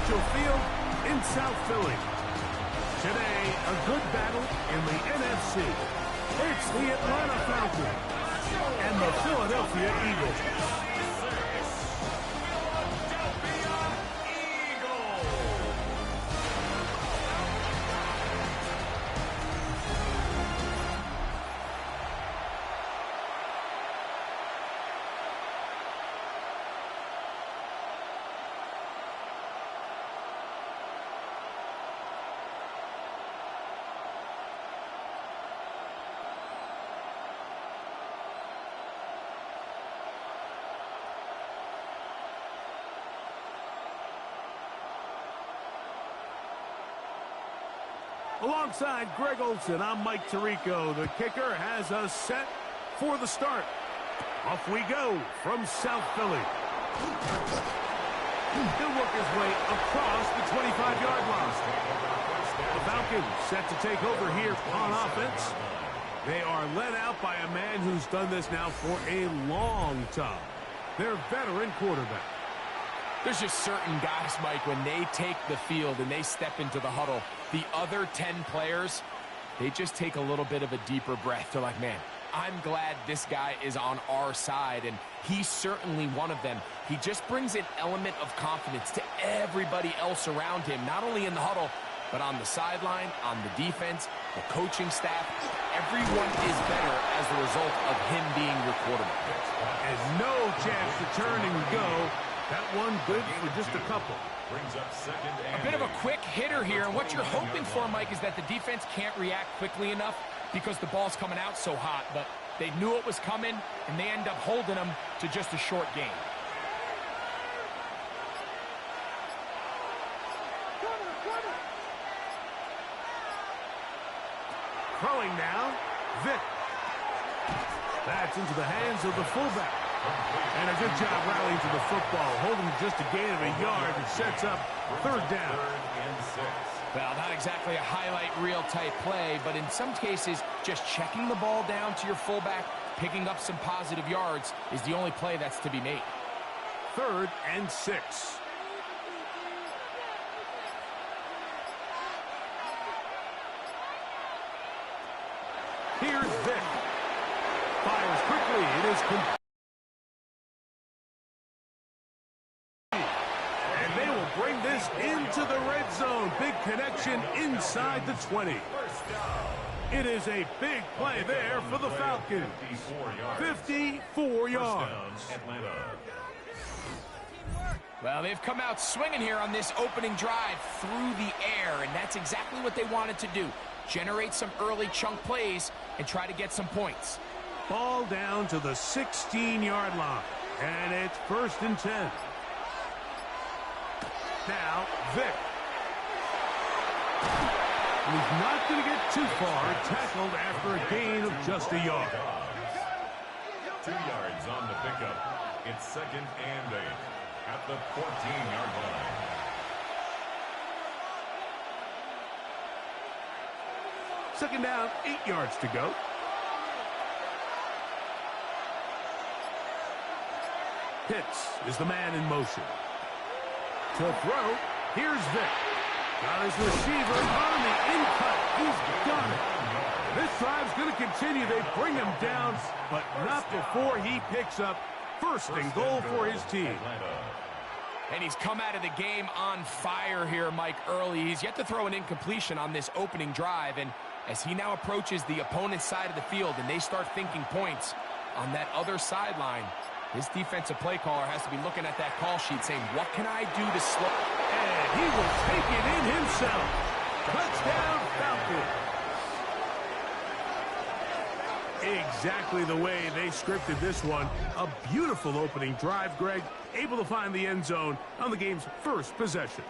Mitchell Field in South Philly. Today, a good battle in the NFC. It's the Atlanta Falcons and the Philadelphia Eagles. Alongside Greg Olson, I'm Mike Tirico. The kicker has us set for the start. Off we go from South Philly. He'll work his way across the 25-yard line. The Falcons set to take over here on offense. They are led out by a man who's done this now for a long time. Their veteran quarterback. There's just certain guys, Mike, when they take the field and they step into the huddle, the other 10 players, they just take a little bit of a deeper breath. They're like, man, I'm glad this guy is on our side, and he's certainly one of them. He just brings an element of confidence to everybody else around him, not only in the huddle, but on the sideline, on the defense, the coaching staff. Everyone is better as a result of him being your quarterback. And no chance to turn and go. That one good for just a couple. Brings up second and a bit of a quick hitter here, and what you're hoping for, Mike, is that the defense can't react quickly enough because the ball's coming out so hot, but they knew it was coming, and they end up holding them to just a short gain. Throwing now, Vick. That's into the hands of the fullback. And a good job rallying to the football, holding just a gain of a yard that sets up third down. Well, not exactly a highlight reel type play, but in some cases, just checking the ball down to your fullback, picking up some positive yards is the only play that's to be made. 3rd and 6. Here's Vick. Fires quickly. It is complete. Bring this into the red zone. Big connection inside the 20. It is a big play there for the Falcons. 54 yards. Well, they've come out swinging here on this opening drive through the air, and that's exactly what they wanted to do. Generate some early chunk plays and try to get some points. Ball down to the 16-yard line, and it's 1st and 10. Now, Vick. He's not going to get too far. Tackled after a gain of just a yard. 2 yards on the pickup. It's 2nd and 8 at the 14-yard line. Second down, 8 yards to go. Pitts is the man in motion. To throw, here's Vick. Got his receiver on the in-cut. He's got it. This drive's going to continue. They bring him down, but not before he picks up 1st and goal for his team. And he's come out of the game on fire here, Mike, early. He's yet to throw an incompletion on this opening drive, and as he now approaches the opponent's side of the field and they start thinking points on that other sideline, his defensive play caller has to be looking at that call sheet saying, what can I do to slow? And he will take it in himself. Touchdown, Falcons. Exactly the way they scripted this one. A beautiful opening drive, Greg. Able to find the end zone on the game's first possession.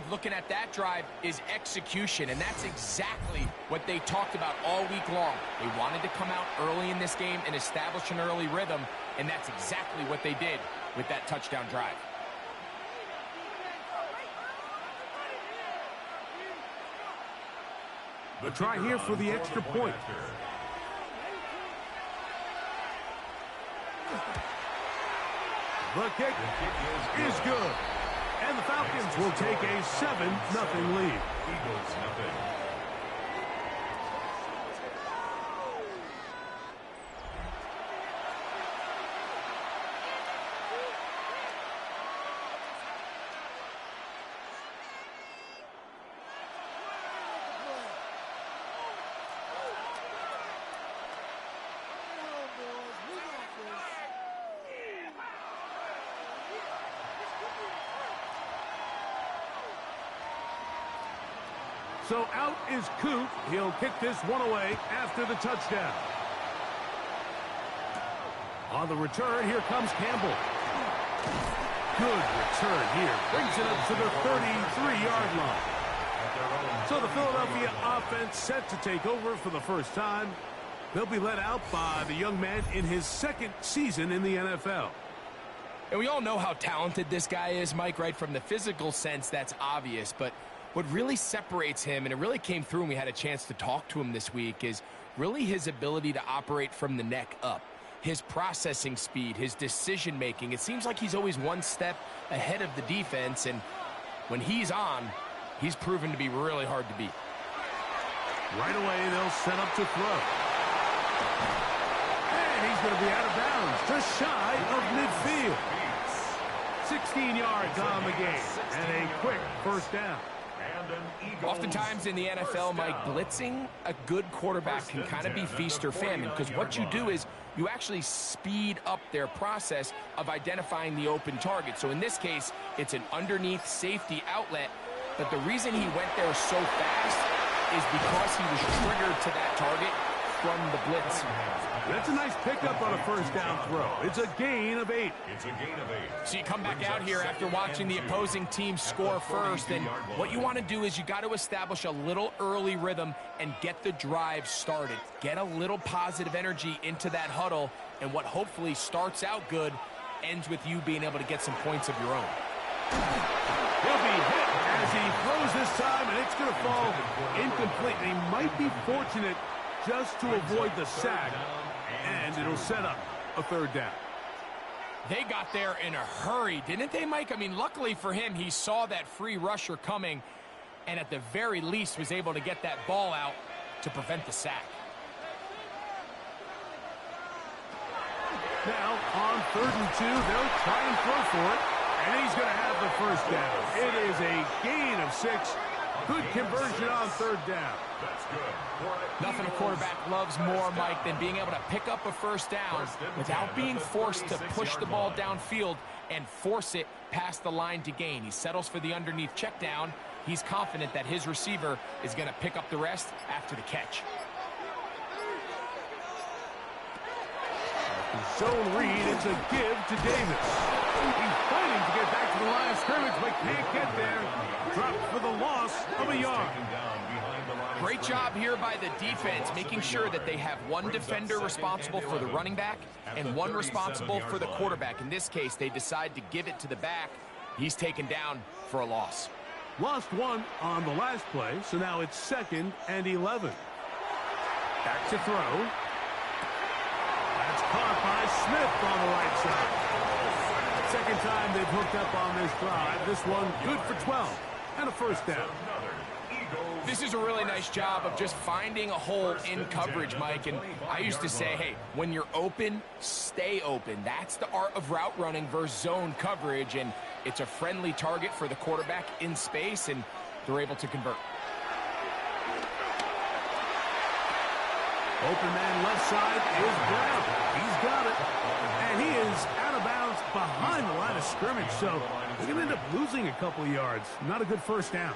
Looking at that drive is execution, and that's exactly what they talked about all week long. They wanted to come out early in this game and establish an early rhythm, and that's exactly what they did with that touchdown drive. The try here for the extra point. The kick is good. And the Falcons will take a 7-0 lead. Eagles nothing. So out is Coop. He'll kick this one away after the touchdown. On the return, here comes Campbell. Good return here. Brings it up to the 33-yard line. So the Philadelphia offense set to take over for the first time. They'll be led out by the young man in his second season in the NFL. And we all know how talented this guy is, Mike, right? From the physical sense, that's obvious. But what really separates him, and it really came through when we had a chance to talk to him this week, is really his ability to operate from the neck up. His processing speed, his decision-making. It seems like he's always one step ahead of the defense, and when he's on, he's proven to be really hard to beat. Right away, they'll set up to throw. And he's going to be out of bounds, just shy of midfield. 16 yards on the game, and a quick first down. Oftentimes in the NFL, Mike, blitzing a good quarterback can kind of be feast or famine, because what you do is you actually speed up their process of identifying the open target. So in this case, it's an underneath safety outlet, but the reason he went there so fast is because he was triggered to that target from the blitz. That's a nice pickup on a first down throw. It's a gain of 8. It's a gain of 8. So you come back out here after watching the opposing team score first, and what you want to do is you got to establish a little early rhythm and get the drive started. Get a little positive energy into that huddle, and what hopefully starts out good ends with you being able to get some points of your own. He'll be hit as he throws this time, and it's going to fall incomplete. He might be fortunate just to avoid the sack, and it'll set up a third down. They got there in a hurry, didn't they, Mike? I mean, luckily for him, he saw that free rusher coming, and at the very least was able to get that ball out to prevent the sack. Now, on 3rd and 2, they'll try and throw for it, and he's going to have the first down. It is a gain of 6. Good conversion on 3rd down. That's good. Nothing a quarterback loves more, Mike, than being able to pick up a first down without being forced to push the ball downfield and force it past the line to gain. He settles for the underneath check down. He's confident that his receiver is going to pick up the rest after the catch. Zone read, it's a give to Davis. He's fighting to get back to the line of scrimmage, but can't get there. Dropped for the loss of a yard. Great job here by the defense, making sure that they have one defender responsible for the running back and one responsible for the quarterback. In this case, they decide to give it to the back. He's taken down for a loss. Lost one on the last play, so now it's 2nd and 11. Back to throw. That's caught by Smith on the right side. Second time they've hooked up on this drive. This one good for 12 and a first down. This is a really nice job of just finding a hole in coverage, Mike. And I used to say, hey, when you're open, stay open. That's the art of route running versus zone coverage. And it's a friendly target for the quarterback in space, and they're able to convert. Open man left side is Brown. He's got it. And he is out of bounds behind the line of scrimmage. So they're going to end up losing a couple of yards. Not a good first down.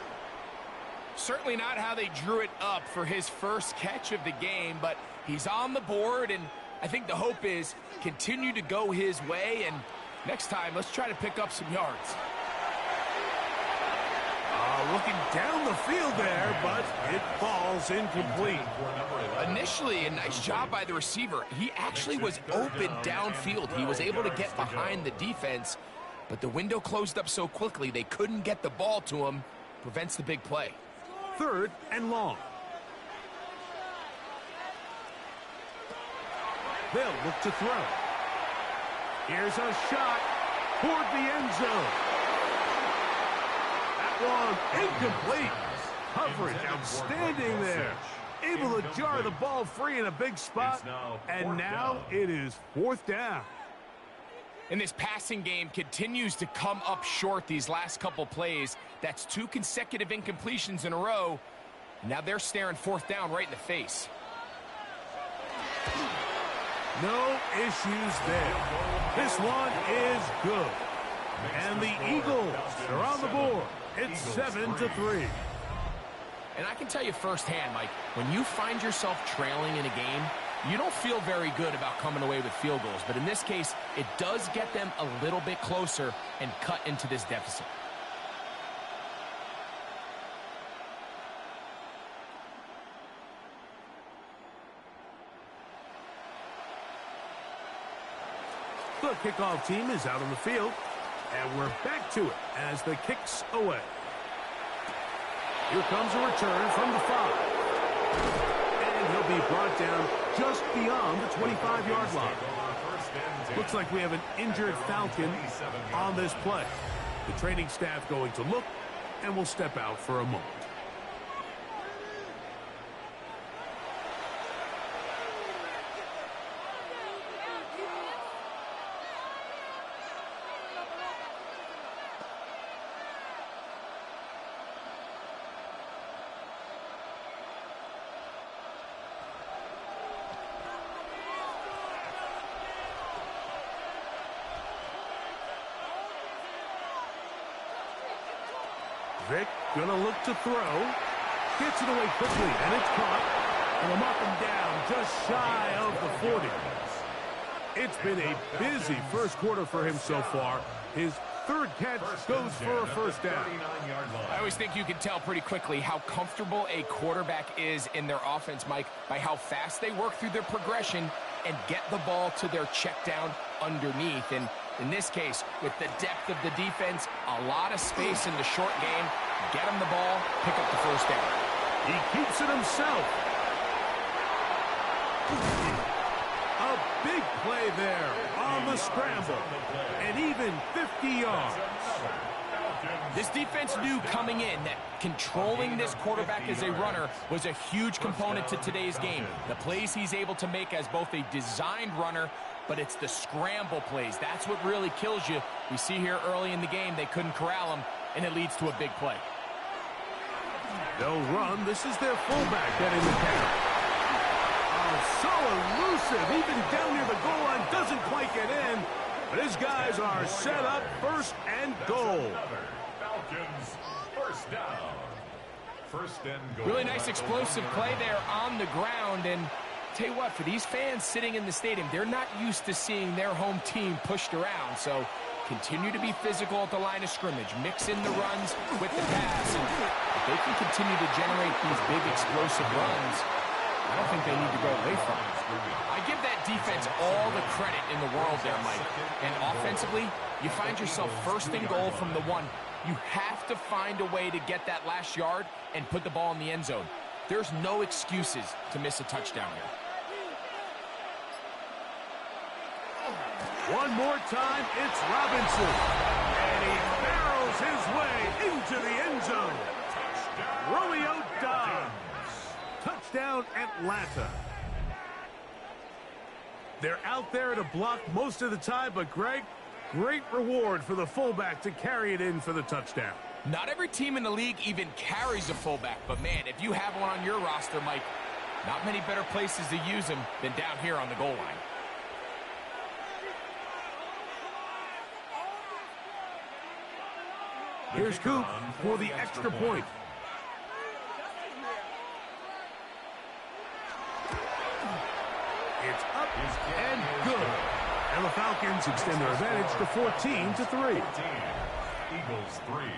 Certainly not how they drew it up for his first catch of the game, but he's on the board, and I think the hope is continue to go his way, and next time, let's try to pick up some yards. Looking down the field there, but it falls incomplete. Initially, a nice job by the receiver. He actually was open downfield. He was able to get behind the defense, but the window closed up so quickly they couldn't get the ball to him. Prevents the big play. 3rd and long. They'll look to throw. Here's a shot toward the end zone. one, incomplete. Coverage outstanding there. Able to jar the ball free in a big spot, and now it is 4th down. And this passing game continues to come up short these last couple plays. That's 2 consecutive incompletions in a row. Now they're staring 4th down right in the face. No issues there. This one is good. And the Eagles are on the board. It's 7-3. And I can tell you firsthand, Mike, when you find yourself trailing in a game, you don't feel very good about coming away with field goals. But in this case, it does get them a little bit closer and cut into this deficit. The kickoff team is out on the field, and we're back to it as the kick's away. Here comes a return from the 5. And he'll be brought down just beyond the 25-yard line. Looks like we have an injured Falcon on this play. The training staff going to look, and we'll step out for a moment. Vick gonna look to throw. Gets it away quickly, and it's caught. And they'll mark him down just shy of the 40. It's been a busy first quarter for him so far. His 3rd catch goes for a 1st down. I always think you can tell pretty quickly how comfortable a quarterback is in their offense, Mike, by how fast they work through their progression and get the ball to their check down underneath. And in this case, with the depth of the defense, a lot of space in the short game, get him the ball, pick up the 1st down. He keeps it himself. A big play there on the scramble. And even 50 yards. This defense knew coming in that controlling this quarterback as a runner was a huge component to today's game. The plays he's able to make as both a designed runner, but it's the scramble plays. That's what really kills you. We see here early in the game they couldn't corral him, and it leads to a big play. They'll run. This is their fullback getting the count. Oh, so elusive. Even down near the goal line, doesn't quite get in. But his guys are set up 1st and goal. Falcons, 1st down. 1st and goal. Really nice explosive play there on the ground. And tell you what, for these fans sitting in the stadium, they're not used to seeing their home team pushed around. So continue to be physical at the line of scrimmage. Mix in the runs with the pass. And if they can continue to generate these big explosive runs, I don't think they need to go away from it. I give that defense all the credit in the world there, Mike. And offensively, you find yourself 1st and goal from the 1. You have to find a way to get that last yard and put the ball in the end zone. There's no excuses to miss a touchdown here. One more time, it's Robinson. And he barrels his way into the end zone. Romeo Dobbs. Touchdown, Atlanta. They're out there to block most of the time, but Greg, great reward for the fullback to carry it in for the touchdown. Not every team in the league even carries a fullback, but man, if you have one on your roster, Mike, not many better places to use him than down here on the goal line. Here's Coop for the extra point. It's up and good. And the Falcons extend their advantage to 14-3. Eagles 3.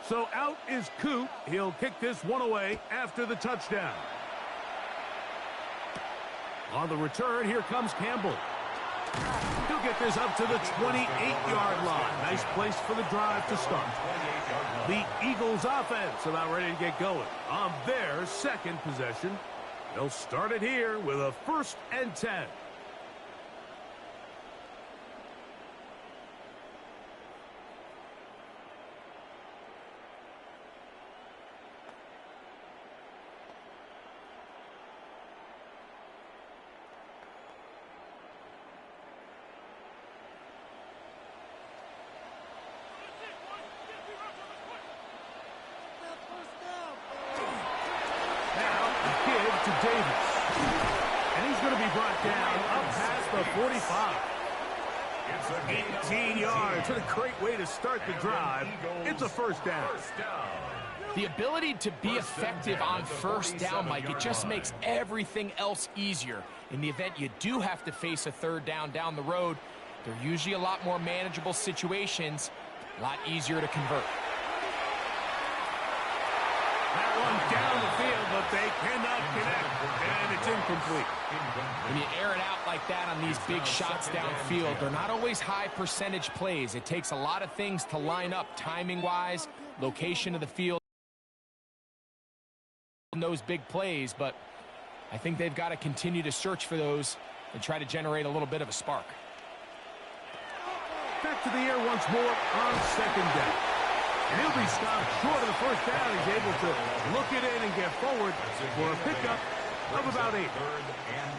So out is Coot. He'll kick this one away after the touchdown. On the return, here comes Campbell. He'll get this up to the 28-yard line. Nice place for the drive to start. The Eagles offense about ready to get going on their second possession. They'll start it here with a 1st and 10. To Davis. And he's going to be brought down up past the 45. 18 yards. What a great way to start the drive. It's a 1st down. The ability to be effective on 1st down, Mike, it just makes everything else easier. In the event you do have to face a 3rd down the road, they're usually a lot more manageable situations, a lot easier to convert. That one down the field, but they cannot connect, and it's incomplete. When you air it out like that on these big shots downfield, they're not always high percentage plays. It takes a lot of things to line up timing-wise, location of the field, those big plays, but I think they've got to continue to search for those and try to generate a little bit of a spark. Back to the air once more on 2nd down. And he'll be stopped short of the 1st down. He's able to look it in and get forward for a pickup of about 8. 3rd and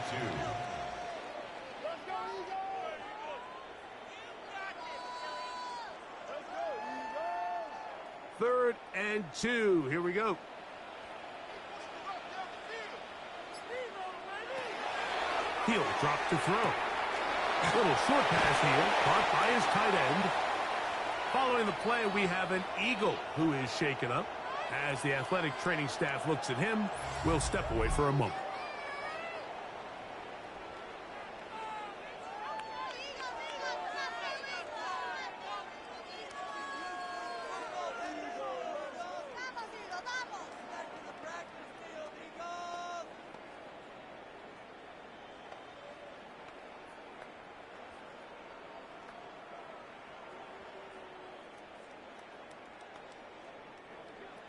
2. 3rd and 2. Here we go. He'll drop to throw. Little short pass here, caught by his tight end. Following the play, we have an Eagle who is shaken up. As the athletic training staff looks at him, we'll step away for a moment.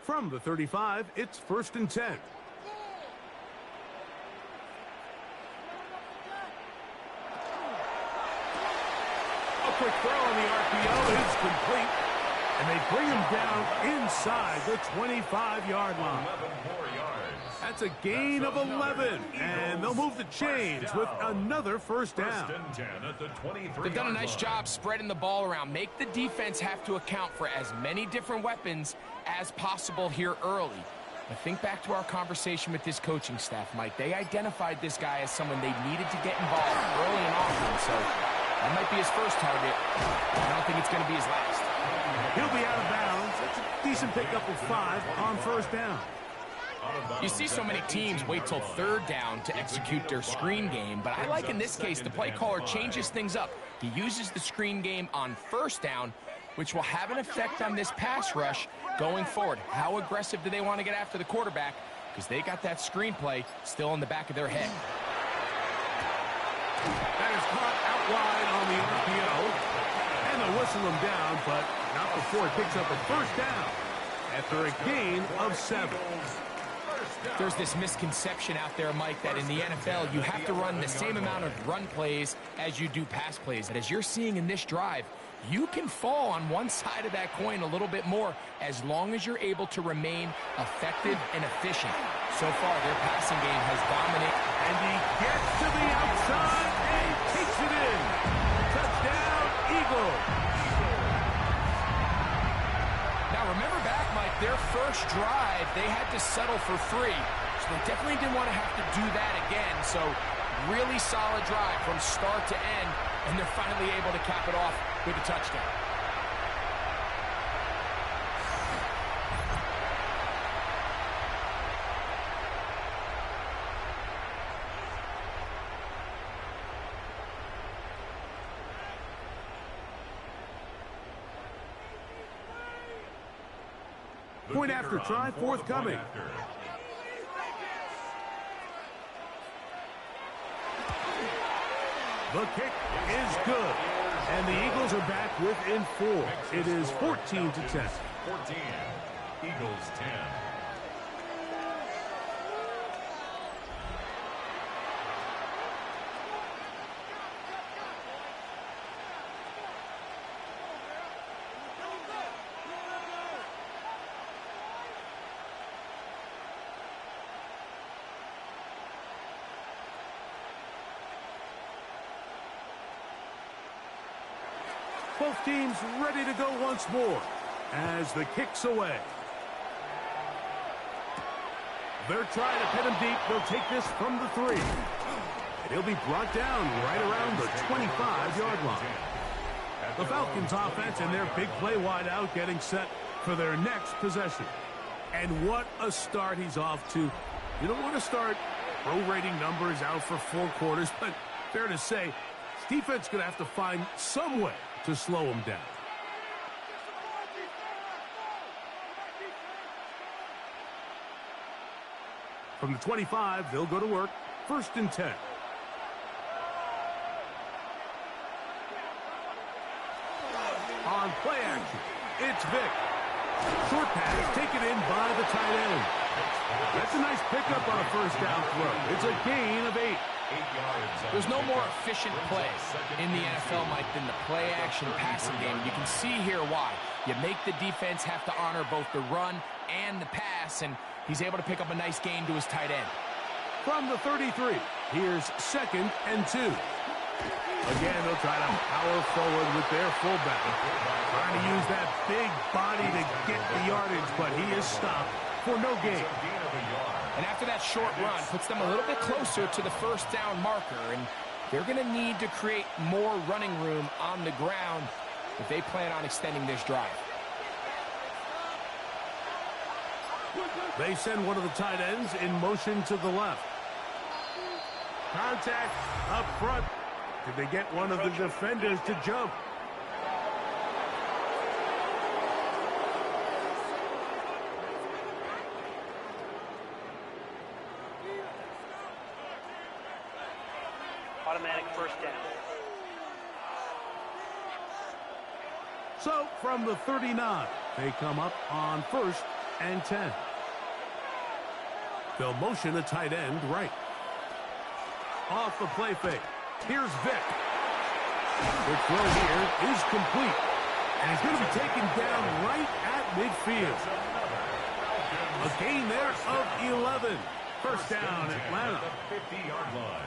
From the 35, it's 1st and 10. A quick throw on the RPO is complete. And they bring him down inside the 25-yard line. 11 more yards. That's a gain of 11. And they'll move the chains with another 1st down. 1st and 10 at the 23. They've done a nice job spreading the ball around. Make the defense have to account for as many different weapons as possible here early. But think back to our conversation with this coaching staff, Mike. They identified this guy as someone they needed to get involved early and often. So that might be his first target. I don't think it's going to be his last. He'll be out of bounds. That's a decent pickup of 5 on 1st down. You see so many teams wait till 3rd down to execute their screen game, but I like in this case the play caller changes things up. He uses the screen game on 1st down, which will have an effect on this pass rush going forward. How aggressive do they want to get after the quarterback? Because they got that screenplay still in the back of their head. That is caught out wide on the RPO. And they'll whistle him down, but not before it picks up a 1st down after a gain of 7. There's this misconception out there, Mike, that in the NFL you have to run the same amount of run plays as you do pass plays. And as you're seeing in this drive, you can fall on one side of that coin a little bit more as long as you're able to remain effective and efficient. So far, their passing game has dominated. And he gets to the outside and takes it in. Touchdown, Eagle. Now, remember back, Mike, their first drive, they had to settle for 3. So they definitely didn't want to have to do that again. So really solid drive from start to end, and they're finally able to cap it off with a touchdown. Point after try forthcoming. The kick is good. And the Eagles are back within 4. It is 14-10. 14. Eagles 10. Both teams ready to go once more as the kick's away. They're trying to pin him deep. They'll take this from the 3. And he'll be brought down right around the 25-yard line. The Falcons offense and their big play wide out getting set for their next possession. And what a start he's off to. You don't want to start prorating numbers out for 4 quarters, but fair to say, this defense going to have to find some way to slow him down. From the 25, they'll go to work. 1st and 10. On play action, it's Vick. Short pass taken in by the tight end. That's a nice pickup on a 1st down throw. It's a gain of 8. There's no more efficient play in the NFL, Mike, than the play-action passing game. You can see here why. You make the defense have to honor both the run and the pass, and he's able to pick up a nice gain to his tight end. From the 33, here's 2nd and 2. Again, they'll try to power forward with their fullback. Trying to use that big body to get the yardage, but he is stopped for no gain. And after that short run, puts them a little bit closer to the 1st down marker. And they're going to need to create more running room on the ground if they plan on extending this drive. They send one of the tight ends in motion to the left. Contact up front. Did they get one of the defenders to jump? Automatic 1st down. So, from the 39, they come up on 1st and 10. They'll motion a tight end right. Off the play fake. Here's Vick. The throw here is complete. And he's going to be taken down right at midfield. A gain there of 11. 1st down, Atlanta.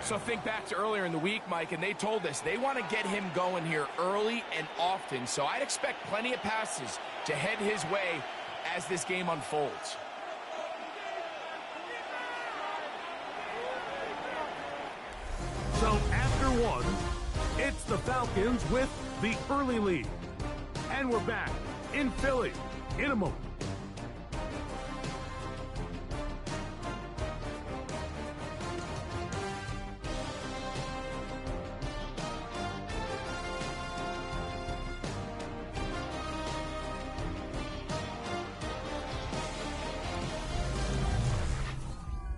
So think back to earlier in the week, Mike, and they told us they want to get him going here early and often. So I'd expect plenty of passes to head his way as this game unfolds. So after 1, it's the Falcons with the early lead. And we're back in Philly in a moment.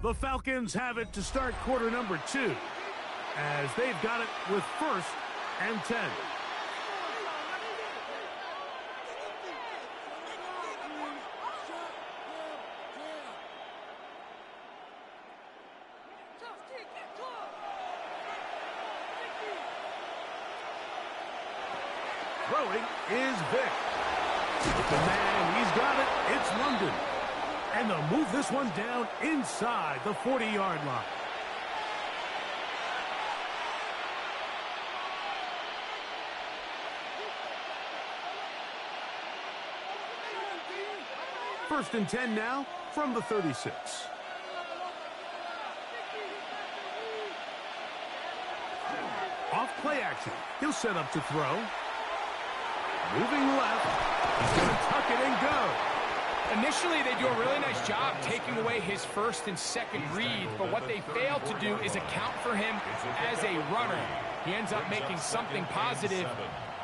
The Falcons have it to start quarter number 2, as they've got it with 1st and 10. Throwing is Vick. With the man, he's got it. It's London. And they'll move this one down inside the 40-yard line. First and 10 now from the 36. Off play action. He'll set up to throw. Moving left. He's going to tuck it and go. Initially, they do a really nice job taking away his 1st and 2nd reads, but what they fail to do is account for him as a runner. He ends up making something positive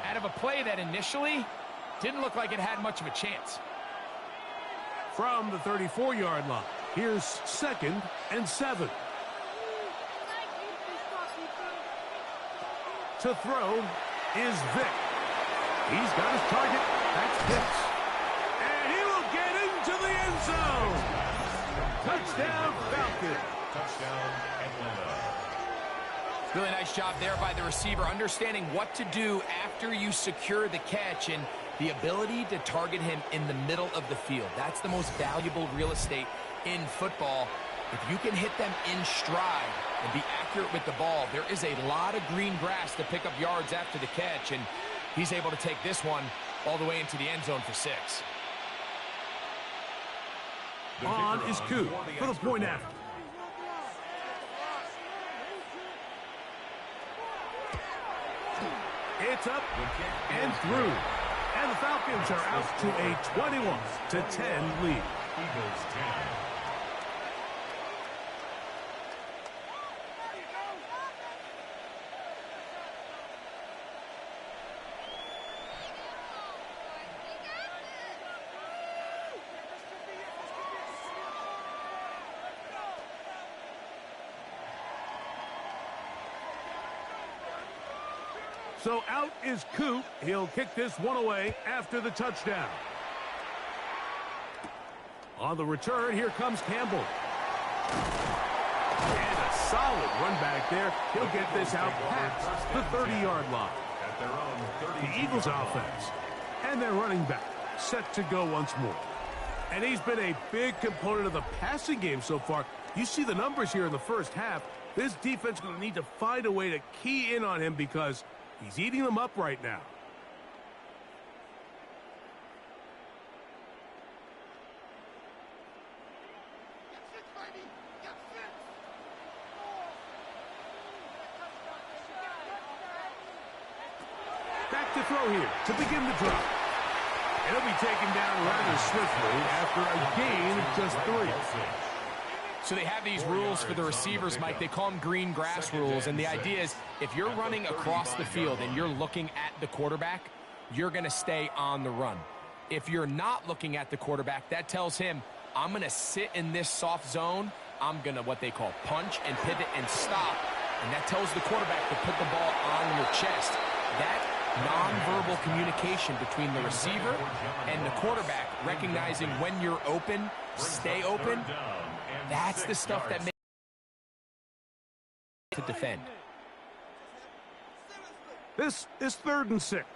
out of a play that initially didn't look like it had much of a chance. From the 34-yard line, here's 2nd and 7. To throw is Vick. He's got his target. That's Pitts. And he will get into the end zone. Touchdown, Falcons. Touchdown, Atlanta. Really nice job there by the receiver, understanding what to do after you secure the catch and the ability to target him in the middle of the field. That's the most valuable real estate in football. If you can hit them in stride and be accurate with the ball, there is a lot of green grass to pick up yards after the catch, and he's able to take this one all the way into the end zone for 6. On is Coop for the point after. It's up and through. And the Falcons are out to a 21-10 lead. Eagles 10. So out is Coop. He'll kick this one away after the touchdown. On the return, here comes Campbell. And a solid run back there. He'll get this out past the 30-yard line. At their own 30. The Eagles offense and their running back set to go once more. And he's been a big component of the passing game so far. You see the numbers here in the first half. This defense is going to need to find a way to key in on him because he's eating them up right now. Back to throw here to begin the drive. And he'll be taken down rather swiftly after a gain of just 3. So they have these rules for the receivers, Mike. They call them green grass rules. And the idea is if you're running across the field and you're looking at the quarterback, you're going to stay on the run. If you're not looking at the quarterback, that tells him, I'm going to sit in this soft zone. I'm going to what they call punch and pivot and stop. And that tells the quarterback to put the ball on your chest. That nonverbal communication between the receiver and the quarterback, recognizing when you're open, stay open, that's the stuff that makes to defend. This is 3rd and 6.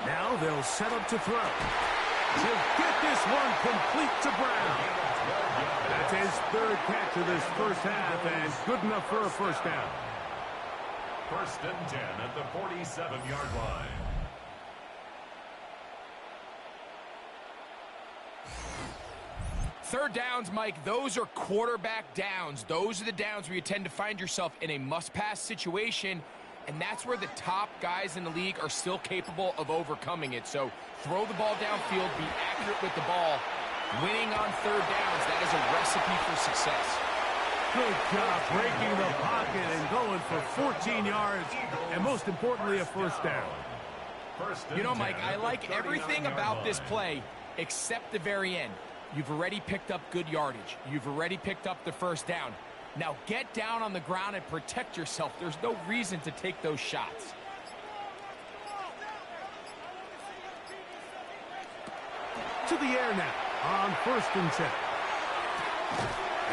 Now they'll set up to throw. He'll get this one complete to Brown. That's his 3rd catch of this first half and good enough for a first down. 1st and 10 at the 47-yard line. Third downs, Mike, those are quarterback downs. Those are the downs where you tend to find yourself in a must-pass situation, and that's where the top guys in the league are still capable of overcoming it. So throw the ball downfield, be accurate with the ball. Winning on 3rd downs, that is a recipe for success. Good job breaking the pocket and going for 14 yards, and most importantly, a first down. You know, Mike, I like everything about this play except the very end. You've already picked up good yardage. You've already picked up the first down. Now get down on the ground and protect yourself. There's no reason to take those shots. To the air now on 1st and 10.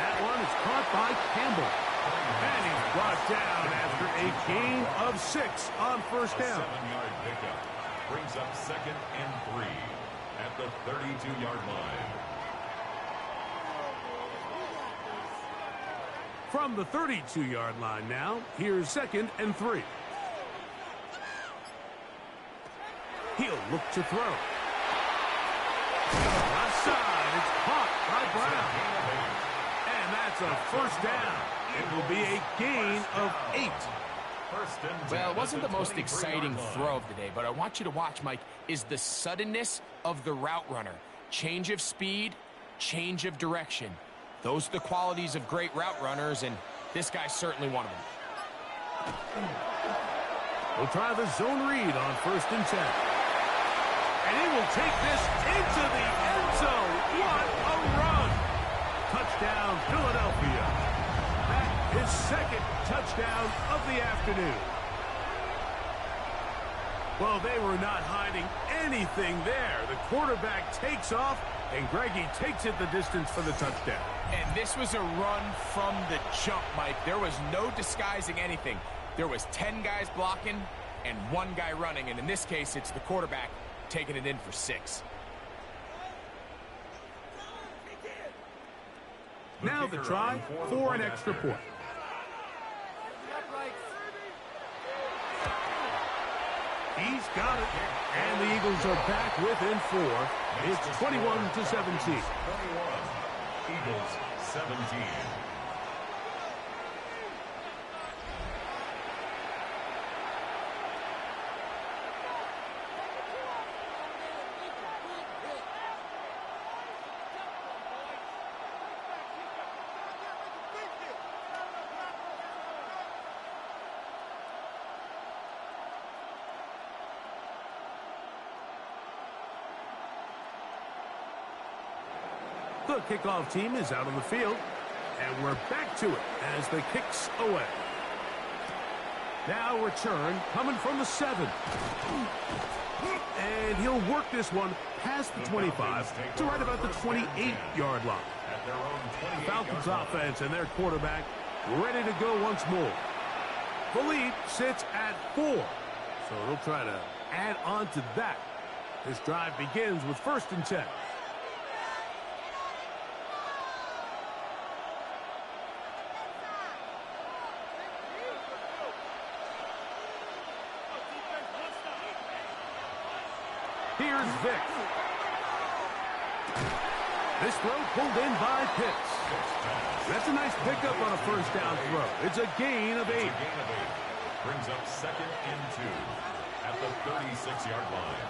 That one is caught by Campbell. And he's brought down after a gain of 6 on first down. 7-yard pickup brings up 2nd and 3 at the 32-yard line. From the 32-yard line now, here's 2nd and 3. He'll look to throw. Left side, it's caught by Brown. And that's a first down. It will be a gain of 8. Well, it wasn't the most exciting throw of the day, but I want you to watch, Mike, is the suddenness of the route runner. Change of speed, change of direction. Those are the qualities of great route runners, and this guy's certainly one of them. We'll try the zone read on 1st and 10. And he will take this into the end zone. What a run. Touchdown, Philadelphia. That is second touchdown of the afternoon. Well, they were not hiding anything there. The quarterback takes off, and Greggy takes it the distance for the touchdown. And this was a run from the jump, Mike. There was no disguising anything. There was 10 guys blocking and 1 guy running, and in this case, it's the quarterback taking it in for 6. Now the try for an extra point. He's got it. And the Eagles are back within 4. It's 21-17. 21. Eagles 17. The kickoff team is out on the field, and we're back to it as the kick's away. Now return coming from the 7. And he'll work this one past the 25 to right about the 28-yard line. The Falcons offense and their quarterback ready to go once more. The lead sits at 4, so they'll try to add on to that. This drive begins with 1st and 10. Here's Vick. This throw pulled in by Pitts. That's a nice pickup on a 1st down throw. It's a gain of 8. Brings up 2nd and 2 at the 36-yard line.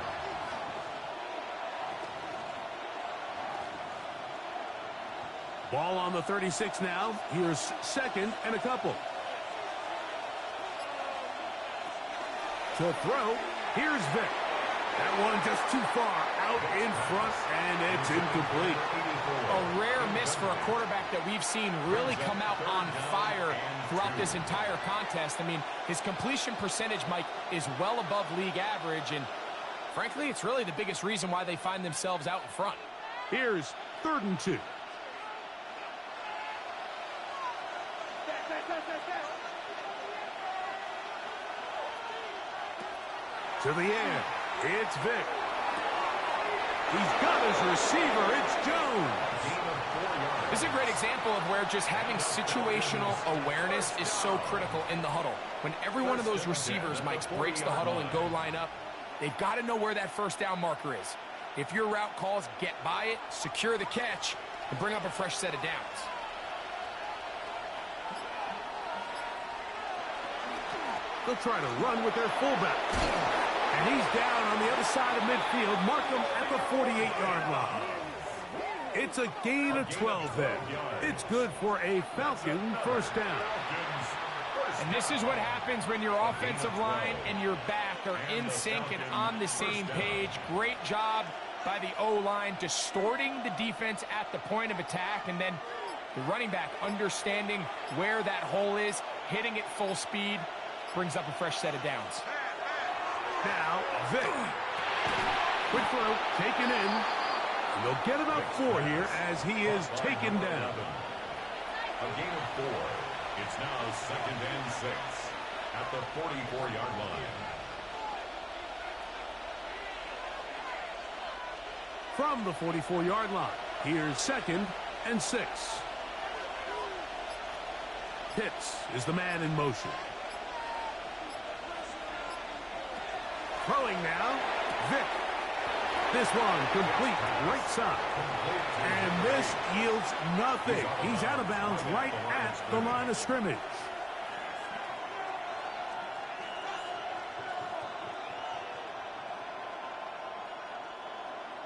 Ball on the 36 now. Here's 2nd and a couple. To throw, here's Vick. That one just too far out in front, and it's incomplete. A rare miss for a quarterback that we've seen really come out on fire throughout this entire contest. I mean, his completion percentage, Mike, is well above league average, and frankly, it's really the biggest reason why they find themselves out in front. Here's 3rd and 2. To the air. It's Vick. He's got his receiver. It's Jones. This is a great example of where just having situational awareness is so critical in the huddle. When every one of those receivers, Mike, breaks the huddle and go line up, they've got to know where that 1st down marker is. If your route calls, get by it, secure the catch, and bring up a fresh set of downs. They'll try to run with their fullback. And he's down on the other side of midfield. Mark him at the 48-yard line. It's a gain of 12 there. It's good for a Falcon 1st down. And this is what happens when your offensive line and your back are in sync and on the same page. Great job by the O-line distorting the defense at the point of attack, and then the running back understanding where that hole is, hitting it full speed, brings up a fresh set of downs. Now, Vick. Quick throw, taken in. And they'll get about 4 here as he is taken down. A gain of 4. It's now 2nd and 6 at the 44-yard line. From the 44-yard line, here's 2nd and 6. Pitts is the man in motion. Throwing now, Vick. This one complete, right side. And this yields nothing. He's out of bounds right at the line of scrimmage.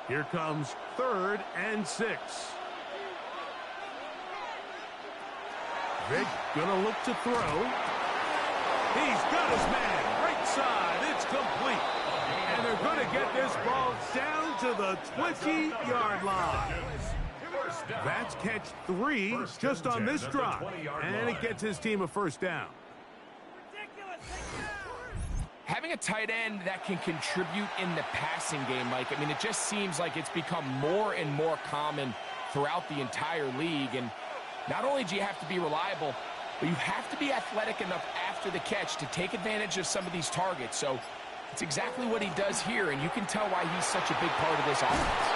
Here comes 3rd and 6. Vick gonna look to throw. He's got his man right outside. It's complete. And they're going to get this ball down to the 20-yard line. That's catch 3 just on this drive. And it gets his team a first down. Having a tight end that can contribute in the passing game, Mike, I mean, it just seems like it's become more and more common throughout the entire league. And not only do you have to be reliable, but you have to be athletic enough after the catch to take advantage of some of these targets. So it's exactly what he does here, and you can tell why he's such a big part of this offense.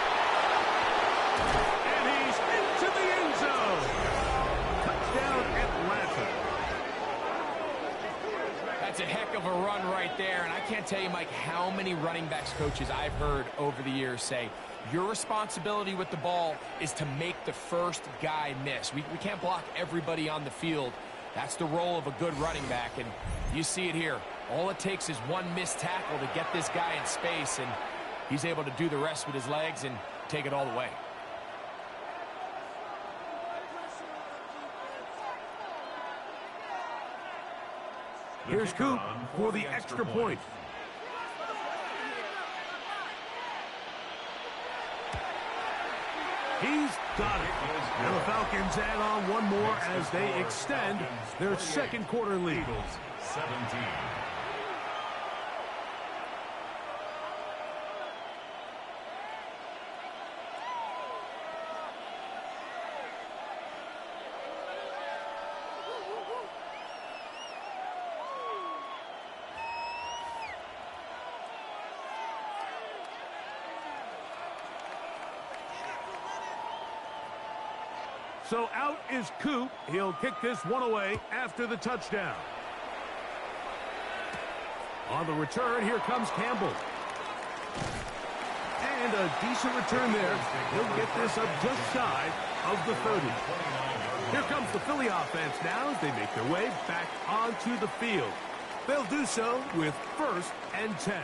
And he's into the end zone. Touchdown, Atlanta. That's a heck of a run right there, and I can't tell you, Mike, how many running backs coaches I've heard over the years say, your responsibility with the ball is to make the first guy miss. We can't block everybody on the field. That's the role of a good running back, and you see it here. All it takes is one missed tackle to get this guy in space, and he's able to do the rest with his legs and take it all the way. Here's Coop for the extra point. He's got it. And the Falcons add on one more as they extend their second quarter lead. 17. So out is Coop. He'll kick this one away after the touchdown. On the return, here comes Campbell. And a decent return there. He'll get this up just shy of the 30. Here comes the Philly offense now as they make their way back onto the field. They'll do so with 1st and 10.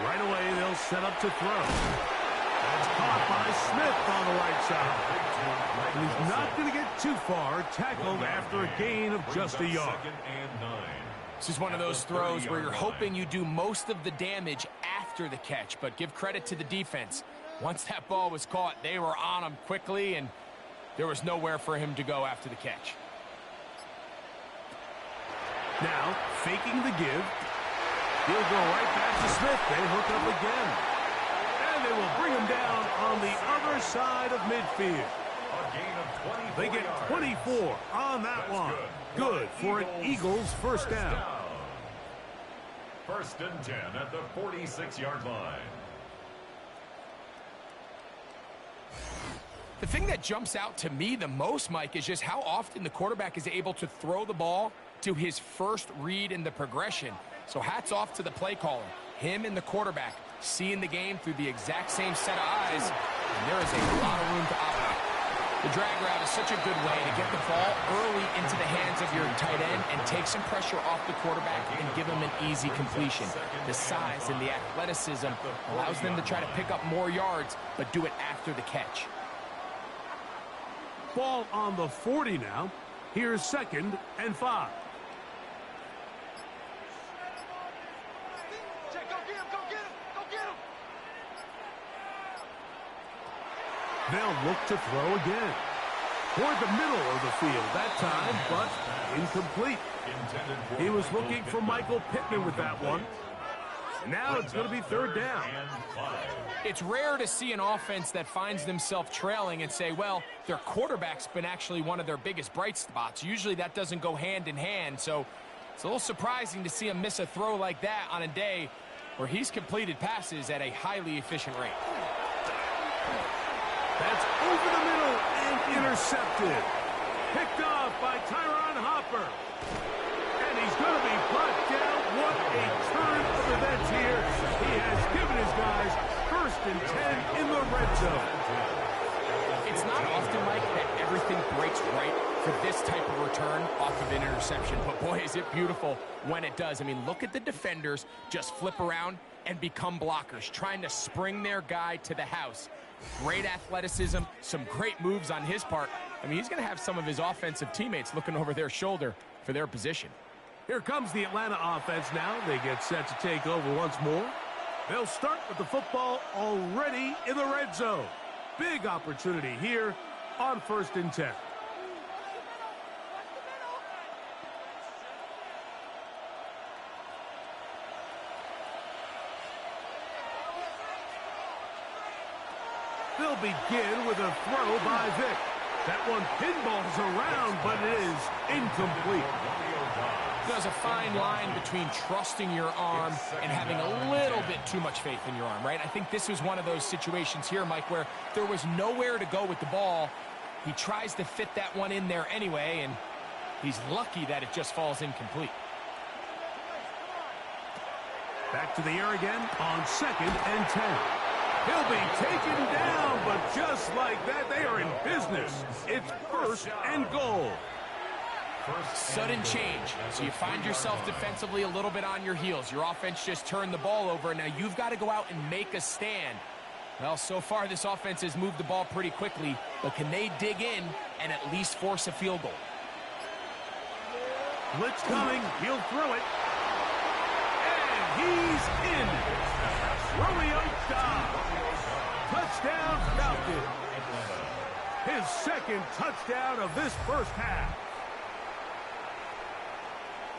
Right away, they'll set up to throw. That's caught by Smith on the right side. He's not going to get too far, tackled after a gain of just a yard. This is one of those throws where you're hoping you do most of the damage after the catch, but give credit to the defense. Once that ball was caught, they were on him quickly, and there was nowhere for him to go after the catch. Now, faking the give. He'll go right back to Smith. They hook up again. And they will bring him down on the other side of midfield. They get 24 on that one. Good for an Eagles first down. 1st and 10 at the 46-yard line. The thing that jumps out to me the most, Mike, is just how often the quarterback is able to throw the ball to his first read in the progression. So hats off to the play caller. Him and the quarterback seeing the game through the exact same set of eyes, and there is a lot of room to operate. The drag route is such a good way to get the ball early into the hands of your tight end and take some pressure off the quarterback and give him an easy completion. The size and the athleticism allows them to try to pick up more yards, but do it after the catch. Ball on the 40 now. Here's 2nd and 5. They'll look to throw again. Toward the middle of the field that time, but incomplete. He was looking for Michael Pittman with that one. Now it's going to be 3rd down. It's rare to see an offense that finds themselves trailing and say, well, their quarterback's been actually one of their biggest bright spots. Usually that doesn't go hand in hand, so it's a little surprising to see him miss a throw like that on a day where he's completed passes at a highly efficient rate. That's over the middle and intercepted. Picked off by Tyron Hopper. And he's going to be brought down. What a turn of events here. He has given his guys 1st and 10 in the red zone. It's not to this type of return off of an interception. But boy, is it beautiful when it does. I mean, look at the defenders just flip around and become blockers, trying to spring their guy to the house. Great athleticism, some great moves on his part. I mean, he's going to have some of his offensive teammates looking over their shoulder for their position. Here comes the Atlanta offense now. They get set to take over once more. They'll start with the football already in the red zone. Big opportunity here on 1st and 10. They'll begin with a throw by Vick. That one pinballs around, but it is incomplete. There's a fine line between trusting your arm and having a little bit too much faith in your arm, right? I think this was one of those situations here, Mike, where there was nowhere to go with the ball. He tries to fit that one in there anyway, and he's lucky that it just falls incomplete. Back to the air again on 2nd and 10. He'll be taken down, but just like that, they are in business. It's 1st and goal. Sudden change. So you find yourself defensively a little bit on your heels. Your offense just turned the ball over. Now you've got to go out and make a stand. Well, so far this offense has moved the ball pretty quickly, but can they dig in and at least force a field goal? Blitz coming. He'll throw it. And he's in. Romeo Dobbs. Touchdown Falcons. His 2nd touchdown of this first half.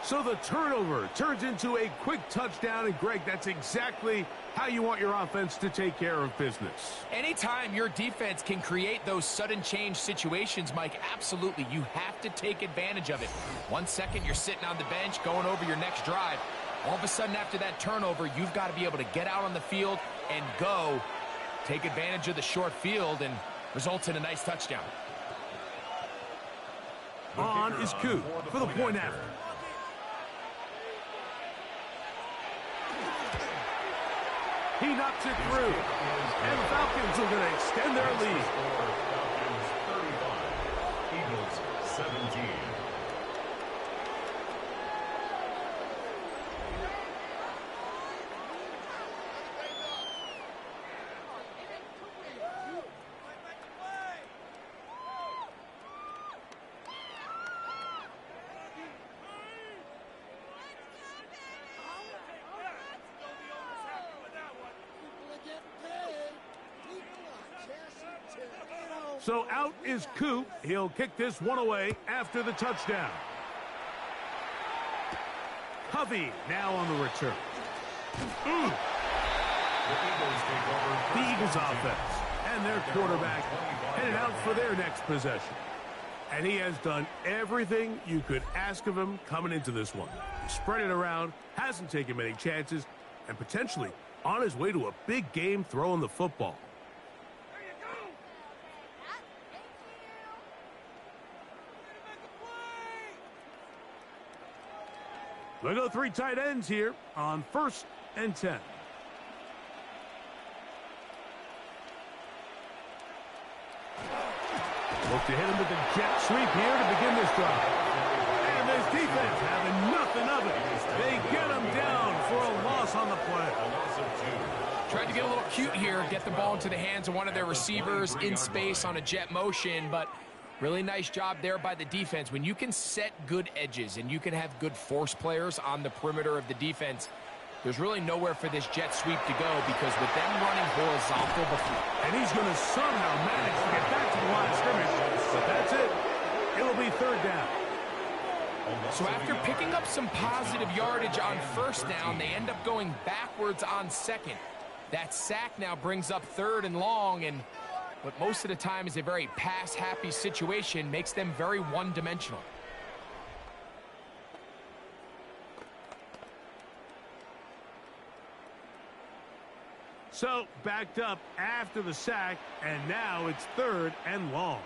So the turnover turns into a quick touchdown, and Greg, that's exactly how you want your offense to take care of business. Anytime your defense can create those sudden change situations, Mike, absolutely, you have to take advantage of it. 1 second, you're sitting on the bench, going over your next drive. All of a sudden, after that turnover, you've got to be able to get out on the field and go. Take advantage of the short field and results in a nice touchdown. On is Coop for the point after. He knocks it through. And the Falcons are going to extend their lead. Falcons 35, Eagles 17. So out is Coop. He'll kick this one away after the touchdown. Covey now on the return. The Eagles offense and their quarterback headed out for their next possession. And he has done everything you could ask of him coming into this one. Spread it around, hasn't taken many chances, and potentially on his way to a big game throwing the football. We'll go 3 tight ends here on 1st and 10. Look to hit him with the jet sweep here to begin this drive. And this defense having nothing of it. They get him down for a loss on the play. Tried to get a little cute here, get the ball into the hands of one of their receivers in space on a jet motion, but really nice job there by the defense. When you can set good edges and you can have good force players on the perimeter of the defense, there's really nowhere for this jet sweep to go because with them running horizontal before. And he's going to somehow manage to get back to the line of scrimmage. But that's it. It'll be 3rd down. So after picking up some positive yardage on 1st down, they end up going backwards on 2nd. That sack now brings up 3rd and long, and what most of the time is a very pass-happy situation makes them very one-dimensional. So backed up after the sack, and now it's 3rd and long.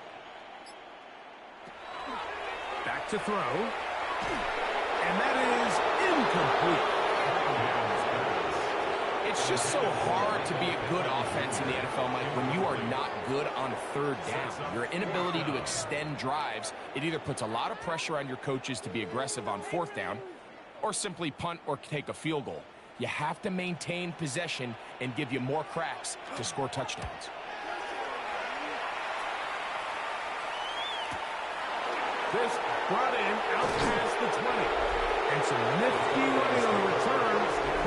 Back to throw. And that is incomplete. It's just so hard to be a good offense moments in the NFL, Mike, when you are not good on third down. Your inability to extend drives, it either puts a lot of pressure on your coaches to be aggressive on fourth down or simply punt or take a field goal. You have to maintain possession and give you more cracks to score touchdowns. This brought in out past the 20. And some nifty running on the return.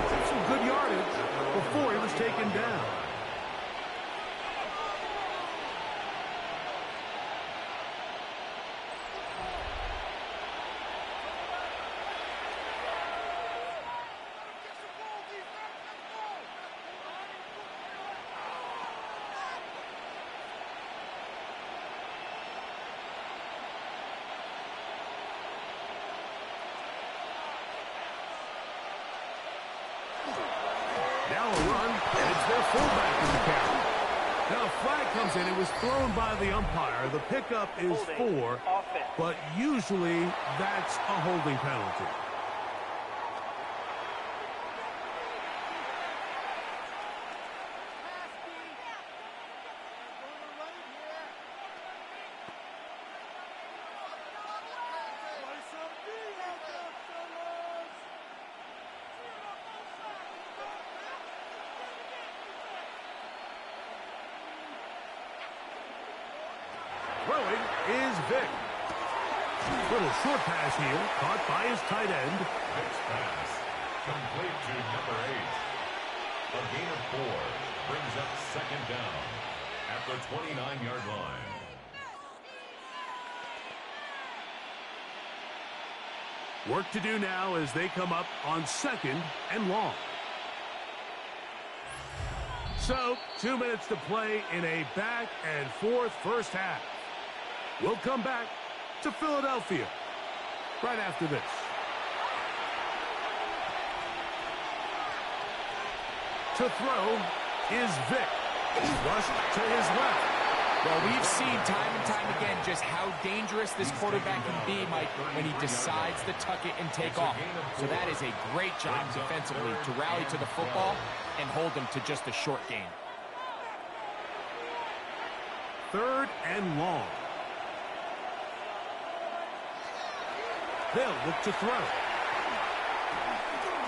Took some good yardage before he was taken down. Now a run, and it's their fullback in the carry. Now a flag comes in. It was thrown by the umpire. The pickup is 4, but usually that's a holding penalty. Throwing is Vick. Little short pass here, caught by his tight end. Vick's pass, complete to number 8. A gain of 4 brings up second down at the 29-yard line. Work to do now as they come up on 2nd and long. So, 2 minutes to play in a back-and-forth first half. We'll come back to Philadelphia right after this. To throw is Vick. Rushed to his left. Well, we've seen time and time again just how dangerous this quarterback can be, Mike, when he decides to tuck it and take off. So that is a great job defensively to rally to the football and hold him to just a short gain. 3rd and long. They'll look to throw.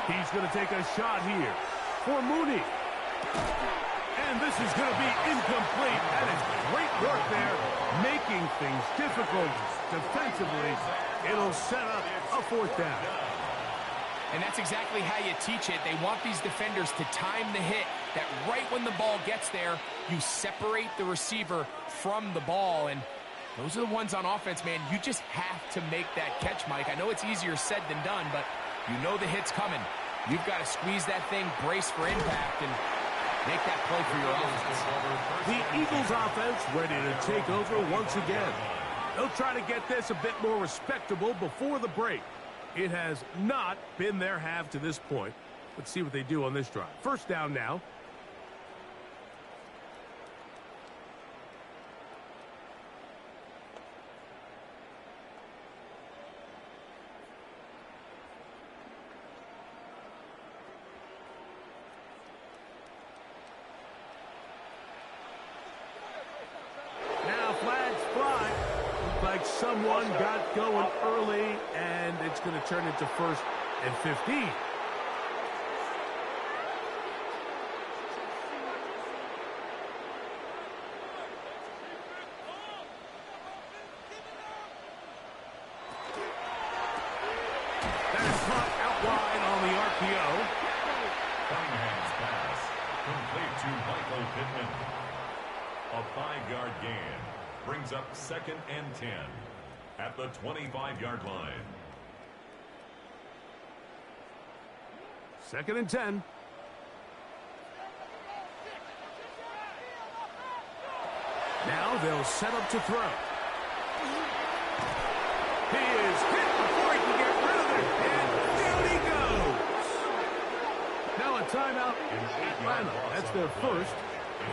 He's going to take a shot here for Mooney. And this is going to be incomplete. That is great work there, making things difficult defensively. It'll set up a 4th down. And that's exactly how you teach it. They want these defenders to time the hit, that right when the ball gets there, you separate the receiver from the ball. And those are the ones on offense, man. You just have to make that catch, Mike. I know it's easier said than done, but you know the hit's coming. You've got to squeeze that thing, brace for impact, and make that play for your offense. The Eagles offense ready to take over once again. They'll try to get this a bit more respectable before the break. It has not been their half to this point. Let's see what they do on this drive. First down now. Someone got going early, and it's going to turn into 1st and 15. That's caught out wide on the RPO. Cunningham's pass, complete to Michael Vick. A 5-yard gain brings up 2nd and 10 at the 25-yard line. 2nd and 10. Now they'll set up to throw. He is hit before he can get rid of it, and down he goes. Now a timeout in Atlanta. That's their first.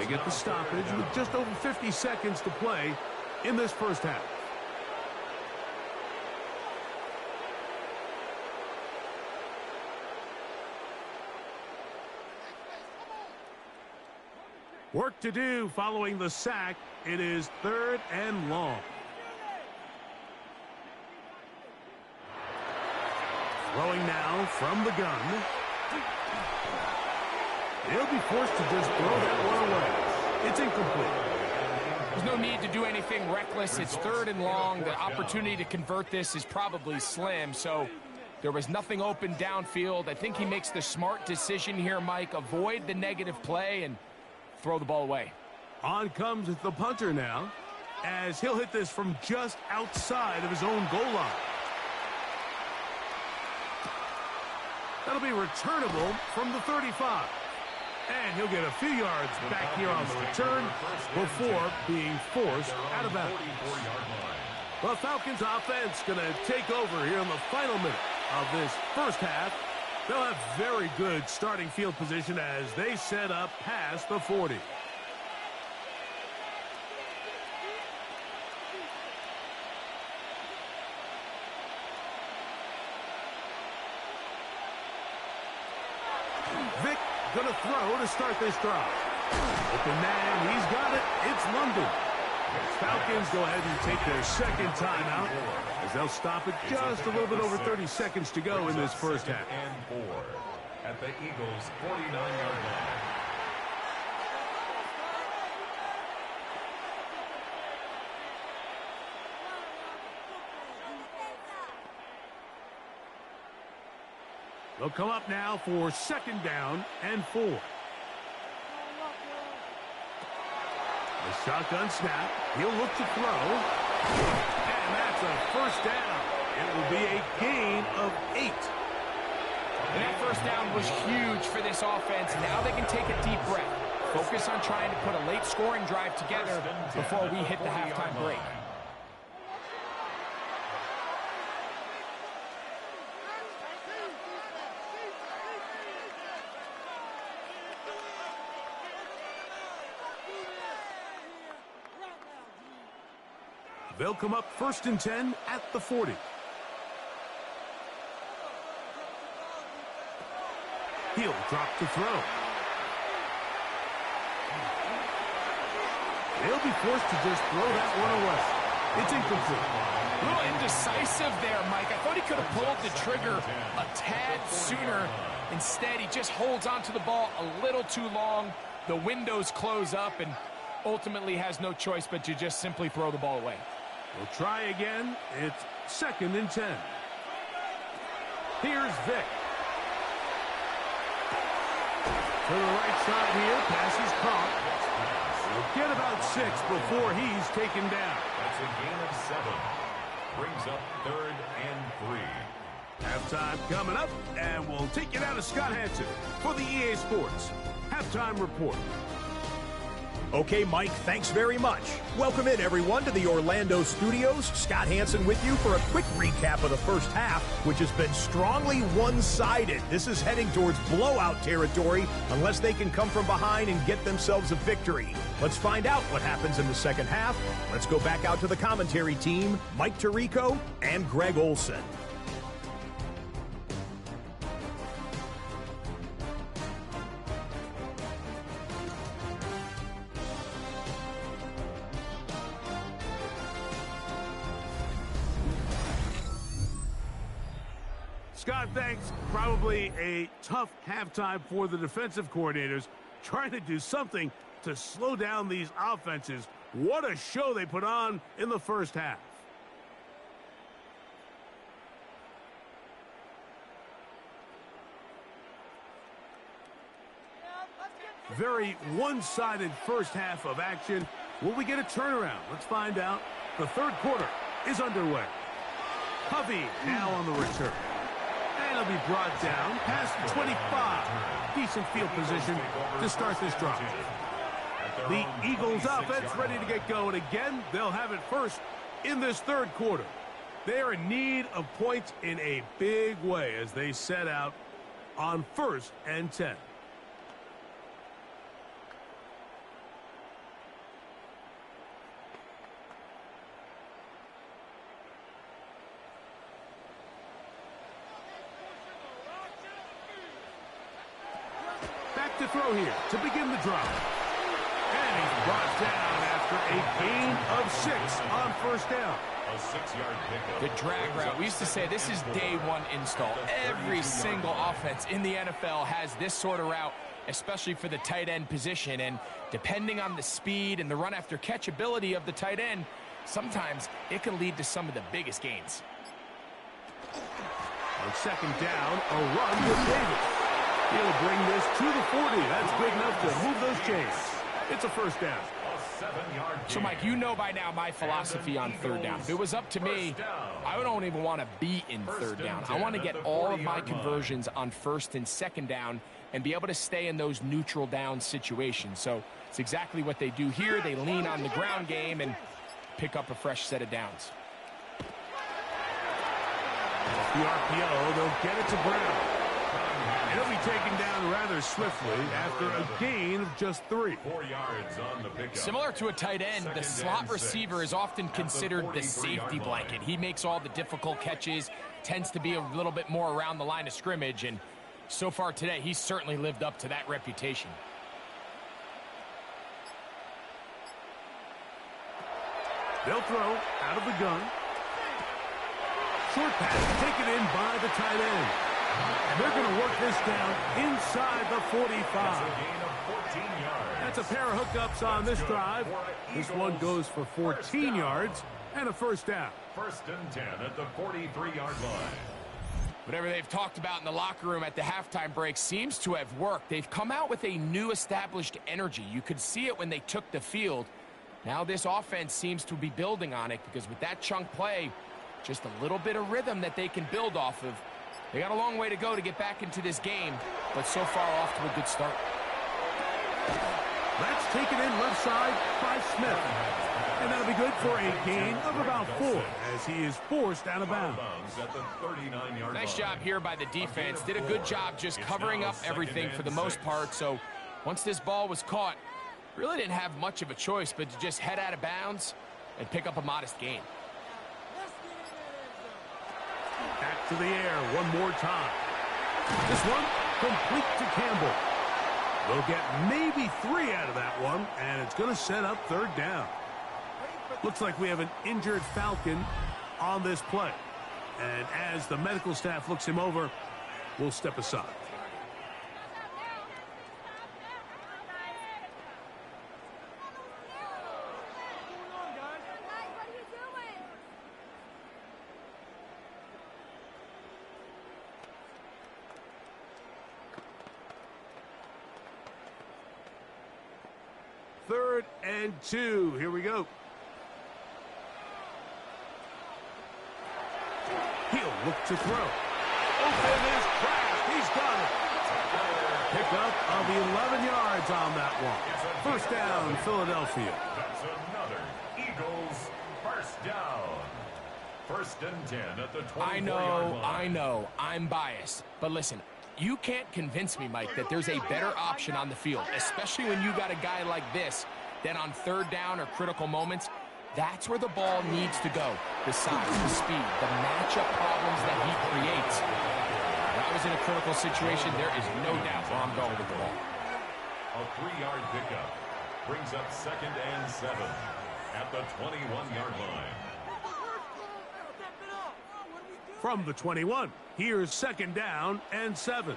They get the stoppage with just over 50 seconds to play in this first half. Work to do following the sack. It is 3rd and long. Throwing now from the gun. He'll be forced to just throw that one away. It's incomplete. There's no need to do anything reckless. It's 3rd and long. The opportunity to convert this is probably slim, so there was nothing open downfield. I think he makes the smart decision here, Mike. Avoid the negative play and throw the ball away. On comes the punter now, as he'll hit this from just outside of his own goal line. That'll be returnable from the 35. And he'll get a few yards back here on the return before being forced out of bounds. The Falcons offense going to take over here in the final minute of this first half. They'll have very good starting field position as they set up past the 40. Vick going to throw to start this drive. Open man, he's got it. It's London. Falcons go ahead and take their second timeout as they'll stop it just a little bit over 30 seconds to go in this first half. And 4 at the Eagles' 49-yard line. They'll come up now for 2nd down and 4. A shotgun snap. He'll look to throw. And that's a first down. It will be a gain of 8. And that first down was huge for this offense. Now they can take a deep breath. Focus on trying to put a late scoring drive together before we hit the halftime break. They'll come up 1st and 10 at the 40. He'll drop to throw. They'll be forced to just throw that one away. It's incomplete. A little indecisive there, Mike. I thought he could have pulled the trigger a tad sooner. Instead, he just holds onto the ball a little too long. The windows close up and ultimately has no choice but to just simply throw the ball away. We'll try again. It's 2nd and 10. Here's Vick. To the right side here. Pass is caught. He'll get about 6 before he's taken down. That's a gain of 7. Brings up 3rd and 3. Halftime coming up, and we'll take you now to Scott Hansen for the EA Sports Halftime Report. Okay, Mike, thanks very much. Welcome in, everyone, to the Orlando studios. Scott Hansen with you for a quick recap of the first half, which has been strongly one-sided. This is heading towards blowout territory unless they can come from behind and get themselves a victory. Let's find out what happens in the second half. Let's go back out to the commentary team, Mike Tirico and Greg Olson. Scott, thanks. Probably a tough halftime for the defensive coordinators, trying to do something to slow down these offenses. What a show they put on in the first half. Very one-sided first half of action. Will we get a turnaround? Let's find out. The third quarter is underway. Hovey now on the return. And he'll be brought down past 25. Decent field position to start this drive. The Eagles offense ready to get going again. They'll have it first in this third quarter. They are in need of points in a big way as they set out on 1st and 10. To throw here to begin the drive. brought down after a gain of 6 on first down. A 6-yard pickup. The drag route. We used to say this is day one install. Every single offense in the NFL has this sort of route, especially for the tight end position. And depending on the speed and the run after catch ability of the tight end, sometimes it can lead to some of the biggest gains. On second down, a run with Davis. He'll bring this to the 40. That's big enough to move those chains. It's a first down. A 7-yard So, Mike, you know by now my philosophy on third down. If it was up to me, I don't even want to be in third down. I want to get all of my conversions on first and second down and be able to stay in those neutral down situations. So it's exactly what they do here. They lean on the ground game and pick up a fresh set of downs. The RPO, they'll get it to Brown. And he'll be taken down rather swiftly after a gain of just 3. 4 yards on the pickup. Similar to a tight end, the slot receiver is often considered the safety blanket. He makes all the difficult catches, tends to be a little bit more around the line of scrimmage, and so far today, he's certainly lived up to that reputation. They'll throw out of the gun. Short pass taken in by the tight end. And they're going to work this down inside the 45. That's a gain of 14 yards. That's a pair of hookups on this drive. This one goes for 14 yards and a first down. First and 10 at the 43-yard line. Whatever they've talked about in the locker room at the halftime break seems to have worked. They've come out with a new established energy. You could see it when they took the field. Now this offense seems to be building on it because with that chunk play, just a little bit of rhythm that they can build off of. They got a long way to go to get back into this game, but so far off to a good start. That's taken in left side by Smith. And that'll be good for a gain of about 4 as he is forced out of bounds. At the 39-yard Nice line. job here by the defense. Did a good job just covering up everything for the most part. So once this ball was caught, really didn't have much of a choice but to just head out of bounds and pick up a modest gain. Back to the air one more time. This one complete to Campbell. They'll get maybe 3 out of that one, and it's going to set up third down. Looks like we have an injured Falcon on this play. And as the medical staff looks him over, we'll step aside. Third and 2. Here we go. He'll look to throw. Open is Kraft. He's got it. Pick up of 11 yards on that one. First down, Philadelphia. That's another Eagles first down. First and 10 at the 24-yard line. I know, I'm biased. But listen, you can't convince me, Mike, that there's a better option on the field, especially when you got a guy like this, then on third down or critical moments, that's where the ball needs to go. The size, the speed, the matchup problems that he creates. When I was in a critical situation, there is no doubt where I'm going with the ball. A 3-yard pickup brings up second and 7 at the 21-yard line. From the 21, here's second down and 7.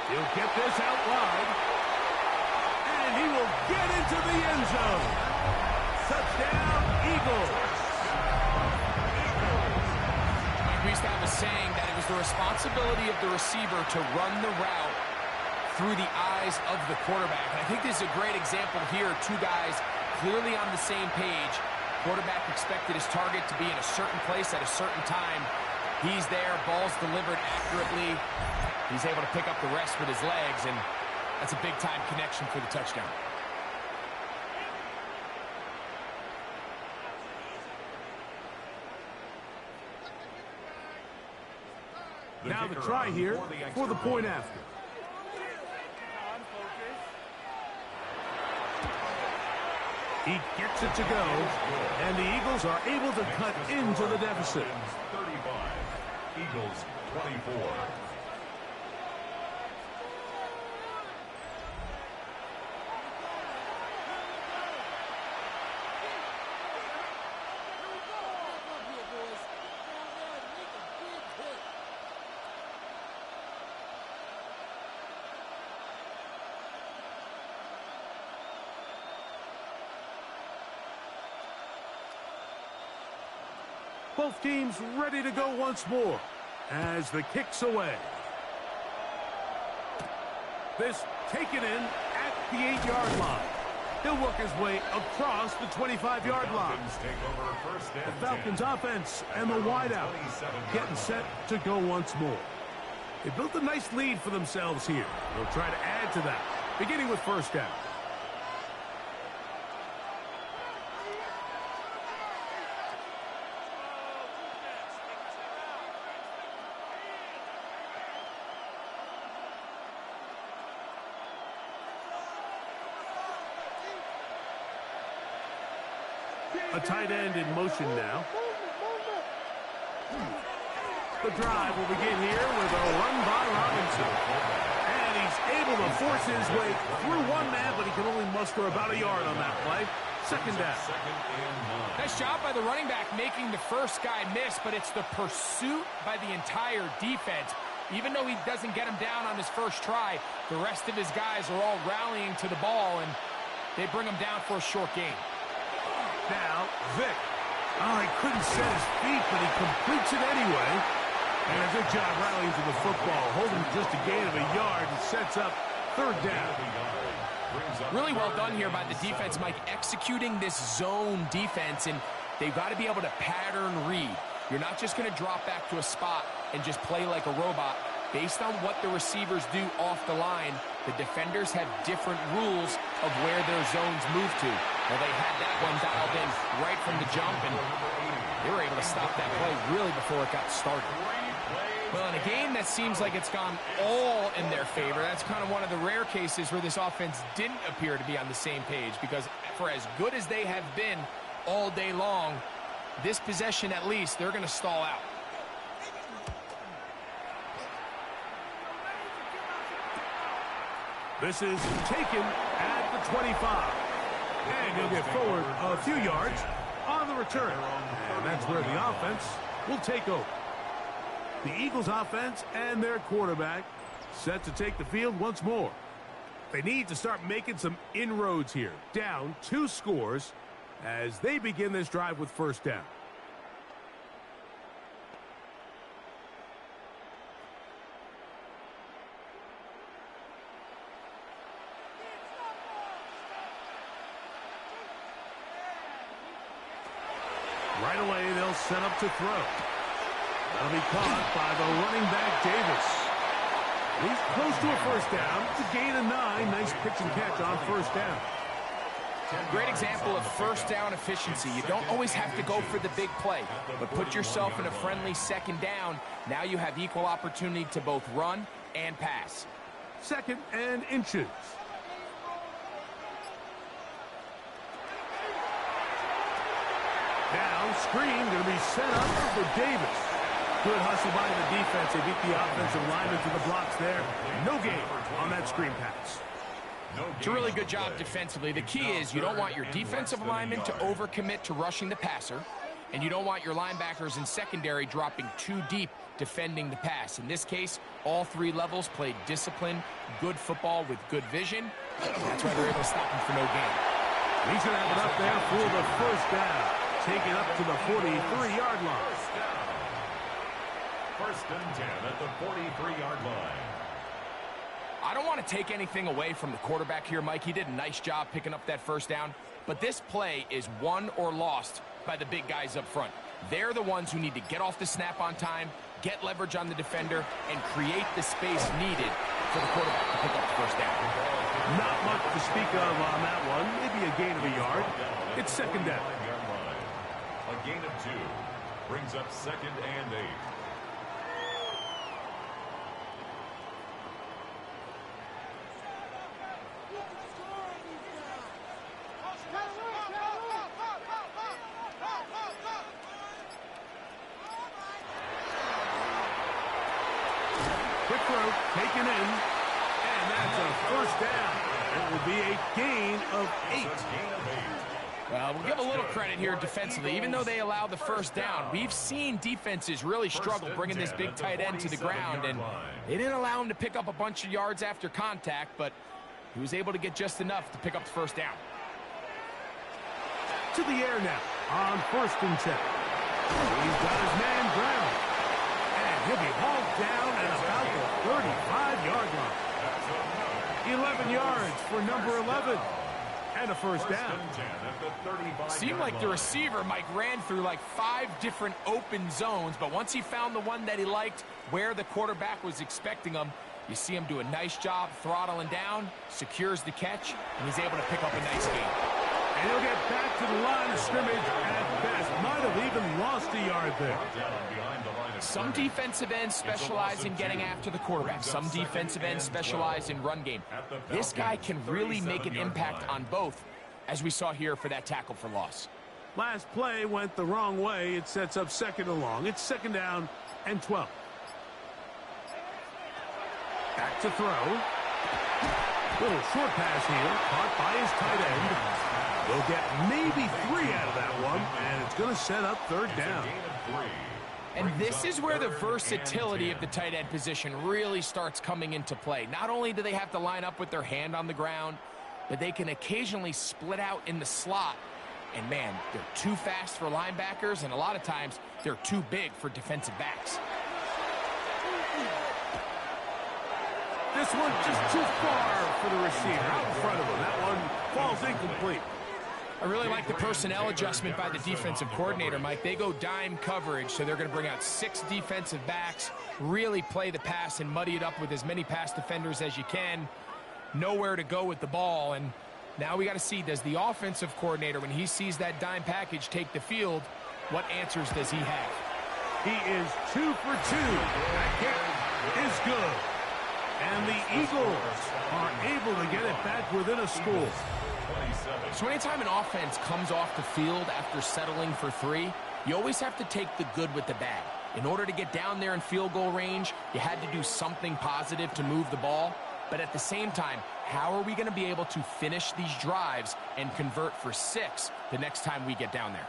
He'll get this out wide. And he will get into the end zone. Touchdown, Eagles. We used to have a saying that it was the responsibility of the receiver to run the route through the eyes of the quarterback. And I think this is a great example here. 2 guys clearly on the same page. Quarterback expected his target to be in a certain place at a certain time. He's there, ball's delivered accurately. He's able to pick up the rest with his legs, and that's a big-time connection for the touchdown. Now the try here for the point after. He gets it to go, and the Eagles are able to cut into the deficit. 35, Eagles 24. Both teams ready to go once more as the kick's away. This taken in at the 8-yard line. He'll work his way across the 25-yard line. The Falcons offense and the wideout getting set to go once more. They built a nice lead for themselves here. They'll try to add to that, beginning with first down. A tight end in motion now. The drive will begin here with a run by Robinson. And he's able to force his way through one man, but he can only muster about a yard on that play. Second down. Nice job by the running back making the first guy miss, but it's the pursuit by the entire defense. Even though he doesn't get him down on his first try, the rest of his guys are all rallying to the ball, and they bring him down for a short gain. Now, Vick. Oh, he couldn't set his feet, but he completes it anyway. And a good job rallying to the football, holding just a gain of a yard and sets up third down. Really well done here by the defense, Mike, executing this zone defense, and they've got to be able to pattern read. You're not just going to drop back to a spot and just play like a robot. Based on what the receivers do off the line, the defenders have different rules of where their zones move to. Well, they had that one dialed in right from the jump, and they were able to stop that play really before it got started. Well, in a game that seems like it's gone all in their favor, that's kind of one of the rare cases where this offense didn't appear to be on the same page, because for as good as they have been all day long, this possession at least, they're going to stall out. This is taken at the 25. And he'll get forward a few yards on the return. And that's where the offense will take over. The Eagles offense and their quarterback set to take the field once more. They need to start making some inroads here. Down 2 scores as they begin this drive with first down. Right away, they'll set up to throw. That'll be caught by the running back, Davis. He's close to a first down. It's a gain of 9. Nice pitch and catch on first down. Great example of first down efficiency. You don't always have to go for the big play, but put yourself in a friendly second down. Now you have equal opportunity to both run and pass. Second and inches. Now, screen going to be set up for Davis. Good hustle by the defense. They beat the offensive lineman to the blocks there. No gain on that screen pass. It's a really good job defensively. The key is you don't want your defensive lineman to overcommit to rushing the passer, and you don't want your linebackers in secondary dropping too deep defending the pass. In this case, all 3 levels played disciplined, good football with good vision. That's why they're able to stop him for no gain. He's going to have it up there for the first down. Take it up to the 43-yard line. First and 10 at the 43-yard line. I don't want to take anything away from the quarterback here, Mike. He did a nice job picking up that first down. But this play is won or lost by the big guys up front. They're the ones who need to get off the snap on time, get leverage on the defender, and create the space needed for the quarterback to pick up the first down. Not much to speak of on that one. Maybe a gain of a yard. It's second down. A gain of 2 brings up second and 8. Quick throw, taken in, and that's a first down. It will be a gain of 8. Well, we'll give a little credit here defensively. Even though they allow the first down, we've seen defenses really struggle bringing this big tight end to the ground, and they didn't allow him to pick up a bunch of yards after contact, but he was able to get just enough to pick up the first down. To the air now on first and 10. He's got his man ground. And he'll be hauled down at about the 35-yard line. 11 yards for number 11. And a first down. Seemed like the receiver, Mike, ran through like 5 different open zones, but once he found the one that he liked, where the quarterback was expecting him, you see him do a nice job throttling down, secures the catch, and he's able to pick up a nice gain. And he'll get back to the line of scrimmage at best. Might have even lost a yard there. Some defensive ends specialize in getting after the quarterback. Some defensive ends specialize in run game. This guy can really make an impact on both, as we saw here for that tackle for loss. Last play went the wrong way. It sets up second and long. It's second down and 12. Back to throw. Little short pass here, caught by his tight end. We'll get maybe 3 out of that one, and it's going to set up third down. And this is where the versatility of the tight end position really starts coming into play. Not only do they have to line up with their hand on the ground, but they can occasionally split out in the slot. And man, they're too fast for linebackers, and a lot of times they're too big for defensive backs. This one just too far for the receiver out in front of him. That one falls incomplete. I really like the personnel adjustment by the defensive coordinator, Mike. They go dime coverage, so they're going to bring out 6 defensive backs, really play the pass and muddy it up with as many pass defenders as you can. Nowhere to go with the ball, and now we got to see, does the offensive coordinator, when he sees that dime package take the field, what answers does he have? He is 2 for 2. That kick is good. And the Eagles are able to get it back within a score. So anytime an offense comes off the field after settling for 3, you always have to take the good with the bad. In order to get down there in field goal range, you had to do something positive to move the ball. But at the same time, how are we going to be able to finish these drives and convert for 6 the next time we get down there?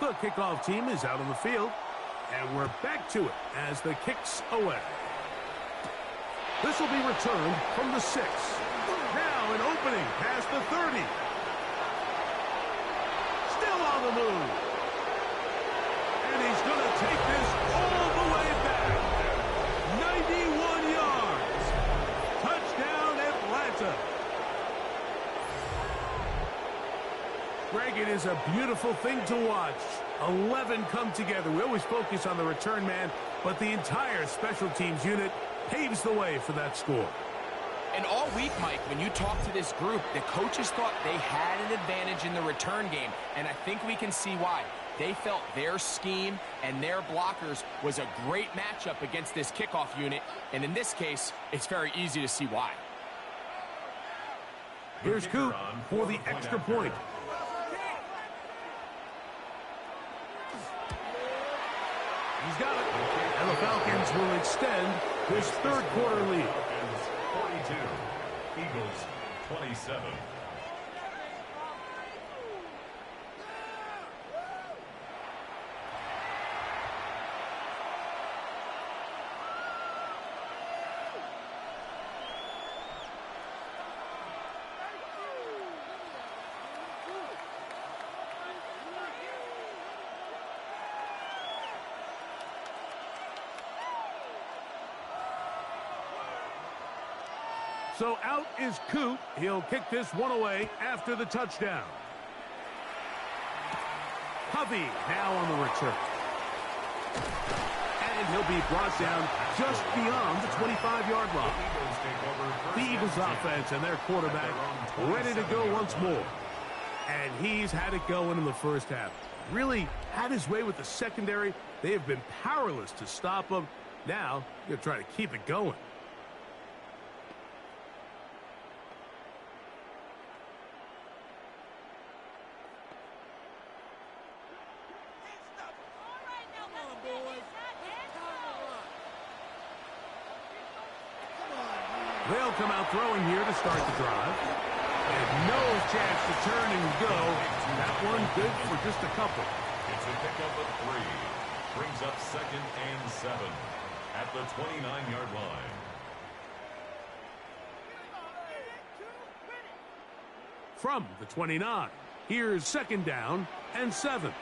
The kickoff team is out on the field, and we're back to it as the kick's away. This will be returned from the 6. Now an opening past the 30. Still on the move. And he's going to take this all the way back. 91 yards. Touchdown, Atlanta. Greg, it is a beautiful thing to watch. 11 come together. We always focus on the return man, but the entire special teams unit paves the way for that score. And all week, Mike, when you talk to this group, the coaches thought they had an advantage in the return game, and I think we can see why. They felt their scheme and their blockers was a great matchup against this kickoff unit, and in this case, it's very easy to see why. Here's Coop for the extra point. He's got it. And the Falcons will extend this third quarter lead. 42, Eagles 27. So out is Coop. He'll kick this one away after the touchdown. Hovey now on the return. And he'll be brought down just beyond the 25-yard line. The Eagles offense and their quarterback ready to go once more. And he's had it going in the first half. Really had his way with the secondary. They have been powerless to stop him. Now, they're trying to keep it going. They'll come out throwing here to start the drive. And no chance to turn and go. That one good for just a couple. It's a pickup of 3. Brings up 2nd and 7 at the 29-yard line. from the 29. Here's 2nd down and 7.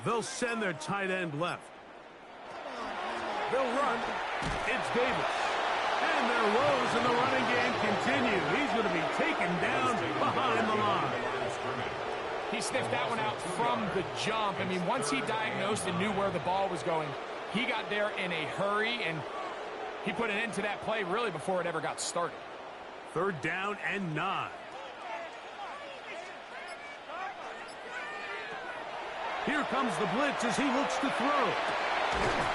They'll send their tight end left. They'll run. It's Davis. And their woes in the running game continue. He's going to be taken down behind the line. He sniffed that one out from the jump. I mean, once he diagnosed and knew where the ball was going, he got there in a hurry, and he put an end to that play really before it ever got started. 3rd down and 9. Here comes the blitz as he looks to throw.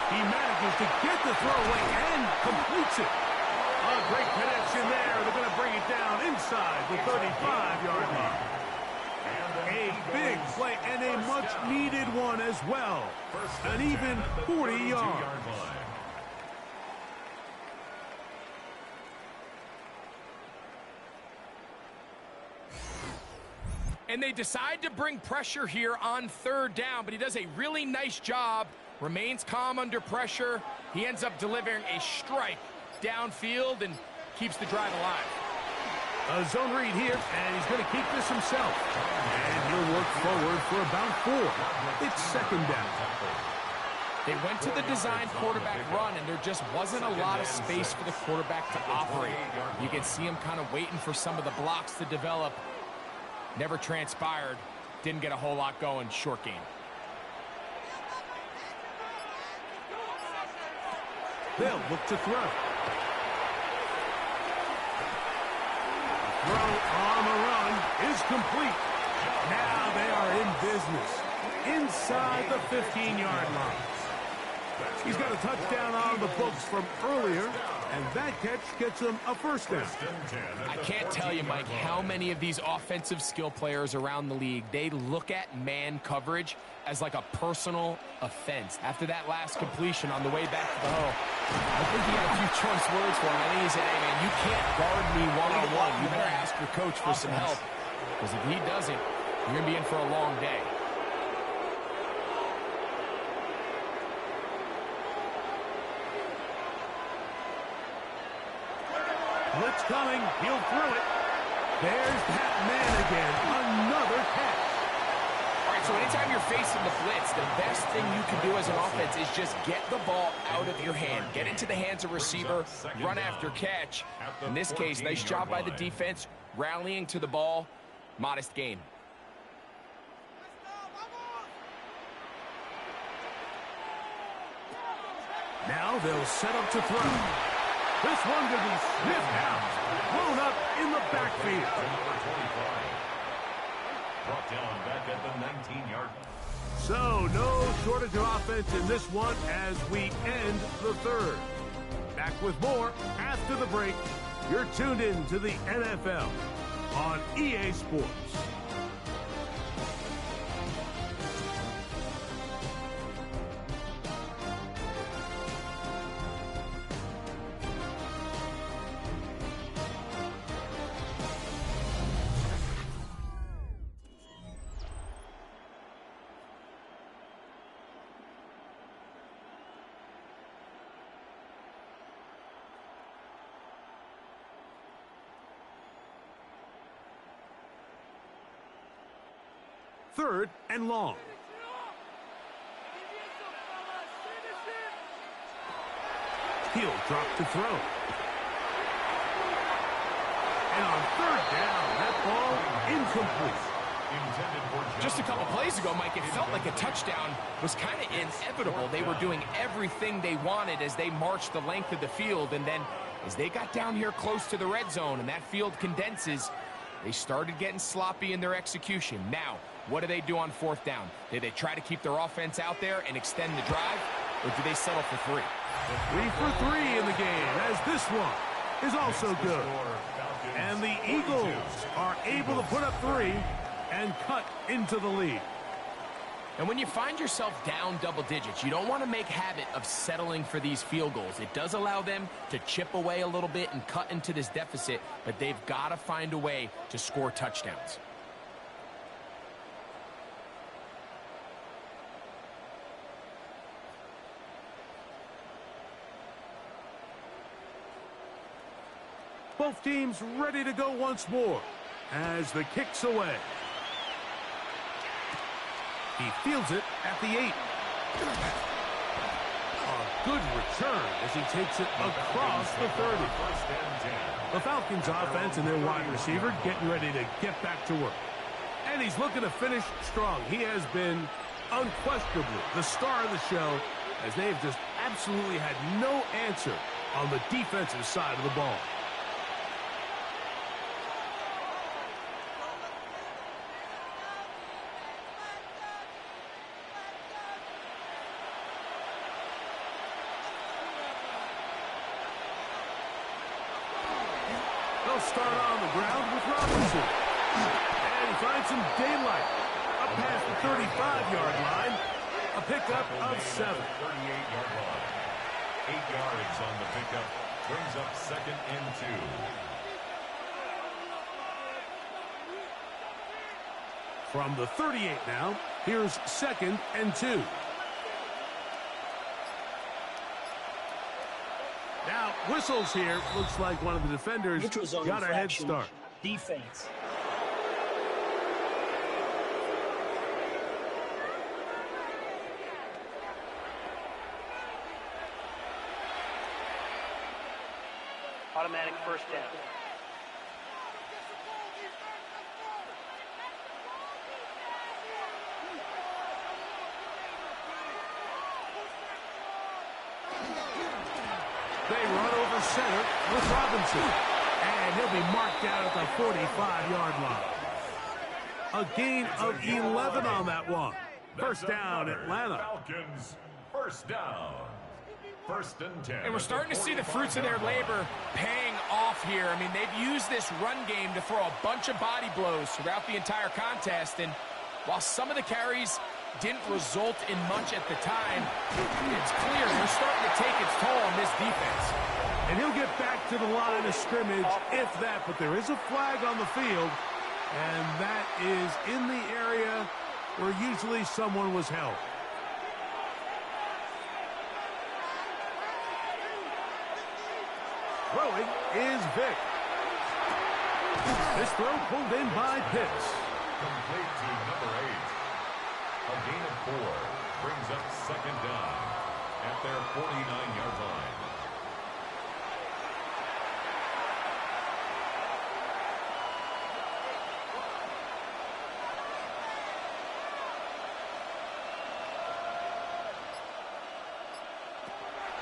He manages to get the throw away and completes it. A great connection there. They're going to bring it down inside the 35-yard line. A big play and a much-needed one as well. An even 40 yards. And they decide to bring pressure here on 3rd down, but he does a really nice job. Remains calm under pressure. He ends up delivering a strike downfield and keeps the drive alive. A zone read here, and he's going to keep this himself. And he'll work forward for about 4. It's 2nd down. They went to the design quarterback run, and there just wasn't a lot of space for the quarterback to operate. You can see him kind of waiting for some of the blocks to develop. Never transpired. Didn't get a whole lot going. Short game. They'll look to throw. Throw on the run is complete. Now they are in business inside the 15-yard line. He's got a touchdown on the books from earlier, and that catch gets him a 1st down. I can't tell you, Mike, how many of these offensive skill players around the league, they look at man coverage as like a personal offense. After that last completion on the way back to the hole, I think he had a few choice words for him. I think he said, hey, man, you can't guard me one-on-one. You better ask your coach for some help, because if he doesn't, you're going to be in for a long day. Blitz coming. He'll throw it. There's that man again. Another catch. All right, so anytime you're facing the blitz, the best thing you can do as an offense is just get the ball out of your hand. Get into the hands of receiver, run after catch. In this case, nice job by the defense, rallying to the ball. Modest gain. Now they'll set up to throw. This one going to be sniffed out. Blown up in the backfield. Brought down back at the 19-yard line. So no shortage of offense in this one as we end the 3rd. Back with more after the break. You're tuned in to the NFL on EA Sports. Third and long. He'll drop to throw. And on 3rd down, that ball incomplete. Just a couple plays ago, Mike, it felt like a touchdown was kind of inevitable. They were doing everything they wanted as they marched the length of the field, and then as they got down here close to the red zone and that field condenses, they started getting sloppy in their execution. Now, what do they do on 4th down? Do they try to keep their offense out there and extend the drive, or do they settle for 3? 3 for 3 in the game, as this one is also good. And the Eagles are able to put up 3 and cut into the lead. And when you find yourself down double digits, you don't want to make habit of settling for these field goals. It does allow them to chip away a little bit and cut into this deficit, but they've got to find a way to score touchdowns. Both teams ready to go once more as the kick's away. He fields it at the 8. A good return as he takes it across the 30. The Falcons offense and their wide receiver getting ready to get back to work. And he's looking to finish strong. He has been unquestionably the star of the show as they have just absolutely had no answer on the defensive side of the ball. They'll start on the ground with Robinson. And he finds some daylight up past the 35-yard line. A pickup of 7. 38-yard line. 8 yards on the pickup. Brings up 2nd and 2. From the 38 now, here's 2nd and 2. Now, whistles here. Looks like one of the defenders got a head start. Defense. Automatic first down. They run over center with Robinson. And he'll be marked down at the 45-yard line. A gain of 11 on that one. First down, Atlanta. Falcons, first down. 1st and 10. And we're starting to see the fruits of their labor paying off here. I mean, they've used this run game to throw a bunch of body blows throughout the entire contest. And while some of the carries didn't result in much at the time, it's clear they're starting to take its toll on this defense. And he'll get back to the line of scrimmage, if that. But there is a flag on the field, and that is in the area where usually someone was held. Throwing is Vick. This throw pulled in by Pitts. Complete to number 8. A gain of 4 brings up 2nd down at their 49-yard line.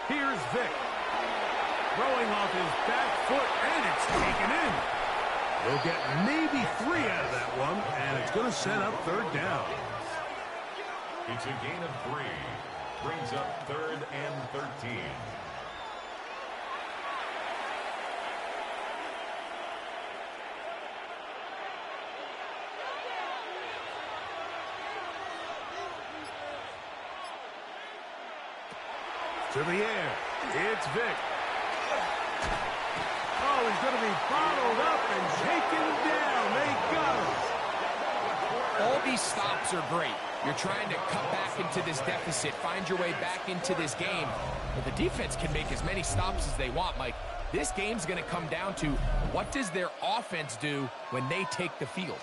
Here's Vick. Throwing off his back foot, and it's taken in. They'll get maybe 3 out of that one, and it's going to set up 3rd down. It's a gain of 3. Brings up 3rd and 13. To the air. It's Vick. Oh, he's going to be bottled up and taken down. They got him. All these stops are great. You're trying to cut back into this deficit, find your way back into this game. But the defense can make as many stops as they want, Mike. This game's going to come down to what does their offense do when they take the field.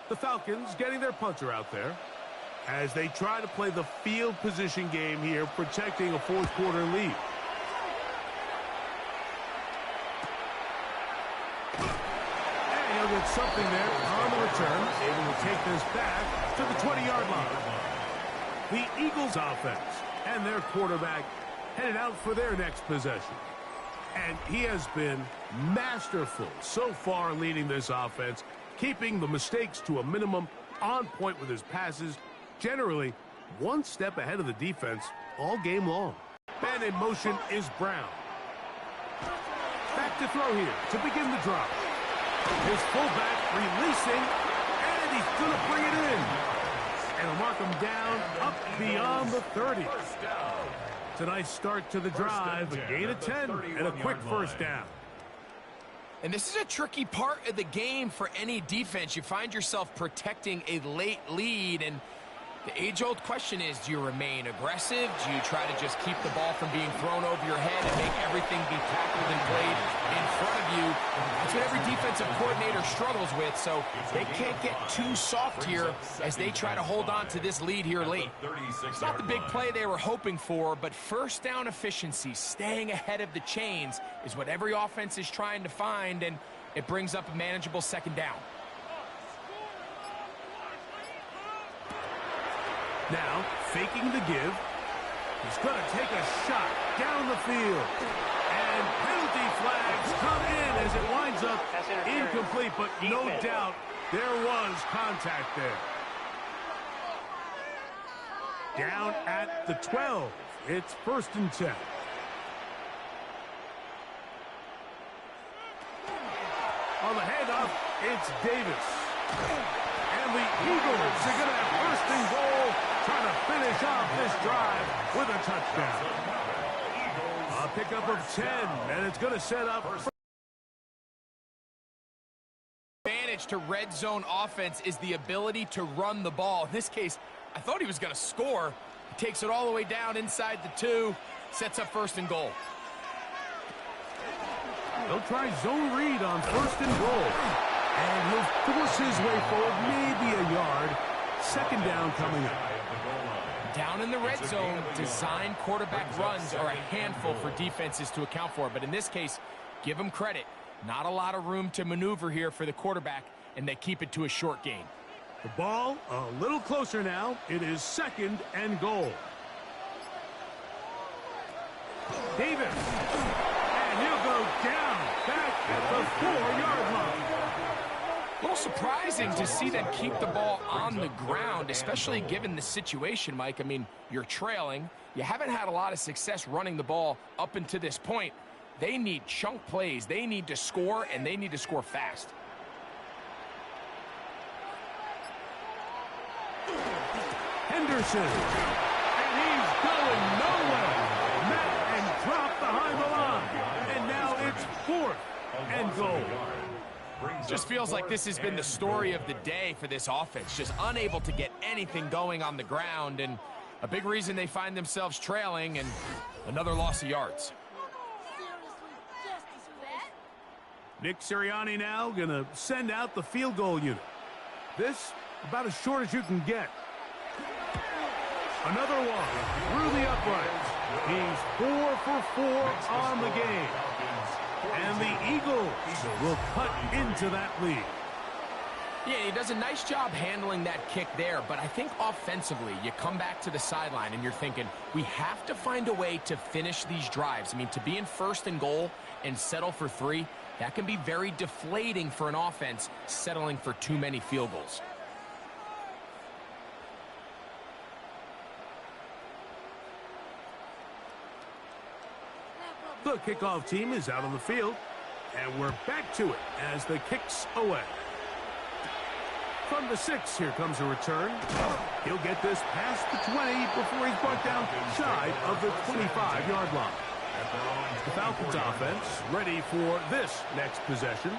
The Falcons getting their punter out there as they try to play the field position game here, protecting a 4th quarter lead. And he'll get something there on the return, able to take this back to the 20-yard line. The Eagles offense and their quarterback headed out for their next possession. And he has been masterful so far leading this offense, keeping the mistakes to a minimum, on point with his passes, generally one step ahead of the defense all game long. Man in motion is Brown. Back to throw here to begin the drive. His fullback releasing, and he's going to bring it in. And he'll mark him down up beyond the 30. That's a nice start to the drive. A gain of 10 and a quick first down. And this is a tricky part of the game for any defense. You find yourself protecting a late lead, and the age-old question is, do you remain aggressive? Do you try to just keep the ball from being thrown over your head and make everything be tackled and played in front of you? That's what every defensive coordinator struggles with, so they can't get too soft here as they try to hold on to this lead here late. It's not the big play they were hoping for, but first down efficiency, staying ahead of the chains, is what every offense is trying to find, and it brings up a manageable second down. Now, faking the give. He's going to take a shot down the field. And penalty flags come in as it winds up incomplete, but no doubt there was contact there. Down at the 12. It's 1st and 10. On the handoff, it's Davis. And the Eagles are going to have 1st and goal, trying to finish off this drive with a touchdown. A pickup of 10, and it's going to set up. Advantage to red zone offense is the ability to run the ball. In this case, I thought he was going to score. He takes it all the way down inside the 2, sets up 1st and goal. He'll try zone read on 1st and goal. And he'll force his way forward, maybe a yard. 2nd down coming up. Down in the red zone, design quarterback runs are a handful for defenses to account for. But in this case, give them credit. Not a lot of room to maneuver here for the quarterback, and they keep it to a short gain. The ball a little closer now. It is 2nd and goal. Davis. And he'll go down back at the 4-yard line. A little surprising to see them keep the ball on the ground, especially given the situation, Mike. I mean, you're trailing. You haven't had a lot of success running the ball up until this point. They need chunk plays. They need to score, and they need to score fast. Henderson. And he's going nowhere. Met and dropped behind the line. And now it's 4th and goal. Just feels like this has been the story of the day for this offense. Just unable to get anything going on the ground, and a big reason they find themselves trailing, and another loss of yards. Nick Sirianni now going to send out the field goal unit. This about as short as you can get. Another one through the uprights. He's 4 for 4 on the game. And the Eagles will cut into that lead. Yeah, he does a nice job handling that kick there, but I think offensively, you come back to the sideline and you're thinking, we have to find a way to finish these drives. I mean, to be in 1st and goal and settle for 3, that can be very deflating for an offense settling for too many field goals. The kickoff team is out on the field, and we're back to it as the kick's away. From the 6, here comes a return. He'll get this past the 20 before he's brought down shy of the 25-yard line. The Falcons offense ready for this next possession.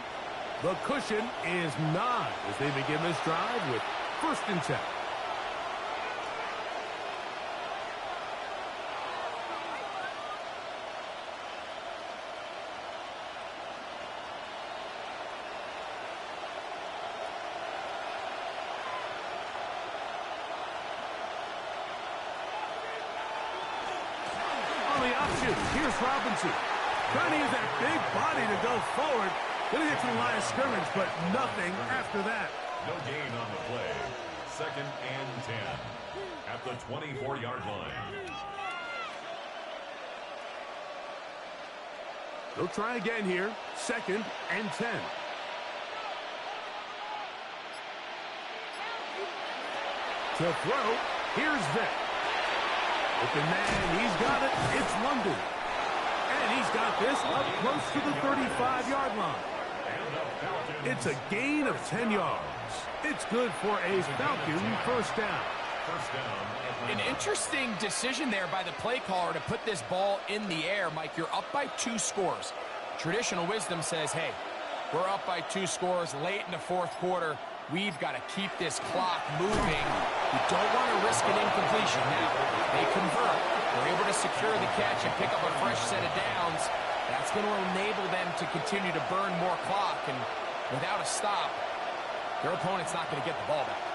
The cushion is not as they begin this drive with 1st and 10. Here's Robinson. Trying to use that big body to go forward. Going to get to the line of scrimmage, but nothing after that. No gain on the play. 2nd and 10 at the 24-yard line. They'll try again here. 2nd and 10. To throw, here's Vick. Open man, he's got it. It's London. And he's got this up close to the 35-yard line. It's a gain of 10 yards. It's good for a Falcon 1st down. First down, An Atlanta. interesting decision there by the play caller to put this ball in the air. Mike, you're up by 2 scores. Traditional wisdom says, hey, we're up by 2 scores late in the fourth quarter. We've got to keep this clock moving. You don't want to risk an incompletion. Now, they convert. They're able to secure the catch and pick up a fresh set of downs. That's going to enable them to continue to burn more clock. And without a stop, their opponent's not going to get the ball back.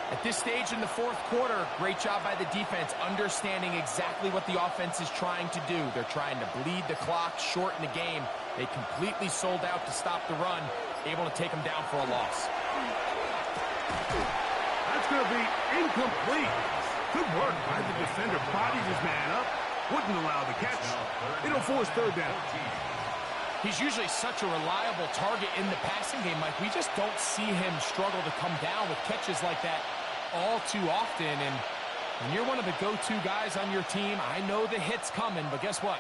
At this stage in the fourth quarter, great job by the defense, understanding exactly what the offense is trying to do. They're trying to bleed the clock, shorten the game. They completely sold out to stop the run, able to take them down for a loss. That's going to be incomplete. Good work by the defender. Bodies his man up. Wouldn't allow the catch. It'll force third down. He's usually such a reliable target in the passing game, Mike. We just don't see him struggle to come down with catches like that all too often. And when you're one of the go-to guys on your team, I know the hit's coming, but guess what?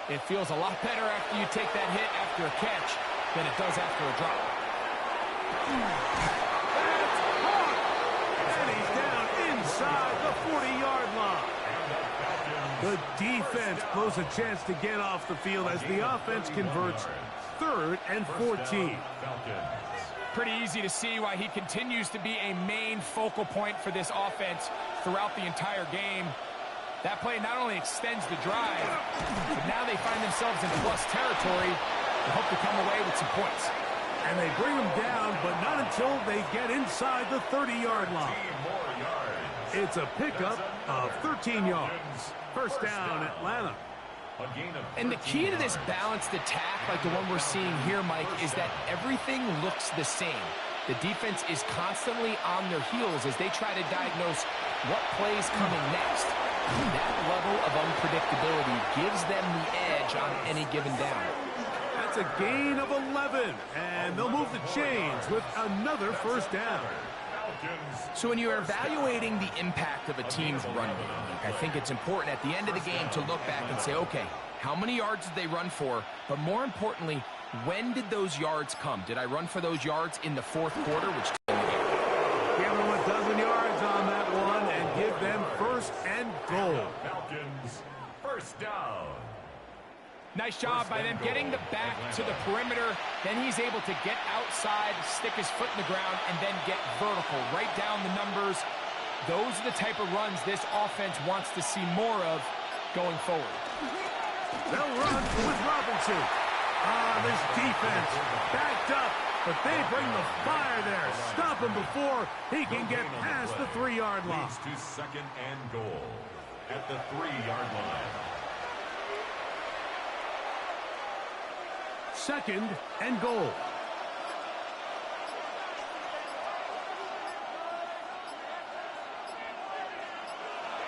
It feels a lot better after you take that hit after a catch than it does after a drop. That's caught! And he's down inside the 40-yard line. The defense blows a chance to get off the field as the offense converts 3rd and 14. Pretty easy to see why he continues to be a main focal point for this offense throughout the entire game. That play not only extends the drive, but now they find themselves in plus territory and hope to come away with some points. And they bring him down, but not until they get inside the 30-yard line. It's a pickup of 13 yards. First down, Atlanta. And the key to this balanced attack, like the one we're seeing here, Mike, is that everything looks the same. The defense is constantly on their heels as they try to diagnose what play's coming next. That level of unpredictability gives them the edge on any given down. That's a gain of 11, and they'll move the chains with another first down. So when you're evaluating the impact of a team's run game, I think it's important at the end of the game to look back and say, okay, how many yards did they run for? But more importantly, when did those yards come? Did I run for those yards in the fourth quarter, which Give them a dozen yards on that one and give them first and goal. Falcons, first down. nice job by them getting the back to the perimeter. Then he's able to get outside, stick his foot in the ground, and then get vertical. Right down the numbers. Those are the type of runs this offense wants to see more of going forward. They'll run with Robinson. This defense backed up, but they bring the fire there. Stop him before he can get past the 3-yard line. Leads to second and goal at the 3-yard line. Second and goal.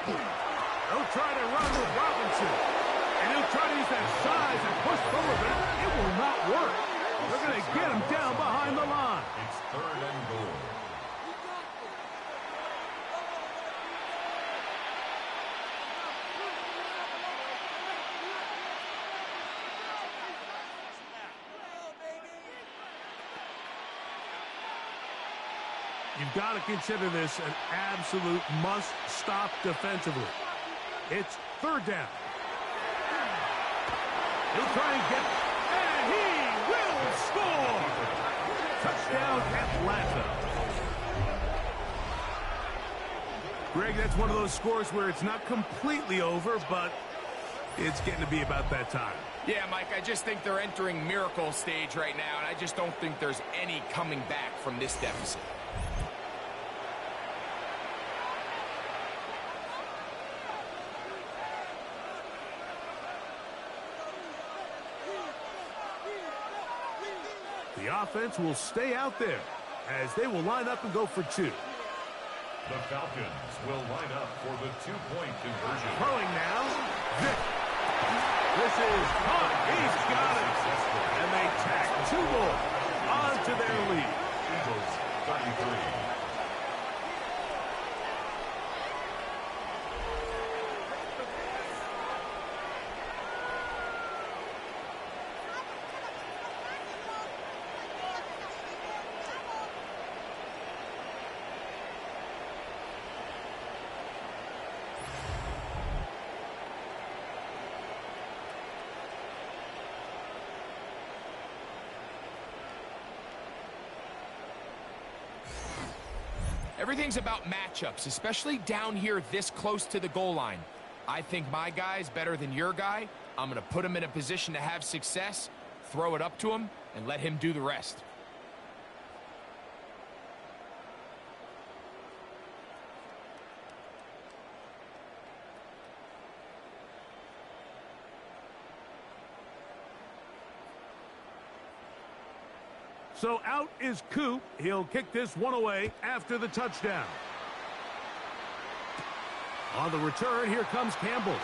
They'll try to run with Robinson. And he'll try to use that size and push forward, but it will not work. They're going to get him down behind the line. It's third and goal. You've got to consider this an absolute must-stop defensively. It's third down. He'll try and get, and he will score! Touchdown, Atlanta. Greg, that's one of those scores where it's not completely over, but it's getting to be about that time. Yeah, Mike, I just think they're entering miracle stage right now, and I just don't think there's any coming back from this deficit. The offense will stay out there as they will line up and go for two. The Falcons will line up for the two-point conversion. Throwing now, Vick. This is caught. He's got it. And they tack two more onto their lead. Eagles 33. Everything's about matchups, especially down here this close to the goal line. I think my guy's better than your guy. I'm going to put him in a position to have success, throw it up to him, and let him do the rest. So out is Coop. He'll kick this one away after the touchdown. On the return, here comes Campbell.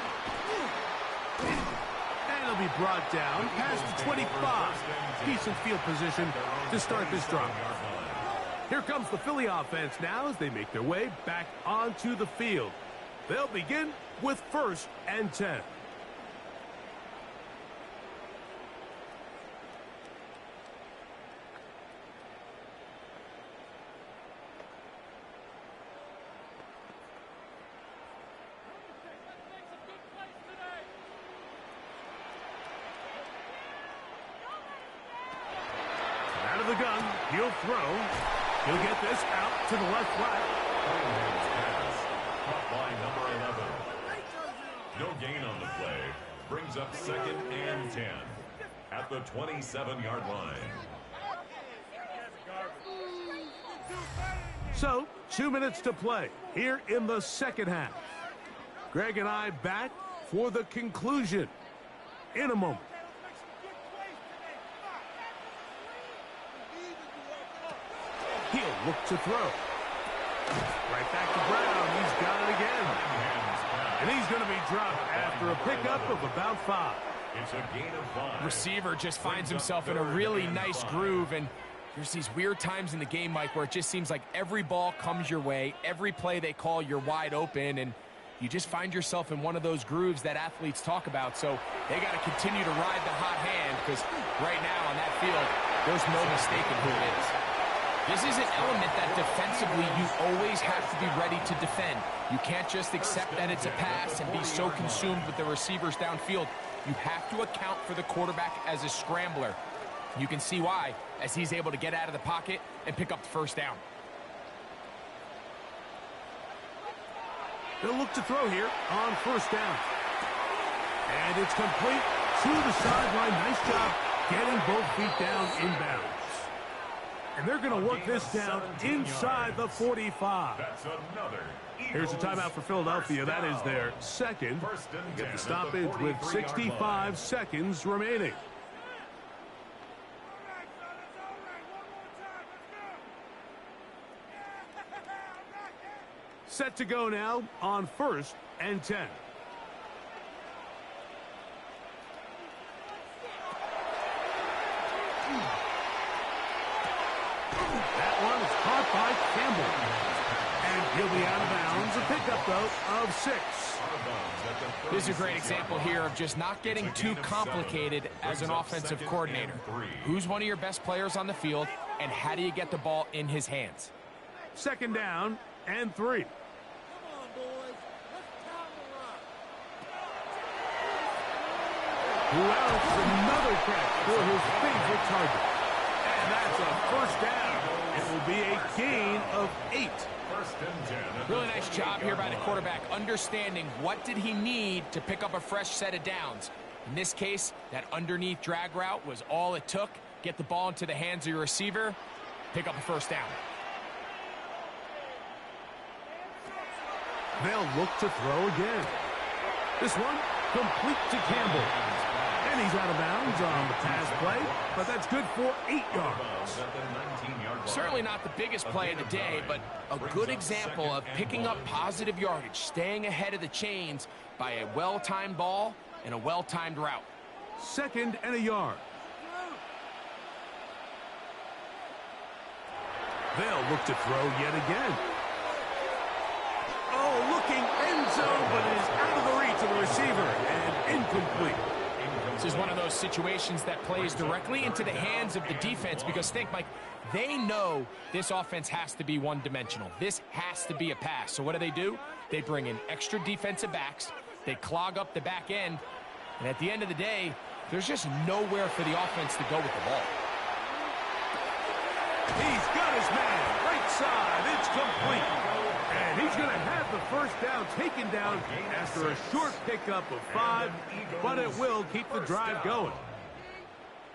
And he'll be brought down past the 25. Decent field position to start this drive. Here comes the Philly offense now as they make their way back onto the field. They'll begin with 1st and 10. The gun, he'll throw. He'll get this out to the left flat. Caught by number 11. No gain on the play. Brings up 2nd and 10 at the 27-yard line. So, 2 minutes to play here in the second half. Greg and I back for the conclusion in a moment. He'll look to throw. Right back to Brown. He's got it again. And he's going to be dropped after a pickup of about 5. It's a gain of 5. Receiver just finds himself in a really nice groove, and there's these weird times in the game, Mike, where it just seems like every ball comes your way, every play they call, you're wide open, and you just find yourself in one of those grooves that athletes talk about. So they got to continue to ride the hot hand, because right now on that field, there's no mistaking who it is. This is an element that defensively you always have to be ready to defend. You can't just accept that it's a pass and be so consumed with the receivers downfield. You have to account for the quarterback as a scrambler. You can see why, as he's able to get out of the pocket and pick up the 1st down. They'll look to throw here on 1st down. And it's complete to the sideline. Nice job getting both feet down inbounds. And they're going to work this down inside the 45. That's another. Here's a timeout for Philadelphia. That is their 2nd. Get the stoppage with 65 seconds remaining. Set to go now on 1st and 10. That one is caught by Campbell. And he'll be out of bounds. A pickup, though, of 6. This is a great example here of just not getting too complicated as an offensive coordinator. Who's one of your best players on the field, and how do you get the ball in his hands? 2nd down and 3. Else, another catch for his favorite target. And that's a 1st down. It will be a gain of 8. Really nice job here by the quarterback, understanding what did he need to pick up a fresh set of downs. In this case, that underneath drag route was all it took. Get the ball into the hands of your receiver, pick up a 1st down. They'll look to throw again. This one complete to Campbell. And he's out of bounds on the pass play, but that's good for 8 yards. Certainly not the biggest play of the day, but a good example of picking up positive yardage, staying ahead of the chains by a well-timed ball and a well-timed route. 2nd and a yard. They'll look to throw yet again. Oh, looking end zone, but it is out of the reach of the receiver and incomplete. This is one of those situations that plays directly into the hands of the defense, because think, Mike, they know this offense has to be one-dimensional. This has to be a pass. So what do? They bring in extra defensive backs. They clog up the back end. And at the end of the day, there's just nowhere for the offense to go with the ball. He's got his man. Right side. It's complete. complete. And he's going to have the first down taken down after a short pickup of 5, but it will keep the drive going.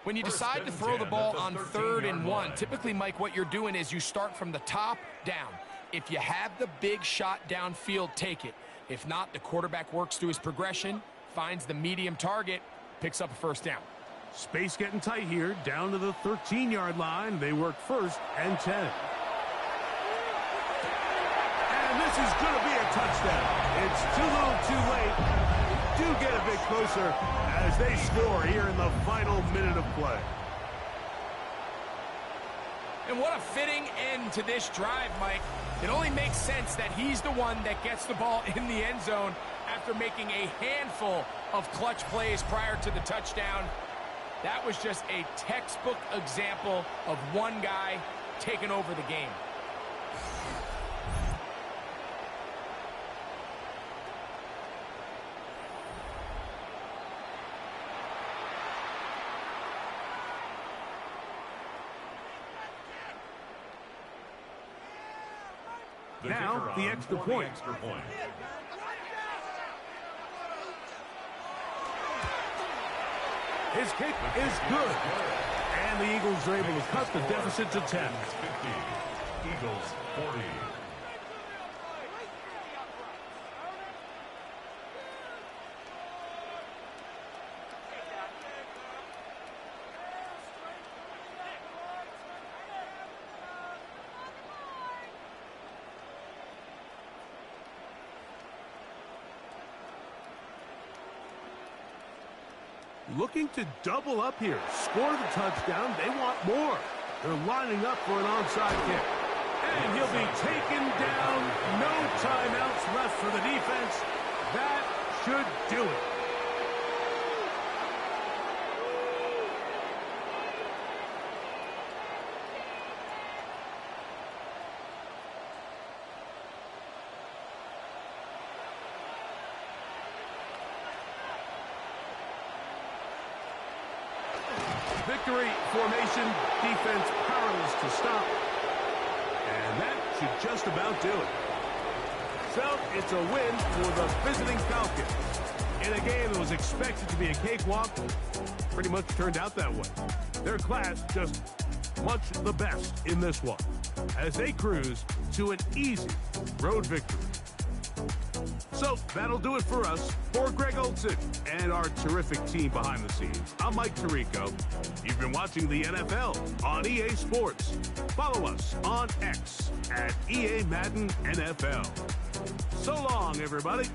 When you decide to throw the ball on 3rd and 1, typically, Mike, what you're doing is you start from the top down. If you have the big shot downfield, take it. If not, the quarterback works through his progression, finds the medium target, picks up a first down. Space getting tight here, down to the 13-yard line. They work 1st and 10. And this is going to be a touchdown. It's too little too late. Do get a bit closer as they score here in the final minute of play. And what a fitting end to this drive, Mike. It only makes sense that he's the one that gets the ball in the end zone after making a handful of clutch plays prior to the touchdown. That was just a textbook example of one guy taking over the game. Now, the extra point. His kick is good. And the Eagles are able to cut the deficit to 10. Eagles 40. Looking to double up here. Score the touchdown. They want more. They're lining up for an onside kick. And he'll be taken down. No timeouts left for the defense. That should do it. Victory formation, defense powerless to stop. And that should just about do it. So it's a win for the visiting Falcons. In a game that was expected to be a cakewalk, pretty much turned out that way. Their class just much the best in this one as they cruise to an easy road victory. So that'll do it for us. For Greg Olson and our terrific team behind the scenes, I'm Mike Tirico. You've been watching the NFL on EA Sports. Follow us on X at EA Madden NFL. So long, everybody.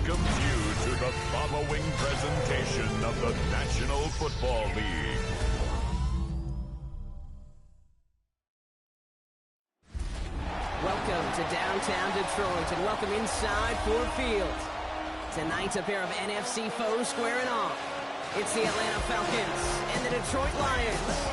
welcomes you to the following presentation of the National Football League. Welcome to downtown Detroit and welcome inside Ford Field. Tonight, a pair of NFC foes squaring off. It's the Atlanta Falcons and the Detroit Lions.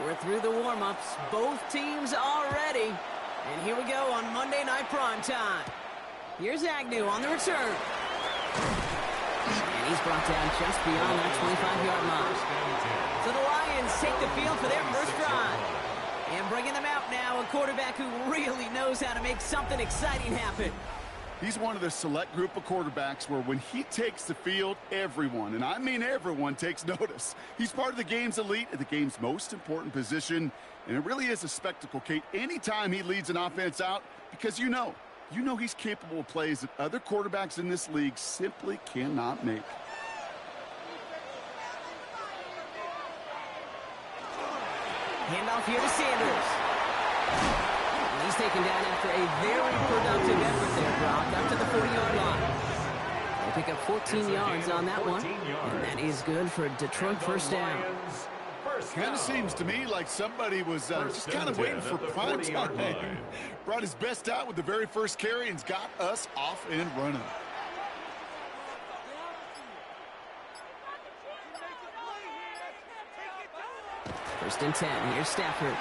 We're through the warm-ups. Both teams are ready. And here we go on Monday Night Primetime. Here's Agnew on the return. And he's brought down just beyond that 25-yard line. So the Lions take the field for their first drive. And bringing them out now, a quarterback who really knows how to make something exciting happen. He's one of the select group of quarterbacks where when he takes the field, everyone, and I mean everyone, takes notice. He's part of the game's elite at the game's most important position, and it really is a spectacle, Kate, anytime he leads an offense out, because you know he's capable of plays that other quarterbacks in this league simply cannot make. Handoff here to Sanders. He's taken down after a very productive effort there, Brock, up to the 40-yard line. They pick up 14 yards on that one, and that is good for a Detroit first down. Kind of seems to me like somebody was just kind of waiting for prime time. Brought his best out with the very first carry and's got us off and running. First and 10. Here's Stafford.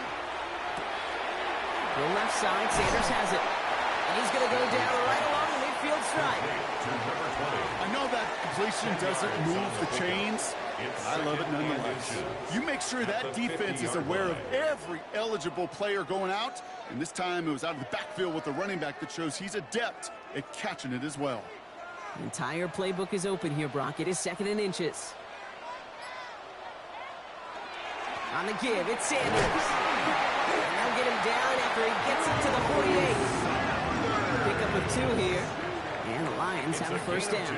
The left side, Sanders has it. And he's going to go down right along the midfield stripe. I know that completion doesn't move the chains. I love it nonetheless. You make sure that defense is aware of every eligible player going out. And this time it was out of the backfield with the running back that shows he's adept at catching it as well. The entire playbook is open here, Brock. It is 2nd and inches. On the give, it's Sanders. And they'll get him down after he gets it to the 48. Pickup of 2 here. And the Lions have a first down.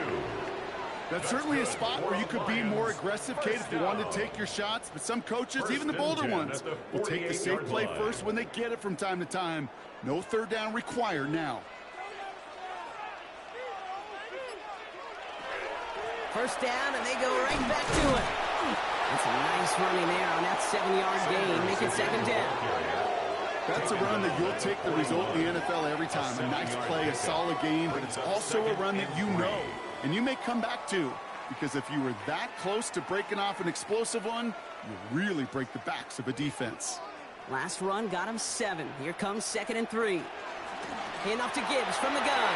That's certainly a spot where you could be more aggressive, Kate, if you wanted to take your shots. But some coaches, even the bolder ones, will take the safe play first when they get it from time to time. No third down required now. First down, and they go right back to it. That's a nice running there on that 7-yard gain. Make it 2nd down. That's a run that you'll take the result in the NFL every time. A nice play, a solid gain, but it's also a run that you know and you may come back to, because if you were that close to breaking off an explosive one, you really break the backs of a defense. Last run got him 7. Here comes 2nd and 3. Handoff to Gibbs from the gun.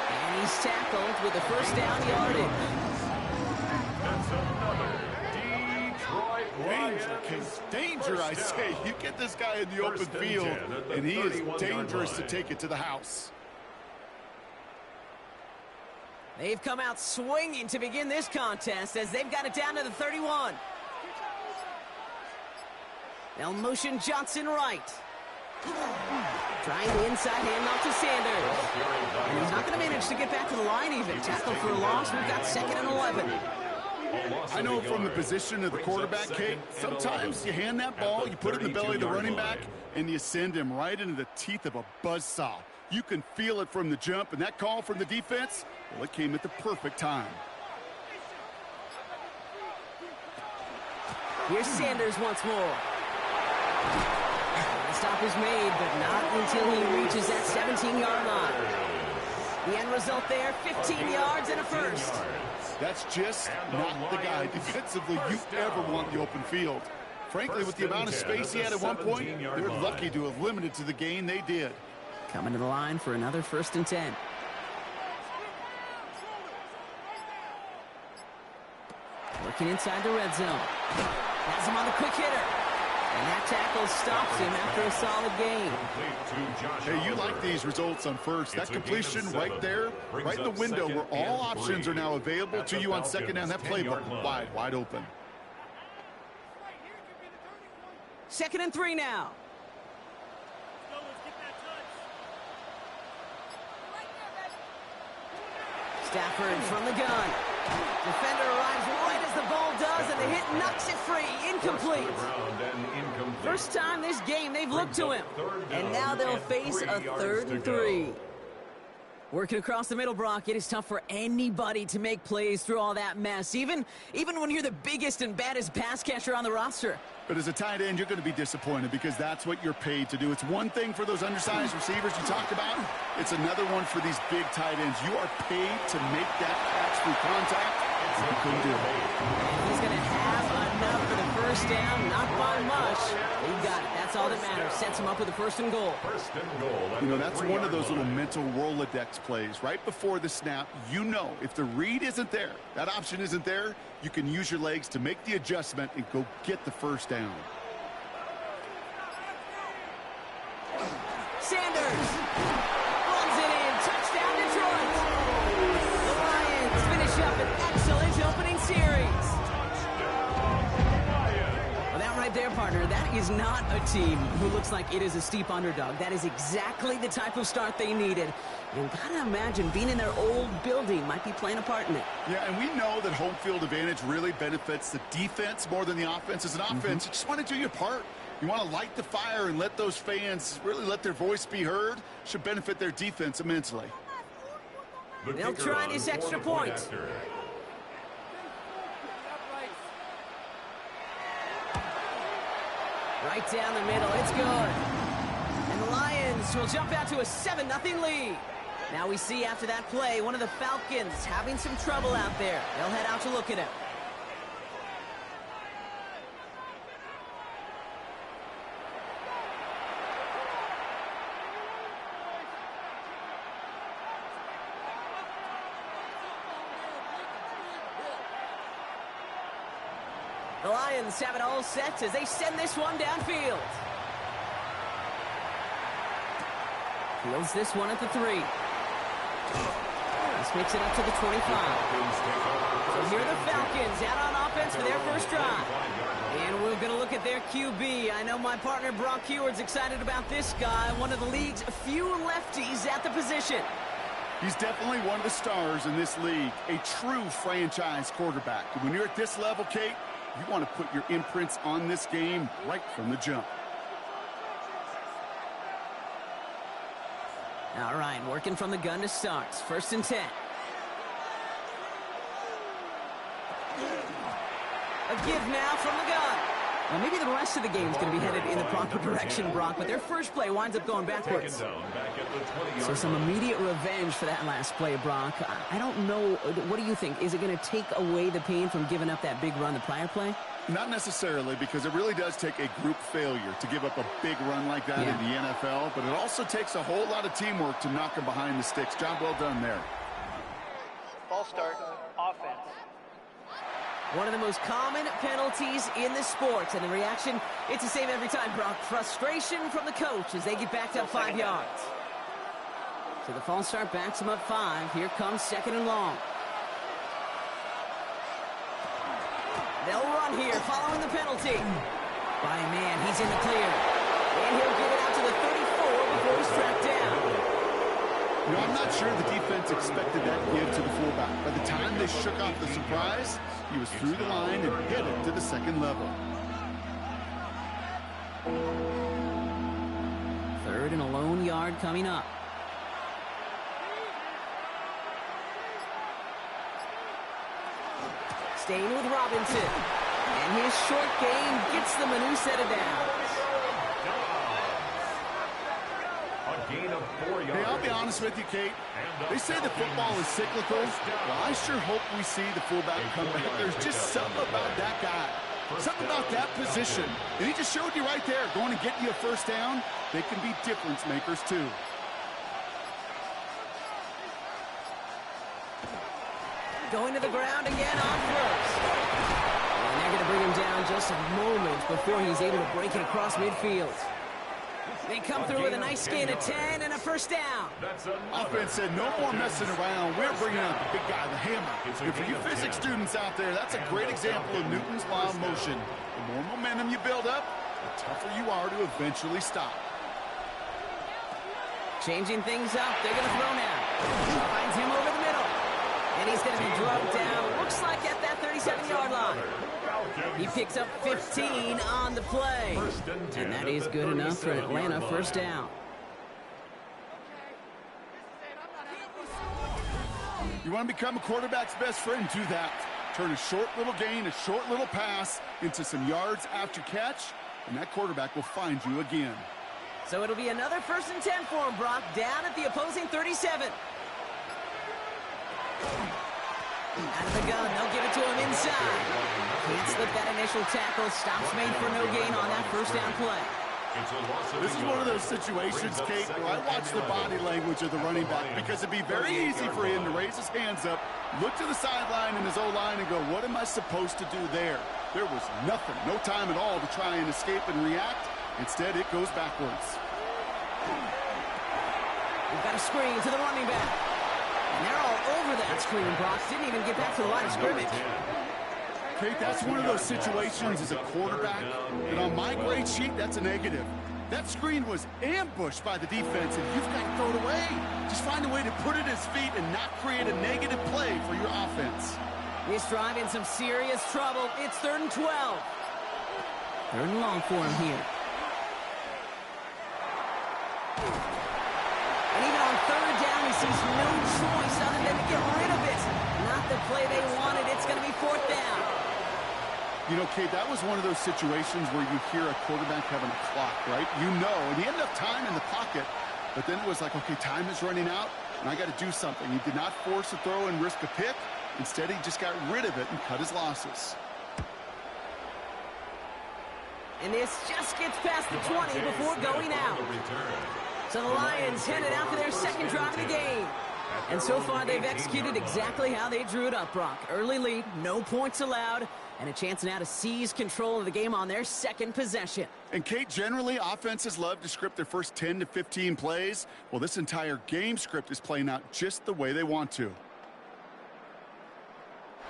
And he's tackled with the first down yardage. Danger, Case. Danger, I say. You get this guy in the open field, and he is dangerous to take it to the house. They've come out swinging to begin this contest as they've got it down to the 31. They'll motion Johnson right. Trying the inside handoff to Sanders. And he's not going to manage to get back to the line even. Tackle for a loss. We've got 2nd and 11. I know from the position of the quarterback, Kate, sometimes you hand that ball, you put it in the belly of the running back, and you send him right into the teeth of a buzzsaw. You can feel it from the jump, and that call from the defense, well, it came at the perfect time. Here's Sanders once more. The stop is made, but not until he reaches that 17-yard line. The end result there, 15 yards and a first. That's just not the guy defensively you ever want the open field. Frankly, with the amount of space he had at one point, they're lucky to have limited to the gain they did. Coming to the line for another 1st and 10. Working inside the red zone. Has him on the quick hitter. And that tackle stops him after a solid gain. Hey, you like these results on first. That completion right there, right in the window where all options are now available to you on second down. That playbook wide open. 2nd and 3 now. Stafford from the gun. Defender arrives right as the ball does, and the hit knocks it free. Incomplete. First time this game they've looked to him. And now they'll face a 3rd and 3. Working across the middle, Brock, it is tough for anybody to make plays through all that mess, even when you're the biggest and baddest pass catcher on the roster. But as a tight end, you're going to be disappointed because that's what you're paid to do. It's one thing for those undersized receivers you talked about. It's another one for these big tight ends. You are paid to make that catch through contact. You couldn't do it. He's going to have enough for the first down, not by much. He got it. That's all that matters. Sets him up with a 1st and goal. You know, that's one of those little mental Rolodex plays. Right before the snap, you know if the read isn't there, that option isn't there, you can use your legs to make the adjustment and go get the first down. Sanders runs it in. Touchdown, Detroit. The Lions finish up an excellent opening series. Well, that right there, partner, that is not a team who looks like it is a steep underdog. That is exactly the type of start they needed. And gotta imagine being in their old building might be playing a part in it. Yeah, and we know that home field advantage really benefits the defense more than the offense. As an offense, you just want to do your part. You want to light the fire and let those fans really let their voice be heard. Should benefit their defense immensely. They'll try this extra point. Right down the middle. It's good. And the Lions will jump out to a 7-0 lead. Now we see after that play, one of the Falcons having some trouble out there. They'll head out to look at him. The Lions have it all set as they send this one downfield. Fields this one at the 3. This makes it up to the 25. So here are the Falcons out on offense for their first drive. And we're going to look at their QB. I know my partner Brock Heward's excited about this guy, one of the league's few lefties at the position. He's definitely one of the stars in this league, a true franchise quarterback. And when you're at this level, Kate, you want to put your imprints on this game right from the jump. All right, working from the gun to start. 1st and 10. A give now from the gun. Well, maybe the rest of the game is going to be headed in the proper direction, Brock, but their first play winds up going backwards. So some immediate revenge for that last play, Brock. I don't know. What do you think? Is it going to take away the pain from giving up that big run the prior play? Not necessarily, because it really does take a group failure to give up a big run like that in the NFL, but it also takes a whole lot of teamwork to knock him behind the sticks. Job well done there. Ball start, offense. One of the most common penalties in the sport, and the reaction, it's the same every time, Brock. Frustration from the coach as they get backed up 5 yards. So the false start backs them up 5. Here comes 2nd and long. They'll run here following the penalty. By a man, he's in the clear. And he'll get it out to the 34 before he's tracked down. You know, I'm not sure the defense expected that give to the fullback. By the time they shook off the surprise, he was through the line and headed to the 2nd level. 3rd and a lone yard coming up. Staying with Robinson. And his short game gets them a new set of downs. Hey, I'll be honest with you, Kate. They say the football is cyclical. Well, I sure hope we see the fullback come back. There's just something about that guy. Something about that position. And he just showed you right there, going to get you a first down. They can be difference makers, too. Going to the ground again on first. going to bring him down just a moment before he's able to break it across midfield. They come through with a nice gain of 10 and a first down. Offense said no more messing around. We're bringing out the big guy, the hammer. And for you physics students out there, that's a great example of Newton's law of motion. The more momentum you build up, the tougher you are to eventually stop. Changing things up. They're going to throw now. Finds him over the middle. And he's going to be drugged down. Looks like at that 37-yard line. He picks up 15 on the play. And that is good enough for an Atlanta first down. You want to become a quarterback's best friend? Do that. Turn a short little gain, a short little pass into some yards after catch, and that quarterback will find you again. So it'll be another 1st and 10 for him, Brock, down at the opposing 37. Out of the gun, they'll give it to him inside. Can't slip that initial tackle. Stops made for no gain on that first down play. This is one of those situations, Kate, where I watch the body language of the running back because it'd be very easy for him to raise his hands up, look to the sideline in his O-line and go, what am I supposed to do there? There was nothing, no time at all to try and escape and react. Instead, it goes backwards. We've got a screen to the running back. And they're all over that screen, Brock. Didn't even get back to the line of scrimmage. Kate, that's one of those situations as a quarterback, and on my grade sheet, that's a negative. That screen was ambushed by the defense, and you've got to throw it away. Just find a way to put it at his feet and not create a negative play for your offense. This drive in some serious trouble. It's 3rd and 12. 3rd and long for him here. And even on 3rd down, he sees no choice other than to get rid of it. Not the play they wanted. It's going to be 4th down. You know, Kate, that was one of those situations where you hear a quarterback having a clock, right? You know, and he had enough time in the pocket, but then it was like, okay, time is running out, and I got to do something. He did not force a throw and risk a pick. Instead, he just got rid of it and cut his losses. And this just gets past the 20 before going out. So the Lions headed out for their second drive of the game. And so far, they've executed exactly how they drew it up, Brock. Early lead, no points allowed, and a chance now to seize control of the game on their second possession. And, Kate, generally, offenses love to script their first 10 to 15 plays. Well, this entire game script is playing out just the way they want to.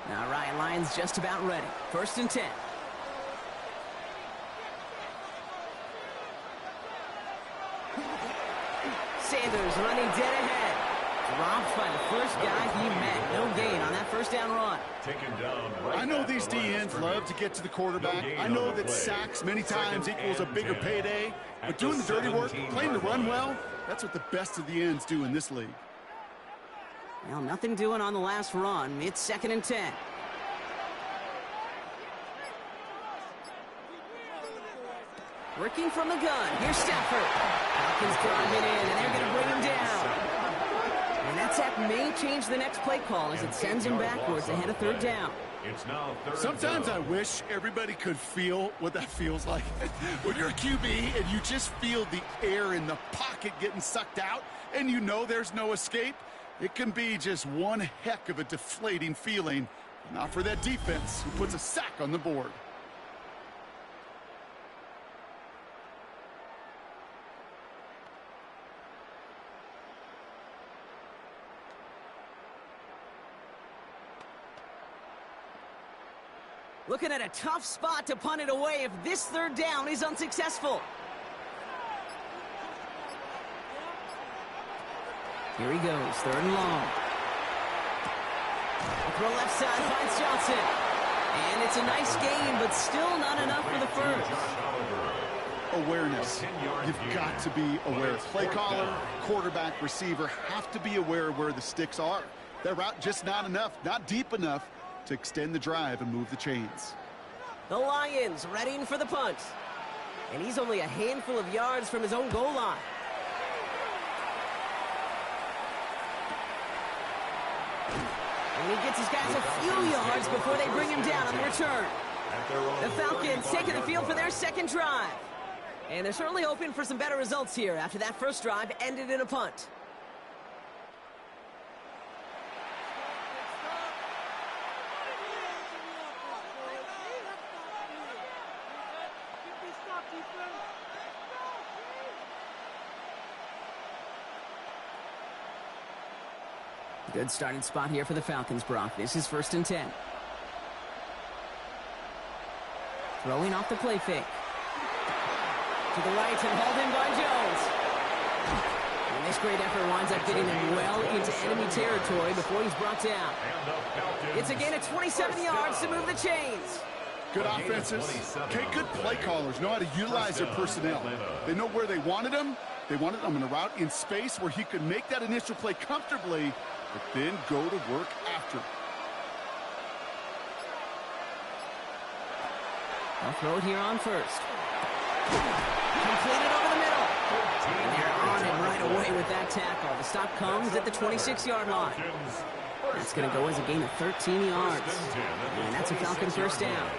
All right, Lions just about ready. 1st and 10. Sanders running dead ahead. Dropped by the first guy he met. No gain on that first down run. I know these DNs love to get to the quarterback. I know that sacks many times equals a bigger payday. But doing the dirty work, playing to run well, that's what the best of the ends do in this league. Well, nothing doing on the last run. It's 2nd and 10. Working from the gun. Here's Stafford. Falcons drive it in, and they're going to bring him down. And that sack may change the next play call as it sends him backwards ahead of 3rd down. Sometimes I wish everybody could feel what that feels like. When you're a QB and you just feel the air in the pocket getting sucked out and you know there's no escape, it can be just one heck of a deflating feeling. Not for that defense who puts a sack on the board. Looking at a tough spot to punt it away if this 3rd down is unsuccessful. Here he goes, 3rd and long. Throw left side, finds Johnson. And it's a nice game, but still not enough for the first. Awareness. You've got to be aware. Play caller, quarterback, receiver have to be aware of where the sticks are. That route just not enough, not deep enough to extend the drive and move the chains. The Lions readying for the punt. And he's only a handful of yards from his own goal line. And he gets his guys a few yards before they bring him down on the return. The Falcons taking the field for their second drive. And they're certainly hoping for some better results here after that first drive ended in a punt. Good starting spot here for the Falcons, Brock. This is 1st and 10. Throwing off the play fake. To the right and hauled in by Jones. And this great effort winds up getting him well into enemy territory before he's brought down. It's a gain of 27 yards to move the chains. Good offenses. Okay, good play callers know how to utilize their personnel. They know where they wanted him. They wanted him in a route in space where he could make that initial play comfortably, but then go to work after. They'll throw it here on 1st. Completed over the middle. And they're on him right away with that tackle. The stop comes at the 26-yard line. That's going to go as a gain of 13 yards. And that's a Falcon 1st down.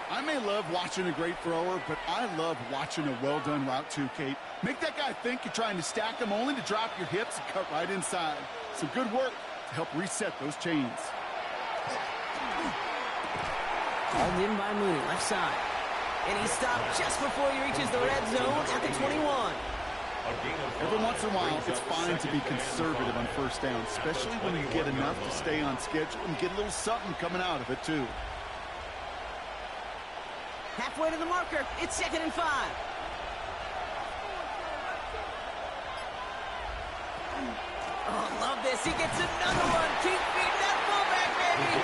I may love watching a great thrower, but I love watching a well-done route too, Kate. Make that guy think you're trying to stack him only to drop your hips and cut right inside. Some good work to help reset those chains. Called in by Mooney, left side. And he stopped just before he reaches the red zone at the 21. Every once in a while, it's fine to be conservative on 1st down, especially when you get enough to stay on schedule and get a little something coming out of it, too. Halfway to the marker, it's 2nd and 5. Oh, love this. He gets another one. Keep feeding that fullback, baby.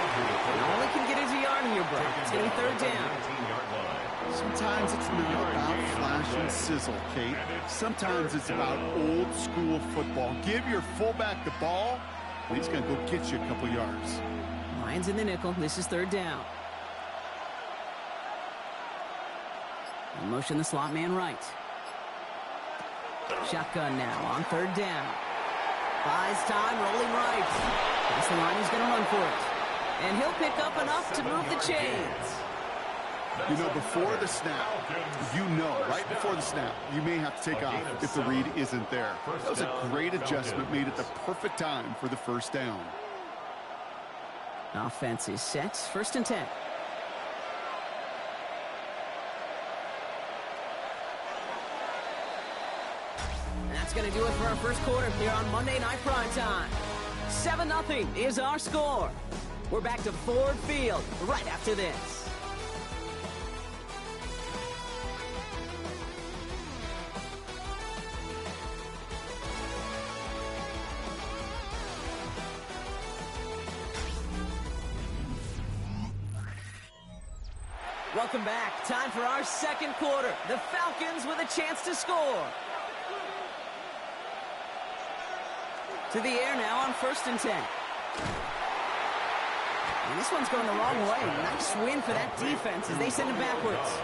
All he can get is a yard here, bro. It's going to be 3rd down. Sometimes it's not about flash and sizzle, Kate. Sometimes it's about old school football. Give your fullback the ball, and he's going to go get you a couple yards. Lions in the nickel. This is 3rd down. In motion, the slot man right. Shotgun now on 3rd down. Buys time, rolling right. That's the line, he's going to run for it. And he'll pick up enough to move the chains. You know, before the snap, right before the snap, you may have to take off if the read isn't there. That was a great adjustment made at the perfect time for the 1st down. Offense is set. 1st and 10. That's going to do it for our 1st quarter here on Monday Night Primetime. 7-0 is our score. We're back to Ford Field right after this. Welcome back. Time for our 2nd quarter. The Falcons with a chance to score. To the air now on 1st and 10. And this one's going the wrong way. Nice win for that defense as they send it backwards.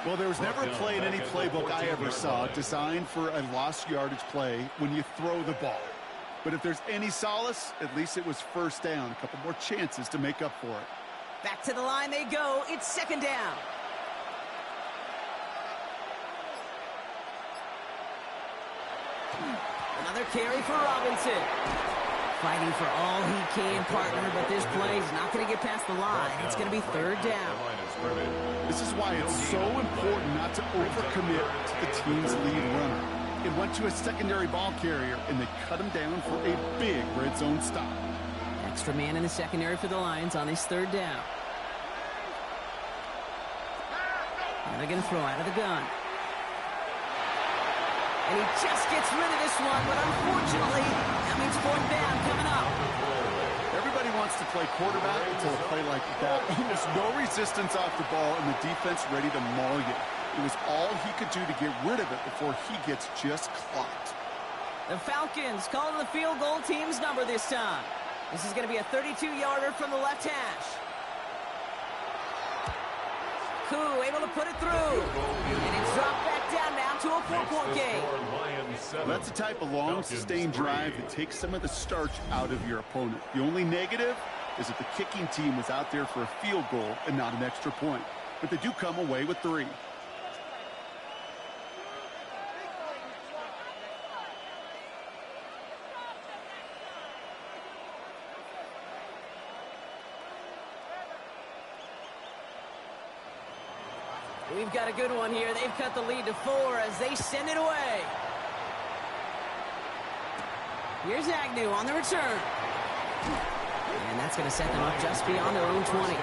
Well, there was never a play in any playbook I ever saw designed for a lost yardage play when you throw the ball. But if there's any solace, at least it was 1st down. A couple more chances to make up for it. Back to the line they go. It's 2nd down. Another carry for Robinson. Fighting for all he can, partner, but this play is not going to get past the line. It's going to be 3rd down. This is why it's so important not to overcommit to the team's lead runner. It went to a secondary ball carrier, and they cut him down for a big red zone stop. Extra man in the secondary for the Lions on this 3rd down. And they're going to throw out of the gun. And he just gets rid of this one, but unfortunately, that means 4th down coming up. Everybody wants to play quarterback until a play like that. Almost no resistance off the ball, and the defense ready to maul you. It was all he could do to get rid of it before he gets just clocked. The Falcons calling the field goal team's number this time. This is going to be a 32-yarder from the left hash. Koo able to put it through. And it's dropped back down now to a 4-point game. That's the type of long, sustained drive that takes some of the starch out of your opponent. The only negative is that the kicking team was out there for a field goal and not an extra point. But they do come away with 3. We've got a good one here. They've cut the lead to 4 as they send it away. Here's Agnew on the return. And that's going to set them up just beyond their own 20.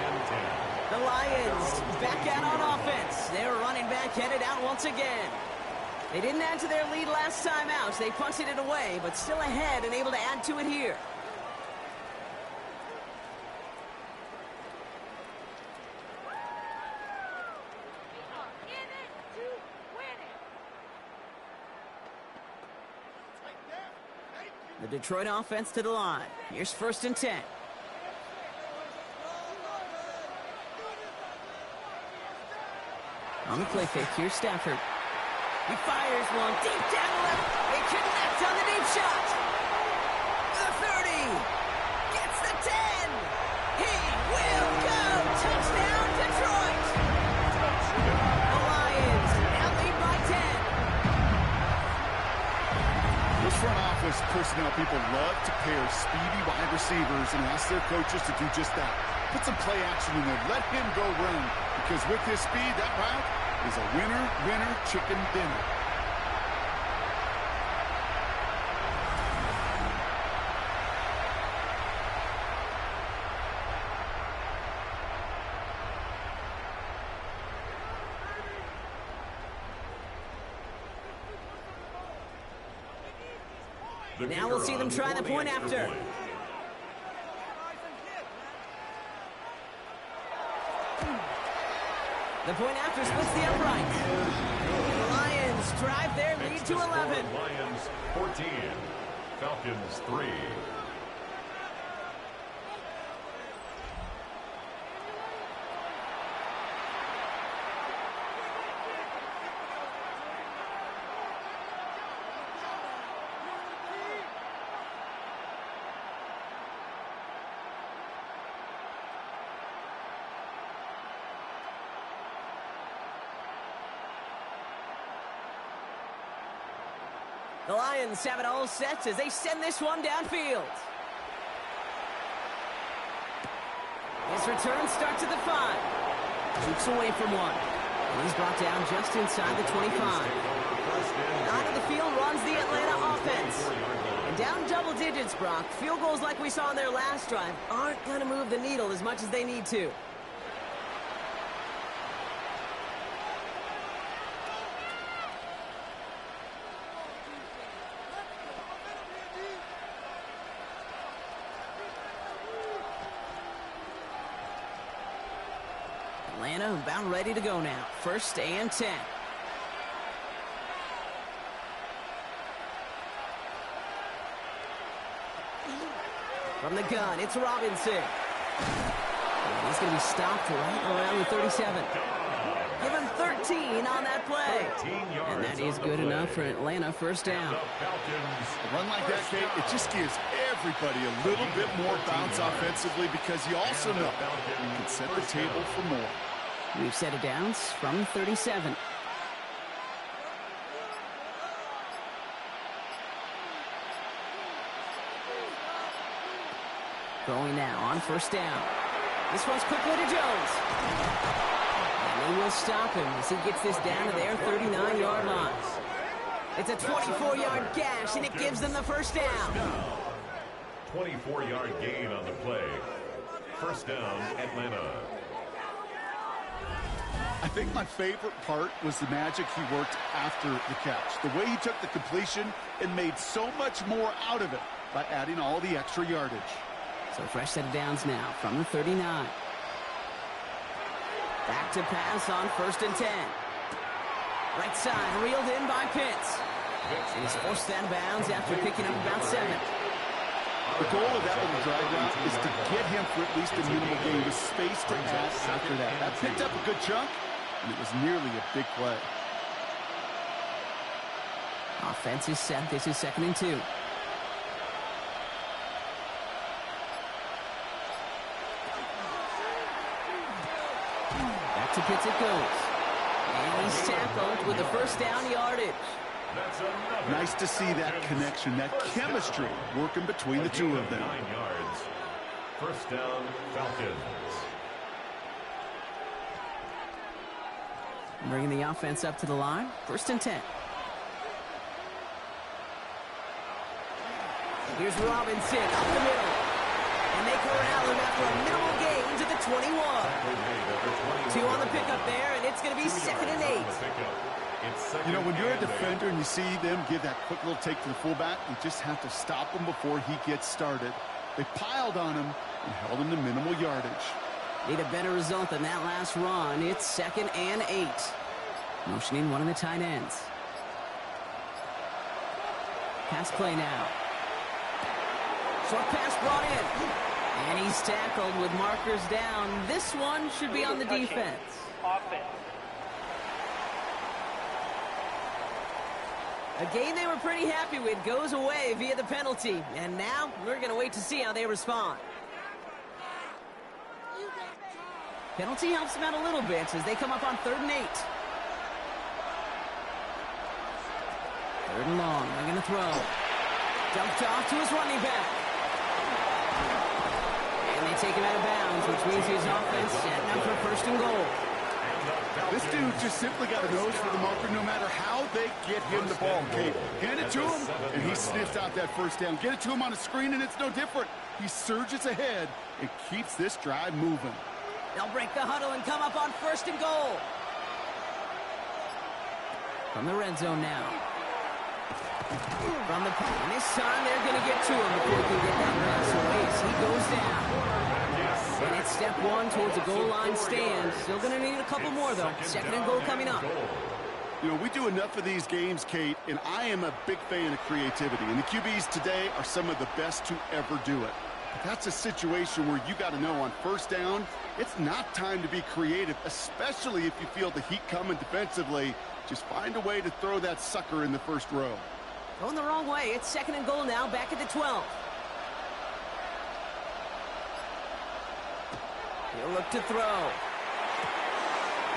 The Lions back out on offense. Their running back headed out once again. They didn't add to their lead last time out. They punted it away, but still ahead and able to add to it here. The Detroit offense to the line. Here's 1st and 10. On the play fake, here's Stafford. He fires one deep down the left. They connect on the deep shot. The 30. Gets the 10. He will go. Touchdown, Detroit. The Lions now lead by 10. This front office personnel people love to pair speedy wide receivers and ask their coaches to do just that. Put some play action in there. Let him go run. Because with his speed, that route is a winner, chicken dinner. Now we'll see them try the point after. The point after splits the upright. The Lions drive their lead to 11. Lions 14, Falcons 3. The Lions have it all set as they send this one downfield. His return starts at the 5. Jukes away from one. And he's brought down just inside the 25. Onto the field runs the Atlanta offense. And down double digits, Brock. Field goals like we saw in their last drive aren't going to move the needle as much as they need to. Atlanta about ready to go now. 1st and 10. From the gun, it's Robinson. And he's going to be stopped right around the 37. Give him 13 on that play. And that is good enough for Atlanta. 1st down. A run like that, Kate, it just gives everybody a little bit more bounce offensively because you also know you can set the table for more. We've set it downs from 37. Going now on 1st down. This one's quickly to Jones. And they will stop him as he gets this down to their 39-yard line. It's a 24-yard gash, and it gives them the 1st down. 24-yard gain on the play. 1st down, Atlanta. I think my favorite part was the magic he worked after the catch. The way he took the completion and made so much more out of it by adding all the extra yardage. So fresh set of downs now from the 39. Back to pass on 1st and 10. Right side reeled in by Pitts. And he's forced out of bounds after picking up about 7. The goal of that little drag route is to get him for at least a minimal gain with space to add after that. That picked up a good chunk, and it was nearly a big play. Offense is set. This is 2nd and 2. Back to Pitts it goes. And he's tackled with the 1st down yardage. Nice to see that connection, that chemistry working between the two of them. 9 yards. 1st down, Falcons. Bringing the offense up to the line. 1st and 10. Here's Robinson up the middle. And they corral him after a minimal gain to the 21. 2 on the pickup there, and it's going to be 2nd and 8. You know, when you're a defender and you see them give that quick little take to the fullback, you just have to stop him before he gets started. They piled on him and held him to minimal yardage. Need a better result than that last run. It's 2nd and 8. Motioning one of the tight ends. Pass play now. Short pass brought in. And he's tackled with markers down. This one should be on the defense. Offense. A game they were pretty happy with goes away via the penalty. And now we're going to wait to see how they respond. Penalty helps them out a little bit as they come up on 3rd and 8. 3rd and long. They're going to throw. Dumped off to his running back. And they take him out of bounds, which means his offense setting up for 1st and goal. This dude just simply got a nose for the marker no matter how they get him the ball. Okay, hand it to him, and he sniffs out that 1st down. Get it to him on a screen, and it's no different. He surges ahead and keeps this drive moving. They'll break the huddle and come up on 1st and goal. From the red zone now. From the and this time they're going to get to him before he can get that pass away. So he goes down. And it's step 1 towards a goal line stand. Still going to need a couple more, though. 2nd and goal coming up. You know, we do enough of these games, Kate, and I am a big fan of creativity. And the QBs today are some of the best to ever do it. But that's a situation where you got to know on 1st down, it's not time to be creative, especially if you feel the heat coming defensively. Just find a way to throw that sucker in the 1st row. Going the wrong way. It's 2nd and goal now, back at the 12. He'll look to throw.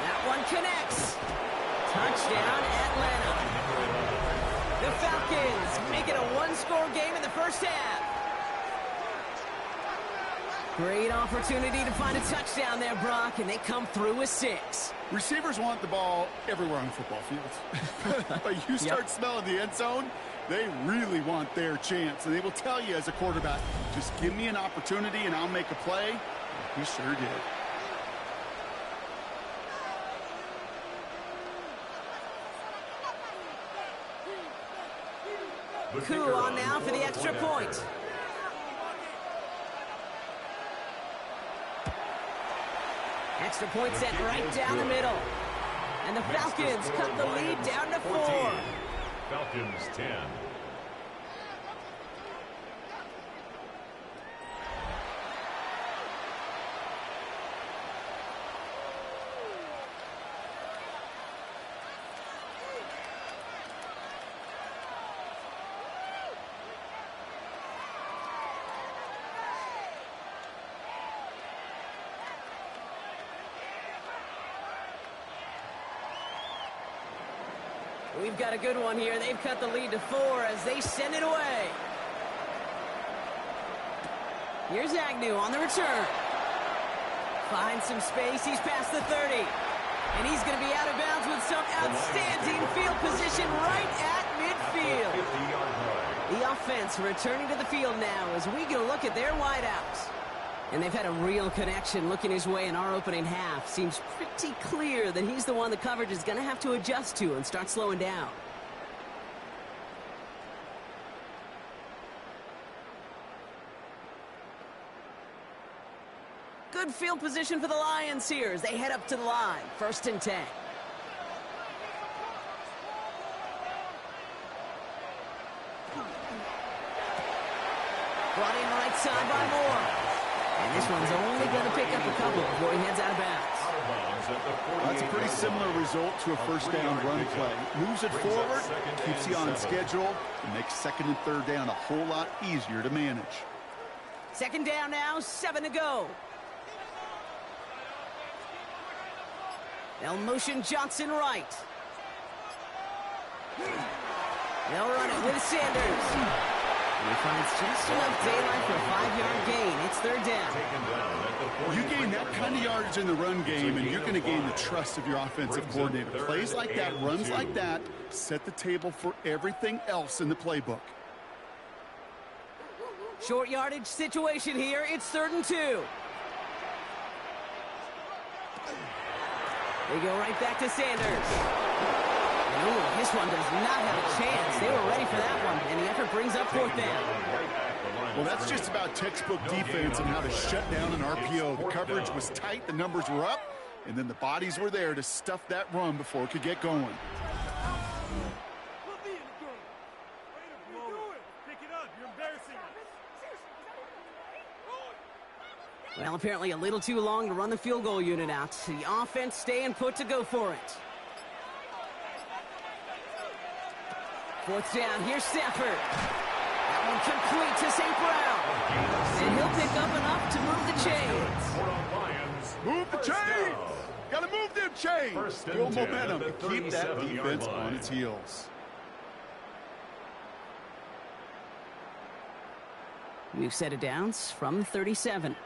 That one connects. Touchdown, Atlanta. The Falcons make it a 1-score game in the 1st half. Great opportunity to find a touchdown there, Brock, and they come through with 6. Receivers want the ball everywhere on the football field. But you start smelling the end zone, they really want their chance. And they will tell you as a quarterback, just give me an opportunity and I'll make a play. He sure did. Coup on now for the extra point. Extra point set right down the middle. And the Falcons cut the lead down to 4. Falcons 10. We've got a good one here. They've cut the lead to 4 as they send it away. Here's Agnew on the return. Finds some space. He's past the 30. And he's going to be out of bounds with some outstanding field position right at midfield. The offense returning to the field now as we get a look at their wideouts. And they've had a real connection looking his way in our opening half. Seems pretty clear that he's the one the coverage is going to have to adjust to and start slowing down. Good field position for the Lions here as they head up to the line. 1st and 10. Brought in right side by Moore. And this one's only going to pick up a couple before he heads out of bounds. That's a pretty similar result to a 1st down run play. Moves it forward, keeps you on schedule, and makes 2nd and 3rd down a whole lot easier to manage. 2nd down now, 7 to go. They'll motion Johnson right. They'll run it with Sanders. And he finds just enough daylight for a 5-yard gain. It's 3rd down. You gain that kind of yardage in the run game, and you're going to gain the trust of your offensive coordinator. Plays like that, runs like that, set the table for everything else in the playbook. Short yardage situation here. It's 3rd and 2. They go right back to Sanders. Ooh, this one does not have a chance. They were ready for that one, and the effort brings up 4th down. Well, that's just about textbook defense and how to shut down an RPO. The coverage was tight, the numbers were up, and then the bodies were there to stuff that run before it could get going. Well, apparently a little too long to run the field goal unit out. The offense staying put to go for it. 4th down. Here's Stafford. That one complete to St. Brown. And he'll pick up enough to move the chains. Move the chains! Gotta move them chains! Build momentum and keep that defense on its heels. We've set it down from the 37.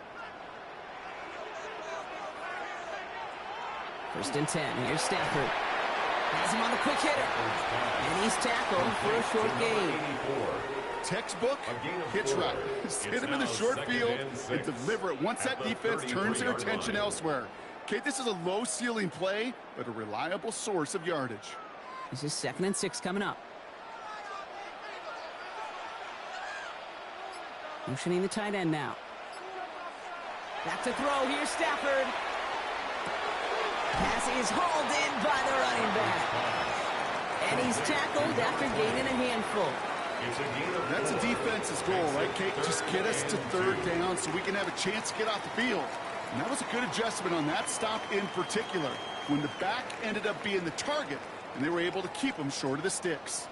1st and 10. Here's Stafford. Has him on the quick hitter. And he's tackled for a short gain. Textbook, hitch right. Just hit him in the short field and deliver it once that defense turns their attention elsewhere. Okay, this is a low-ceiling play, but a reliable source of yardage. This is 2nd and 6 coming up. Motioning the tight end now. Back to throw. Here's Stafford. Pass is hauled in by the running back. And he's tackled after gaining a handful. That's a defense's goal, right, Kate? Just get us to 3rd down so we can have a chance to get off the field. And that was a good adjustment on that stop in particular, when the back ended up being the target, and they were able to keep him short of the sticks.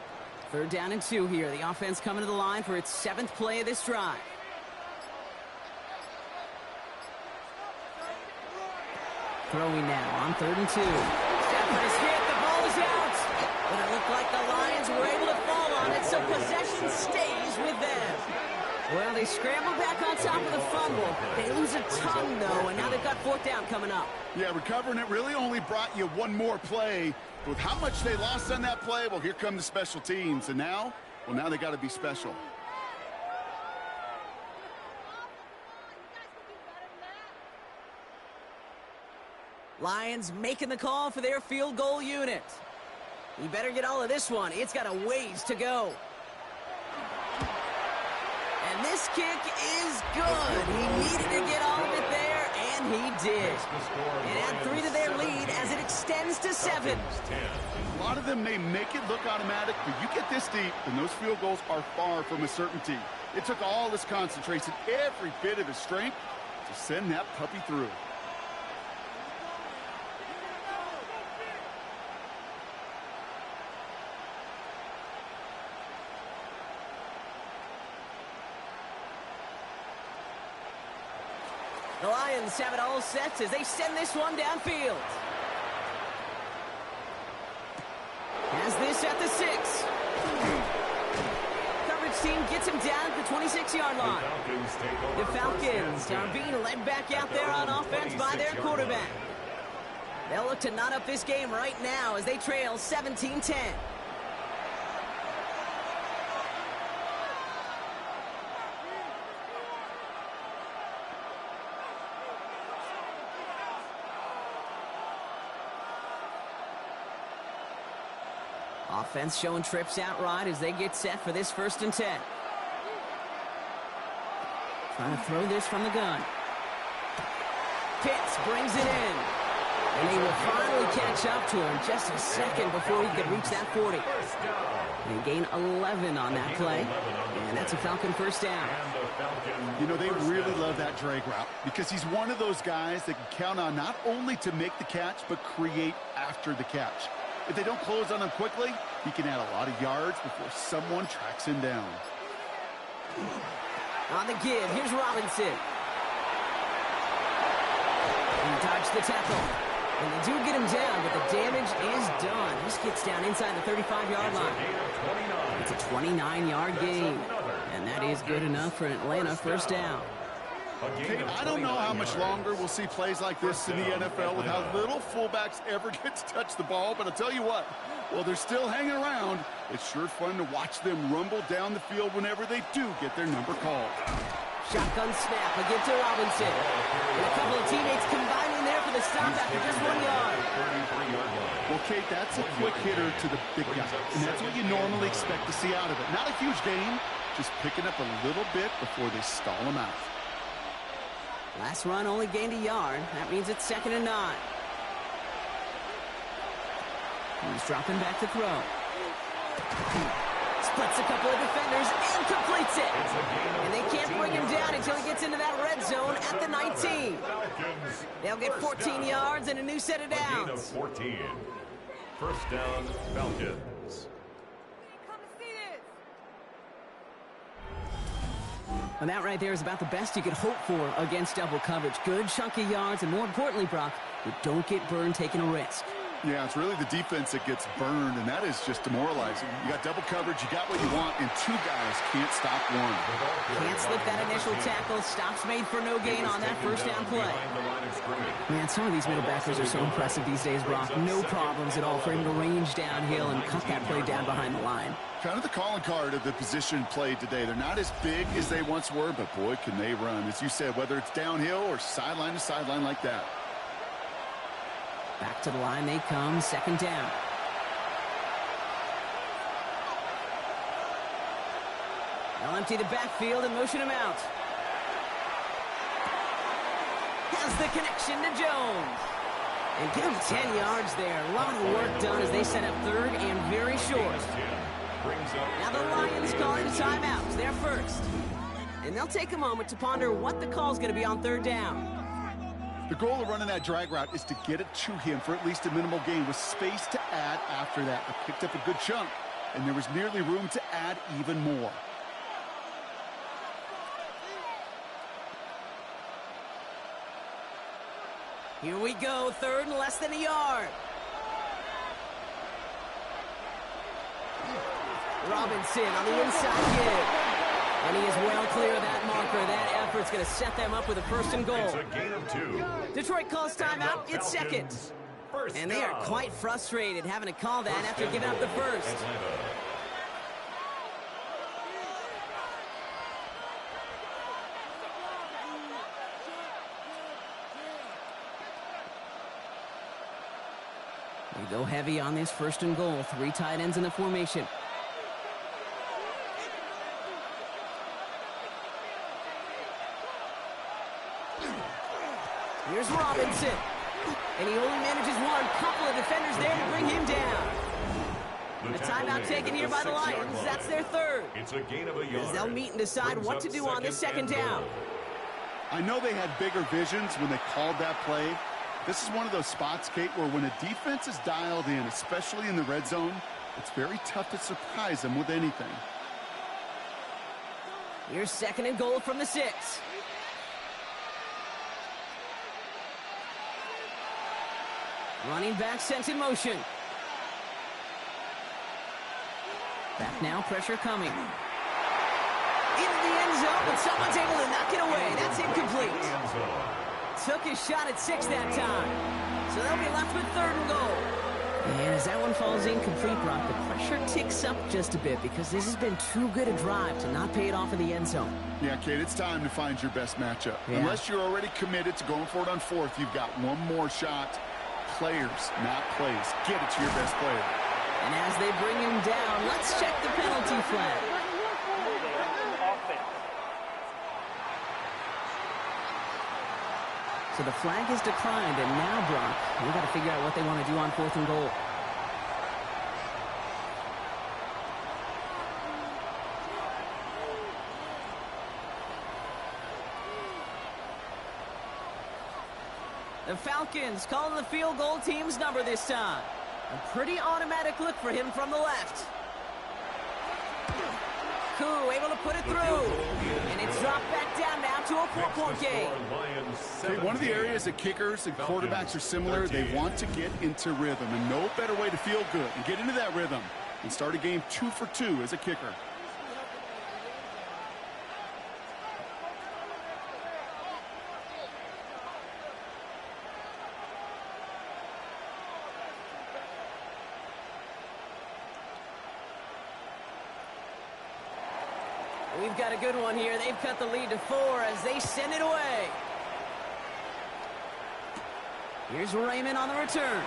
3rd down and 2 here. The offense coming to the line for its 7th play of this drive. Throwing now on 3rd and 2. Stafford is hit. The ball is out. But it looked like the Lions were able to fall on it, so possession stays with them. Well, they scramble back on top of the fumble. They lose a ton, though, and now they've got 4th down coming up. Yeah, recovering it really only brought you one more play. With how much they lost on that play, well, here come the special teams. And now, well, now they got to be special. Lions making the call for their field goal unit. You better get all of this one. It's got a ways to go. And this kick is good. He needed to get all of it there, and he did. And add 3 to their lead as it extends to 7. A lot of them may make it look automatic, but you get this deep, and those field goals are far from a certainty. It took all his concentration, every bit of his strength, to send that puppy through. The Lions have it all set as they send this one downfield. Has this at the 6. Coverage team gets him down at the 26-yard line. The Falcons are being led back out there on offense by their quarterback. They'll look to knot up this game right now as they trail 17-10. Offense showing trips out right as they get set for this 1st and 10. Trying to throw this from the gun. Pitts brings it in. And he will finally catch up to him just a second before he could reach that 40. And they gain 11 on that play. And that's a Falcon 1st down. You know, they really love that drag route because he's one of those guys that can count on not only to make the catch, but create after the catch. If they don't close on him quickly, he can add a lot of yards before someone tracks him down. On the give, here's Robinson. He dodged the tackle. And they do get him down, but the damage is done. This gets down inside the 35-yard line. It's a 29-yard gain. And that is good enough for Atlanta 1st down. Kate, I don't know how much longer we'll see plays like this in the NFL with how little fullbacks ever get to touch the ball, but I'll tell you what, while they're still hanging around, it's sure fun to watch them rumble down the field whenever they do get their number called. Shotgun snap again to Robinson. And a couple of teammates combining there for the stop after just 1 yard. Well, Kate, that's a quick hitter to the big guy, and that's what you normally expect to see out of it. Not a huge gain, just picking up a little bit before they stall him out. Last run only gained a yard. That means it's 2nd and 9. He's dropping back to throw. Splits a couple of defenders and completes it. And they can't bring him down until he gets into that red zone at the 19. They'll get 14 yards and a new set of downs. Gain of 14. First down, Falcons. And that right there is about the best you could hope for against double coverage. Good chunky yards, and more importantly, Brock, you don't get burned taking a risk. Yeah, it's really the defense that gets burned, and that is just demoralizing. You got double coverage, you got what you want, and 2 guys can't stop one. Can't slip that initial tackle. Stops made for no gain on that first down play. Man, some of these middle backers are so impressive these days, Brock. No problems at all for him to range downhill and cut that play down behind the line. Kind of the calling card of the position played today. They're not as big as they once were, but boy, can they run. As you said, whether it's downhill or sideline to sideline like that. Back to the line they come, 2nd down. They'll empty the backfield and motion him out. Has the connection to Jones. And give him 10 yards there. A lot of work done as they set up 3rd and very short. Now the Lions calling timeouts. They're first. And they'll take a moment to ponder what the call's going to be on 3rd down. The goal of running that drag route is to get it to him for at least a minimal gain with space to add after that. They picked up a good chunk, and there was nearly room to add even more. Here we go, 3rd and less than a yard. Robinson on the inside give. And he is well clear of that marker. That effort's going to set them up with a 1st and goal. It's a gain of 2. Detroit calls timeout. It's 2nd. And they are quite frustrated having to call that after giving up the 1st. They go heavy on this 1st and goal. 3 tight ends in the formation. Here's Robinson. And he only manages one. Couple of defenders there to bring him down. A timeout taken here by the Lions. That's their 3rd. It's a gain of a yard. As they'll meet and decide what to do on this 2nd down. I know they had bigger visions when they called that play. This is one of those spots, Kate, where when a defense is dialed in, especially in the red zone, it's very tough to surprise them with anything. Here's 2nd and goal from the 6. Running back sent in motion. Back now, pressure coming. Into the end zone, but someone's able to knock it away. That's incomplete. Took his shot at 6 that time. So they'll be left with 3rd and goal. And as that one falls incomplete, Brock, the pressure ticks up just a bit because this has been too good a drive to not pay it off in the end zone. Yeah, Kate, it's time to find your best matchup. Yeah. Unless you're already committed to going for it on 4th, you've got one more shot. Players, not plays. Get it to your best player. And as they bring him down, let's check the penalty flag. So the flag is declined, and now, Brock, we've got to figure out what they want to do on 4th and goal. The Falcons calling the field goal team's number this time. A pretty automatic look for him from the left. Koo able to put it through. And it's dropped back down now to a 4-point game. Hey, one of the areas that kickers and quarterbacks are similar, they want to get into rhythm. And no better way to feel good and get into that rhythm and start a game 2 for 2 as a kicker. We've got a good one here. They've cut the lead to 4 as they send it away. Here's Raymond on the return.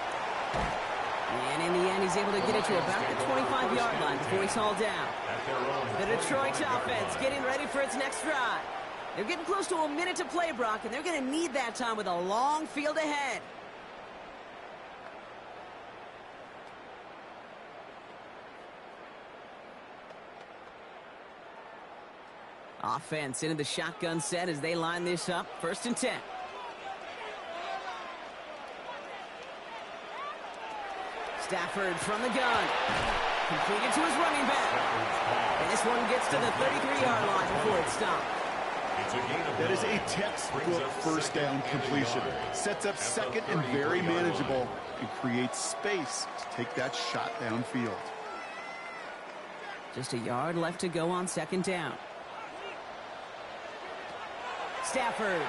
And in the end, he's able to get it to about the 25-yard line before he's hauled down. The Detroit offense getting ready for its next drive. They're getting close to a minute to play, Brock, and they're going to need that time with a long field ahead. Offense into the shotgun set as they line this up. 1st and 10. Stafford from the gun. Completed to his running back. And this one gets to the 33-yard line before it's stopped. That is a textbook first down completion. Sets up second and very manageable and creates space to take that shot downfield. Just a yard left to go on 2nd down. Stafford.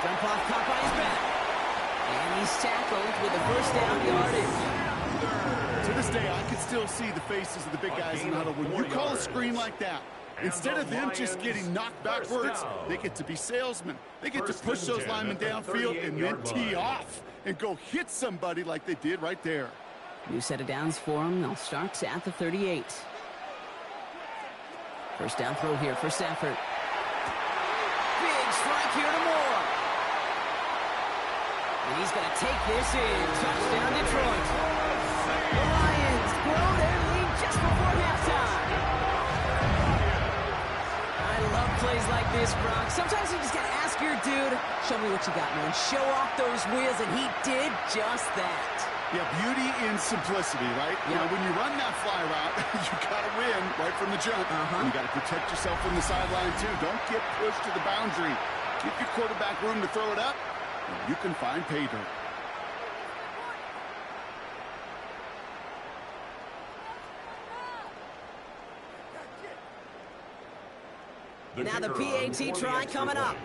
Jump off, caught by his back. And he's tackled with the 1st down yardage. To this day, I can still see the faces of the big guys in the huddle. When you call a screen like that, instead of them just getting knocked backwards, they get to be salesmen. They get to push those linemen downfield and then tee off and go hit somebody like they did right there. New set of downs for them. They'll start at the 38. 1st down throw here for Stafford. Big strike here to Moore. And he's going to take this in. Touchdown, Detroit. The Lions grow their lead just before halftime. I love plays like this, Brock. Sometimes you just got to ask your dude, show me what you got, man. Show off those wheels, and he did just that. Yeah, beauty in simplicity, right? Yep. You know, when you run that fly route, you got to win right from the jump. And you got to protect yourself from the sideline, too. Don't get pushed to the boundary. Give your quarterback room to throw it up, and you can find pay dirt. Now the PAT try coming up.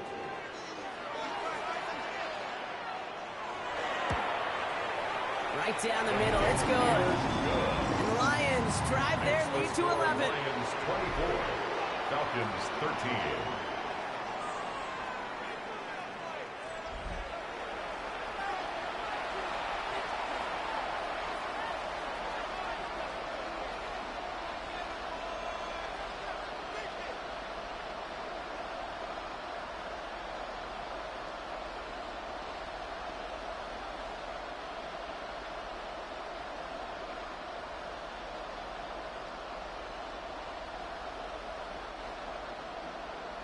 Right down the middle. It's good. And the Lions drive their lead to 11. Lions 24, Falcons 13.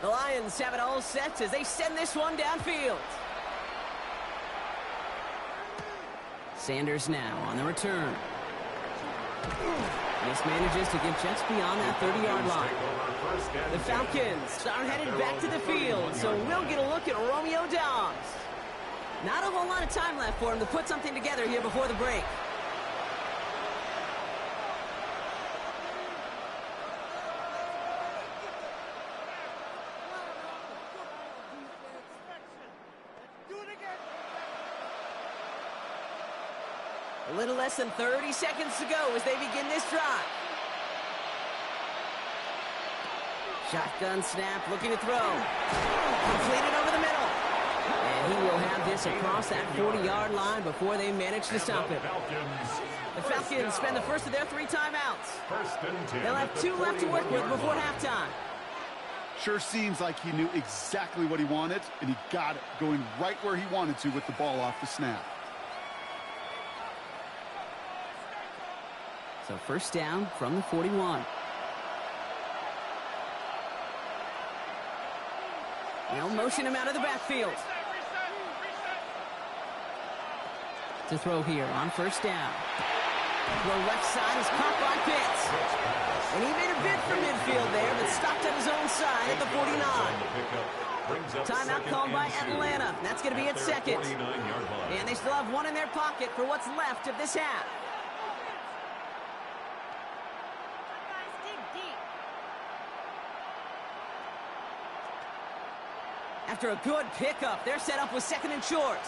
The Lions have it all set as they send this one downfield. Sanders now on the return. This manages to get just beyond that 30-yard line. The Falcons are headed back to the field, so we'll get a look at Romeo Dobbs. Not a whole lot of time left for him to put something together here before the break. A little less than 30 seconds to go as they begin this drive. Shotgun snap, looking to throw. Completed over the middle. And he will have this across that 40-yard line before they manage to stop him. The Falcons spend the first of their 3 timeouts. They'll have 2 left to work with before halftime. Sure seems like he knew exactly what he wanted, and he got it, going right where he wanted to with the ball off the snap. So 1st down from the 41. They'll motion him out of the backfield. To throw here on 1st down. The left side is caught by Pitts. And he made a bid for midfield there, but stopped at his own side at the 49. Timeout called by Atlanta. That's going to be at 2nd. And they still have 1 in their pocket for what's left of this half. After a good pickup, they're set up with 2nd and short.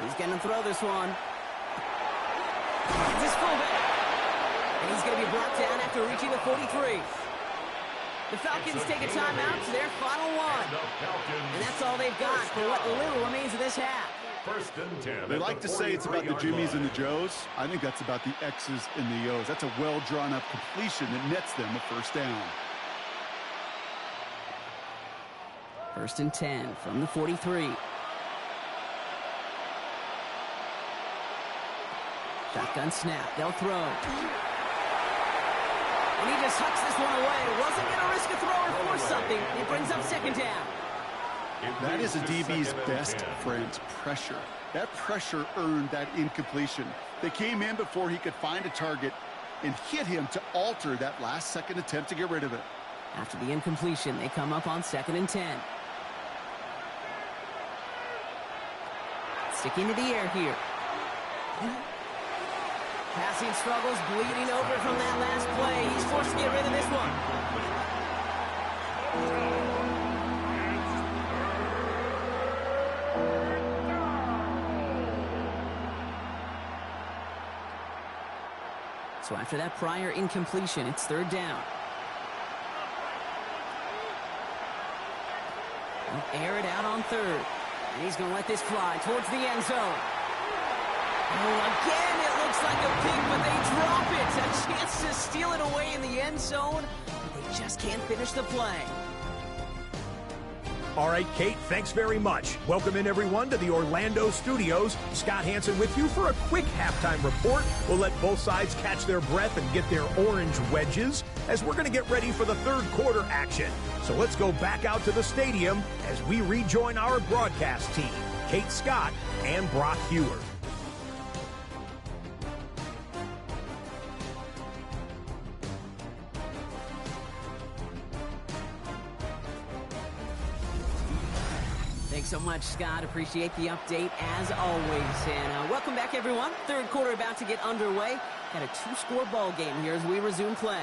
He's going to throw this one. It's his fullback. And he's going to be brought down after reaching the 43. The Falcons take a timeout to their final one. And that's all they've got for what little remains of this half. First and 10. They like to say it's about the Jimmies and the Joes. I think that's about the X's and the O's. That's a well-drawn-up completion that nets them a first down. First and 10 from the 43. Shotgun snap. They'll throw. And he just hucks this one away. Wasn't going to risk a throw or force something. It brings up second down. That is a DB's best friend, pressure. That pressure earned that incompletion. They came in before he could find a target and hit him to alter that last-second attempt to get rid of it. After the incompletion, they come up on 2nd and 10. Sticking to the air here. Passing struggles, bleeding over from that last play. He's forced to get rid of this one. So after that prior incompletion, it's 3rd down. They'll air it out on 3rd. And he's going to let this fly towards the end zone. Oh, again, it looks like a pick, but they drop it. A chance to steal it away in the end zone, but they just can't finish the play. All right, Kate, thanks very much. Welcome in, everyone, to the Orlando studios. Scott Hansen with you for a quick halftime report. We'll let both sides catch their breath and get their orange wedges as we're going to get ready for the 3rd quarter action. So let's go back out to the stadium as we rejoin our broadcast team, Kate Scott and Brock Hewer. Thanks so much, Scott. Appreciate the update as always. And welcome back, everyone. 3rd quarter about to get underway. Got a 2-score ball game here as we resume play.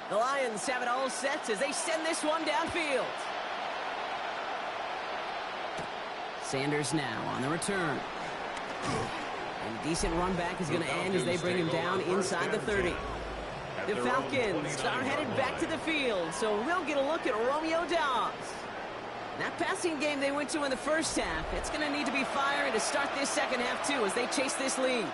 The Lions have it all set as they send this one downfield. Sanders now on the return. And a decent run back is going to end as they bring him down inside the 30. The Falcons are headed back to the field, so we'll get a look at Romeo Dobbs. That passing game they went to in the first half, it's going to need to be firing to start this second half too as they chase this lead.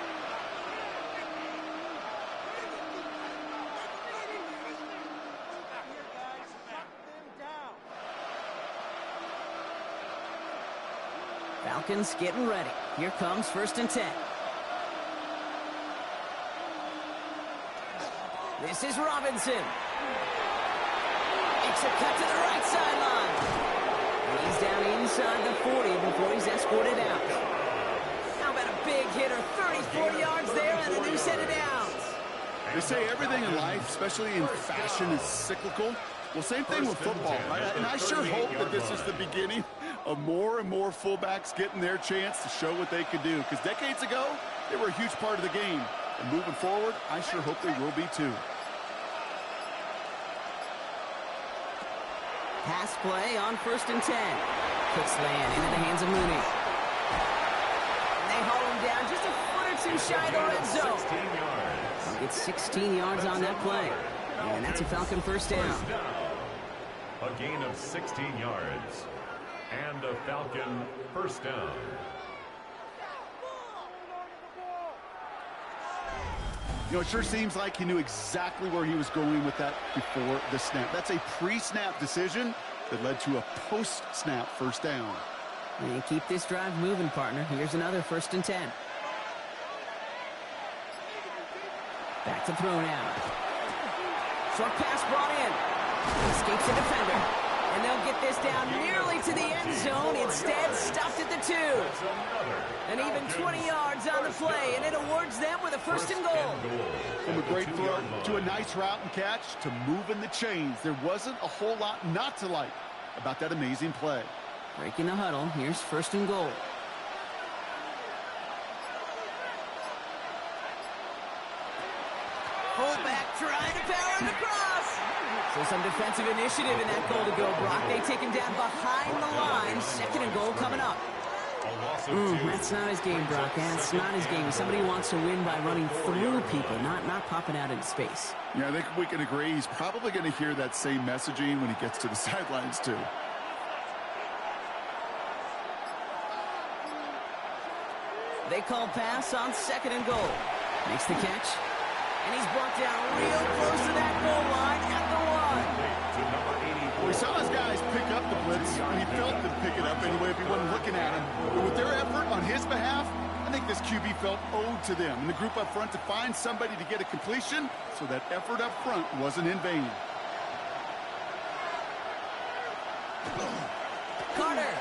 Falcons getting ready. Here comes 1st and 10. This is Robinson. Makes a cut to the right sideline. And he's down inside the 40 before he's escorted out. How about a big hitter? 34 yards there and a new set of downs. They say everything in life, especially in fashion, is cyclical. Well, same thing with football, right? And I sure hope that this is the beginning of more and more fullbacks getting their chance to show what they could do. Because decades ago, they were a huge part of the game. And moving forward, I sure hope they will be too. Pass play on 1st and 10. Kicks land into the hands of Mooney. And they haul him down just a foot or two shy of the red zone. He'll get 16 yards on that play. And that's a Falcon first down. A gain of 16 yards. And a Falcon first down. You know, it sure seems like he knew exactly where he was going with that before the snap. That's a pre-snap decision that led to a post-snap first down. And keep this drive moving, partner. Here's another 1st and 10. Back to throw now. Short pass brought in. Escapes the defender. And they'll get this down nearly to the end zone. Instead, stopped at the 2. And even 20 yards on the play, and it awards them with a 1st and goal. From a great throw to a nice route and catch to moving the chains. There wasn't a whole lot not to like about that amazing play. Breaking the huddle. Here's 1st and goal. Fullback drop. some defensive initiative in that goal to go, Brock. They take him down behind the line. Second and goal coming up. That's not his game, Brock. That's not his game. Somebody who wants to win by running through people, not popping out into space. Yeah, I think we can agree. He's probably going to hear that same messaging when he gets to the sidelines, too. They call pass on second and goal. Makes the catch. And he's brought down real close to that goal line at the one. We saw his guys pick up the blitz, and he felt them pick it up anyway if he wasn't looking at him. But with their effort on his behalf, I think this QB felt owed to them and the group up front to find somebody to get a completion, so that effort up front wasn't in vain. Carter.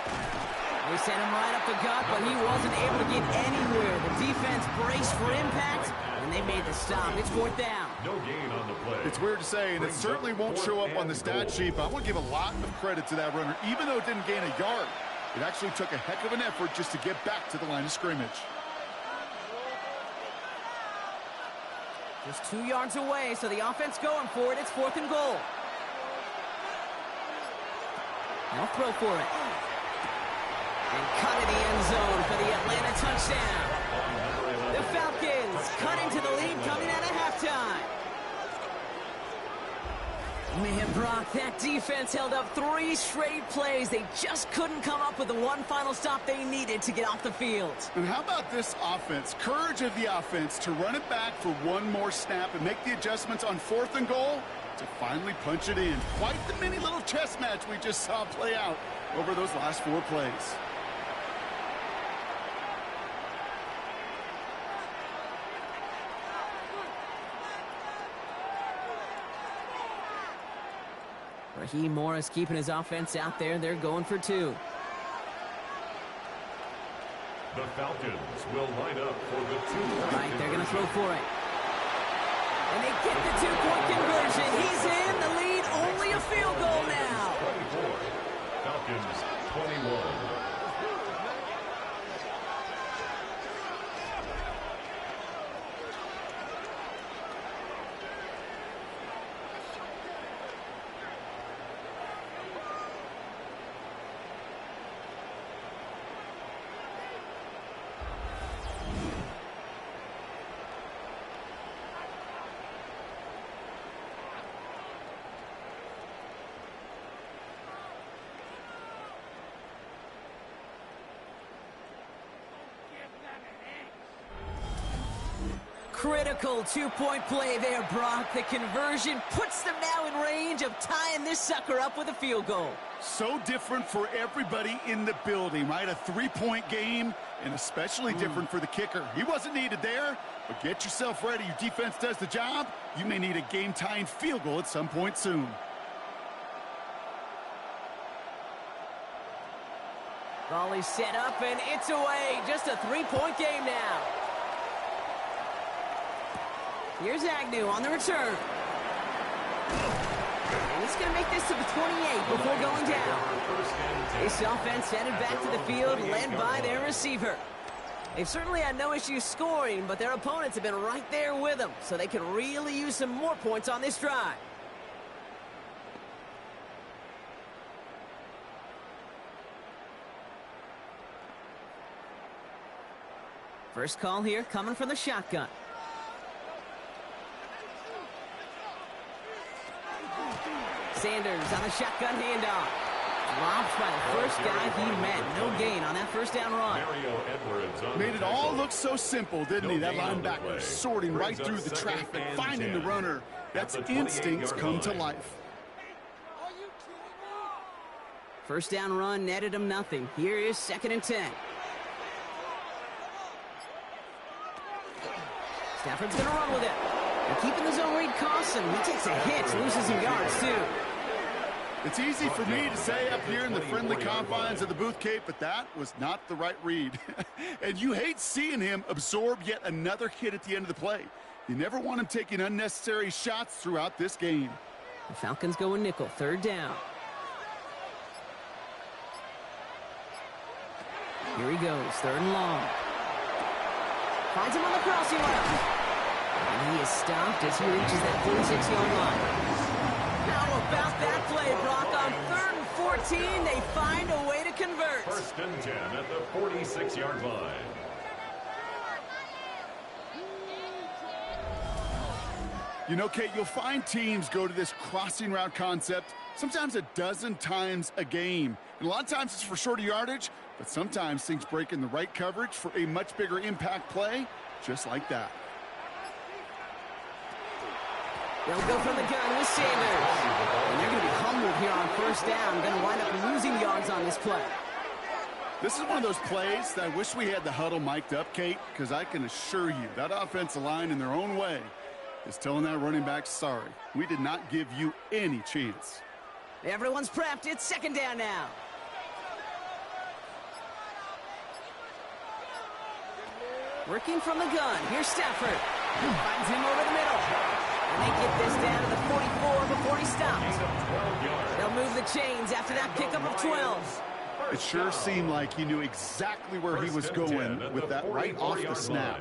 They sent him right up the gut, but he wasn't able to get anywhere. The defense braced for impact, and they made the stop. It's fourth down. No gain on the play. It's weird to say, and it certainly won't show up on the stat sheet, but I want to give a lot of credit to that runner. Even though it didn't gain a yard, it actually took a heck of an effort just to get back to the line of scrimmage. Just 2 yards away, so the offense going for it. It's fourth and goal. They'll throw for it. And cut in the end zone for the Atlanta touchdown. The Falcons cut into the lead coming out of halftime. Man, Brock, that defense held up 3 straight plays. They just couldn't come up with the one final stop they needed to get off the field. And how about this offense? Courage of the offense to run it back for one more snap and make the adjustments on fourth and goal to finally punch it in. Quite the mini little chess match we just saw play out over those last 4 plays. Raheem Morris keeping his offense out there. They're going for 2. The Falcons will line up for the 2-point. Right, they're going to throw for it. And they get the 2-point conversion. He's in the lead. Only a field goal now. 24. Falcons 21. Critical 2-point play there, Brock. The conversion puts them now in range of tying this sucker up with a field goal. So different for everybody in the building, right? A 3-point game, and especially different for the kicker. He wasn't needed there, but get yourself ready. Your defense does the job. You may need a game-tying field goal at some point soon. Volley set up, and it's away. Just a 3-point game now. Here's Agnew on the return. And he's going to make this to the 28 before going down. This offense headed back to the field, led by their receiver. They've certainly had no issues scoring, but their opponents have been right there with them, so they can really use some more points on this drive. First call here coming from the shotgun. Sanders on a shotgun handoff. Dropped by the first guy he met. No gain on that first down run. Made it all look so simple, didn't he? That linebacker sorting right through the traffic, finding the runner. That's instincts come to life. First down run netted him nothing. Here is 2nd and 10. Stafford's going to run with it. And keeping the zone read costs him. He takes a hit, loses some yards, too. It's easy for me to say up here in the friendly confines of the Booth Cape, but that was not the right read. And you hate seeing him absorb yet another hit at the end of the play. You never want him taking unnecessary shots throughout this game. The Falcons going nickel, 3rd down. Here he goes, 3rd and long. Finds him on the crossing route. And he is stopped as he reaches that 46-yard line. How about it, Brock. On 3rd and 14, they find a way to convert. 1st and 10 at the 46-yard line. You know, Kate, you'll find teams go to this crossing route concept sometimes a dozen times a game. And a lot of times it's for shorter yardage, but sometimes things break in the right coverage for a much bigger impact play, just like that. They'll go from the gun with Sanders. And they're going to be humbled here on 1st down. Going to wind up losing yards on this play. This is one of those plays that I wish we had the huddle mic'd up, Kate, because I can assure you that offensive line in their own way is telling that running back, sorry, we did not give you any chance. Everyone's prepped. It's 2nd down now. Working from the gun. Here's Stafford. Finds him over the middle. And they get this down to the 44 before he stops. They'll move the chains after that pickup of 12. It sure seemed like he knew exactly where he was going with that right off the snap.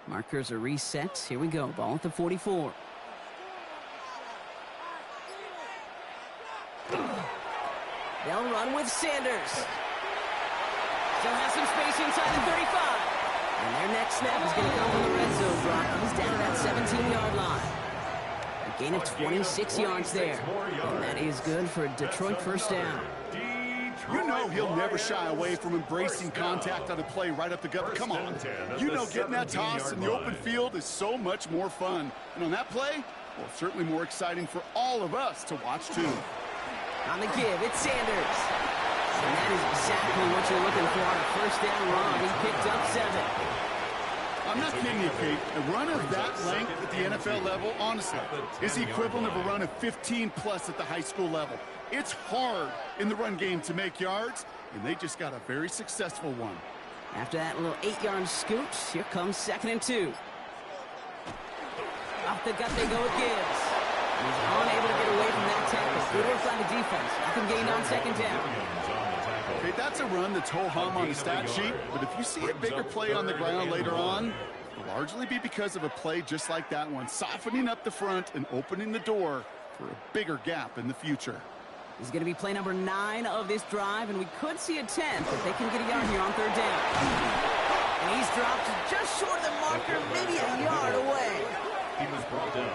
Markers are reset. Here we go. Ball at the 44. They'll run with Sanders. Still has some space inside the 35. And their next snap is going to come from the red zone, Brock. He's down to that 17-yard line. A gain of 26 yards there. And that is good for a Detroit 1st down. You know he'll never shy away from embracing contact on a play right up the gut. Come on. You know getting that toss in the open field is so much more fun. And on that play, well, certainly more exciting for all of us to watch, too. On the give, it's Sanders. And that is exactly what you're looking for on a 1st down run. He picked up 7. I'm not kidding you, Kate. A run of that length at the NFL level, honestly, is the equivalent of a run of 15-plus at the high school level. It's hard in the run game to make yards, and they just got a very successful one. After that little 8-yard scoot, here comes 2nd and 2. Off the gut they go with Gibbs. He's unable to get away from that tackle. Good work by the defense. Nothing gained on 2nd down. Okay, that's a run that's ho-hum on the stat sheet, but if you see a bigger play on the ground later on, it'll largely be because of a play just like that one, softening up the front and opening the door for a bigger gap in the future. This is going to be play number 9 of this drive, and we could see a 10th if they can get a yard here on 3rd down. And he's dropped just short of the marker, maybe a yard away.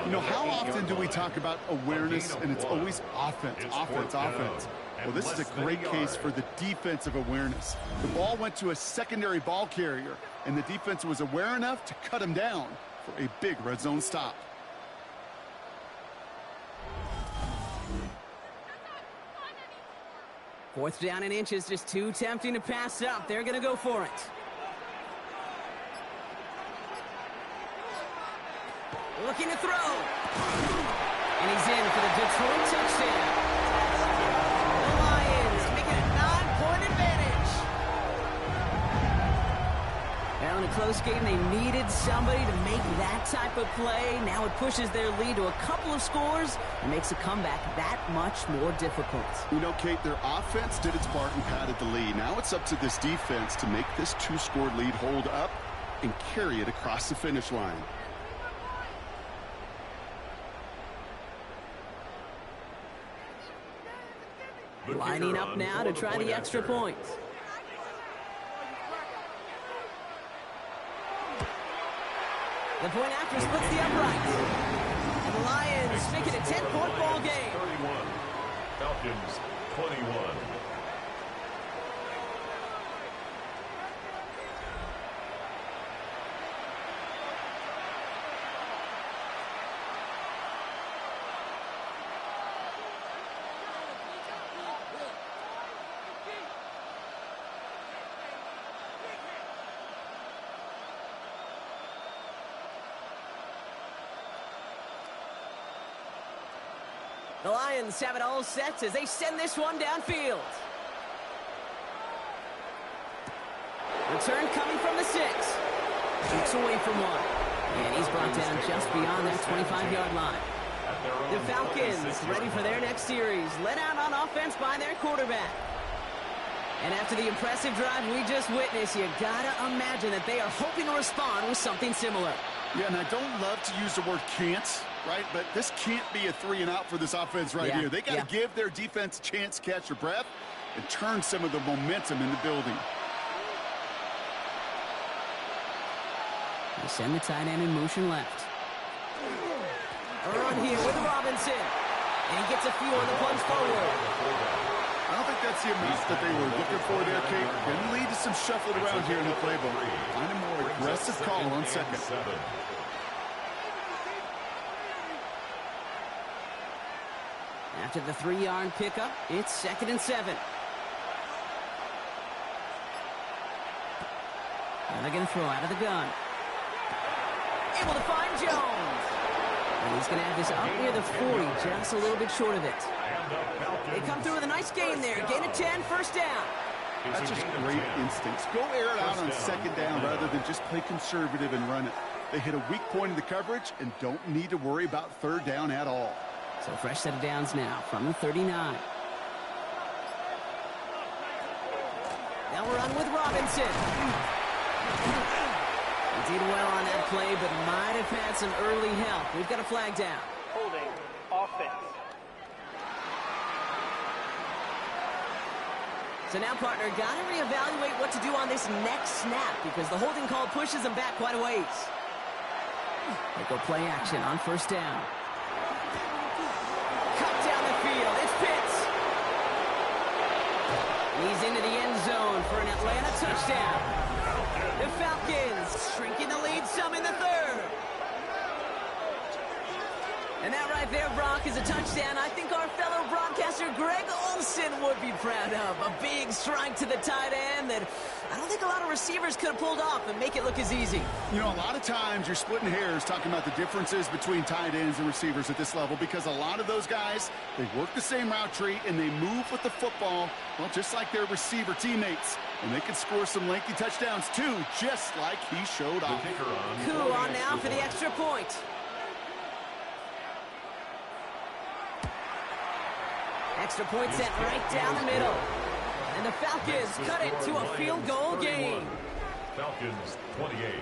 You know, how often do we talk about awareness, and it's always offense, offense, offense? Well, this is a great case for the defensive awareness. The ball went to a secondary ball carrier, and the defense was aware enough to cut him down for a big red zone stop. Fourth down and inches, just too tempting to pass up. They're going to go for it. Looking to throw. And he's in for the Detroit touchdown. The Lions making a 9-point advantage. Well, in a close game, they needed somebody to make that type of play. Now it pushes their lead to a couple of scores and makes a comeback that much more difficult. You know, Kate, their offense did its part and padded the lead. Now it's up to this defense to make this 2-score lead hold up and carry it across the finish line. Lining up now to try the extra point. The point after splits the upright. And the Lions make it a 10-point ball game. 31. Falcons 21. The Lions have it all set as they send this one downfield. Return coming from the 6. Shoots away from one. And he's brought down just beyond that 25-yard line. The Falcons ready for their next series. Led out on offense by their quarterback. And after the impressive drive we just witnessed, you gotta imagine that they are hoping to respond with something similar. Yeah, and I don't love to use the word can't, right? But this can't be a 3-and-out for this offense right here. They got to give their defense a chance to catch their breath and turn some of the momentum in the building. They send the tight end in motion left. A run here with Robinson. And he gets a few on the plunge forward. I don't think that's the amount that they were looking for there, Kate. Can lead to some shuffling around here in the playbook. Find a more aggressive call on second. After the 3-yard pickup, it's 2nd and 7. Now they're going to throw out of the gun. Able to find Jones. And he's going to have this up near the 40, just a little bit short of it. They come through with a nice gain there. Gain of 10, first down. That's just great instincts. Go air it out on second down rather than just play conservative and run it. They hit a weak point in the coverage and don't need to worry about third down at all. So fresh set of downs now from the 39. Now we're on with Robinson. He did well on that play, but might have had some early help. We've got a flag down. Holding offense. So now, partner, got to reevaluate what to do on this next snap because the holding call pushes them back quite a ways. They go play action on first down. Cut down the field. It's Pitts. He's into the end zone for an Atlanta touchdown. The Falcons shrinking the lead some in the third. And that right there, Brock, is a touchdown I think our fellow broadcaster Greg Olsen would be proud of. A big strike to the tight end that I don't think a lot of receivers could have pulled off and make it look as easy. You know, a lot of times you're splitting hairs talking about the differences between tight ends and receivers at this level because a lot of those guys, they work the same route tree and they move with the football, well, just like their receiver teammates. And they can score some lengthy touchdowns, too, just like he showed off. Coup on now for the extra point. Extra point set right down the middle. And the Falcons cut it to a field goal game. Falcons 28.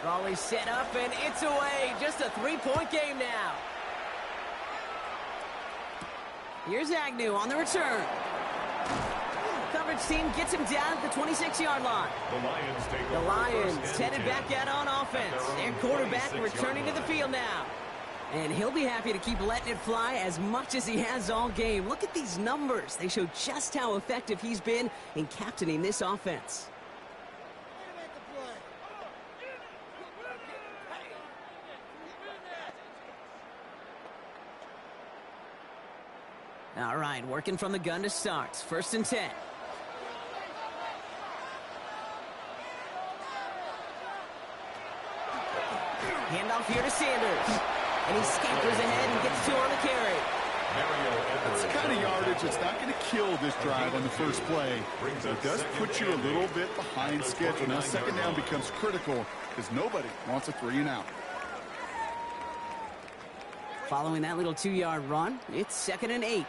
Raleigh set up, and it's away. Just a 3-point game now. Here's Agnew on the return. Coverage team gets him down at the 26-yard line. The Lions headed back out on offense. Their quarterback returning to the field now. And he'll be happy to keep letting it fly as much as he has all game. Look at these numbers. They show just how effective he's been in captaining this offense. All right, working from the gun to start. 1st and 10. Handoff here to Sanders. And he scampers ahead and gets 2 on the carry. That's the kind of yardage that's not going to kill this drive on the first play. It does put you a little bit behind schedule. Now, second down becomes critical because nobody wants a 3-and-out. Following that little 2-yard run, it's 2nd and 8.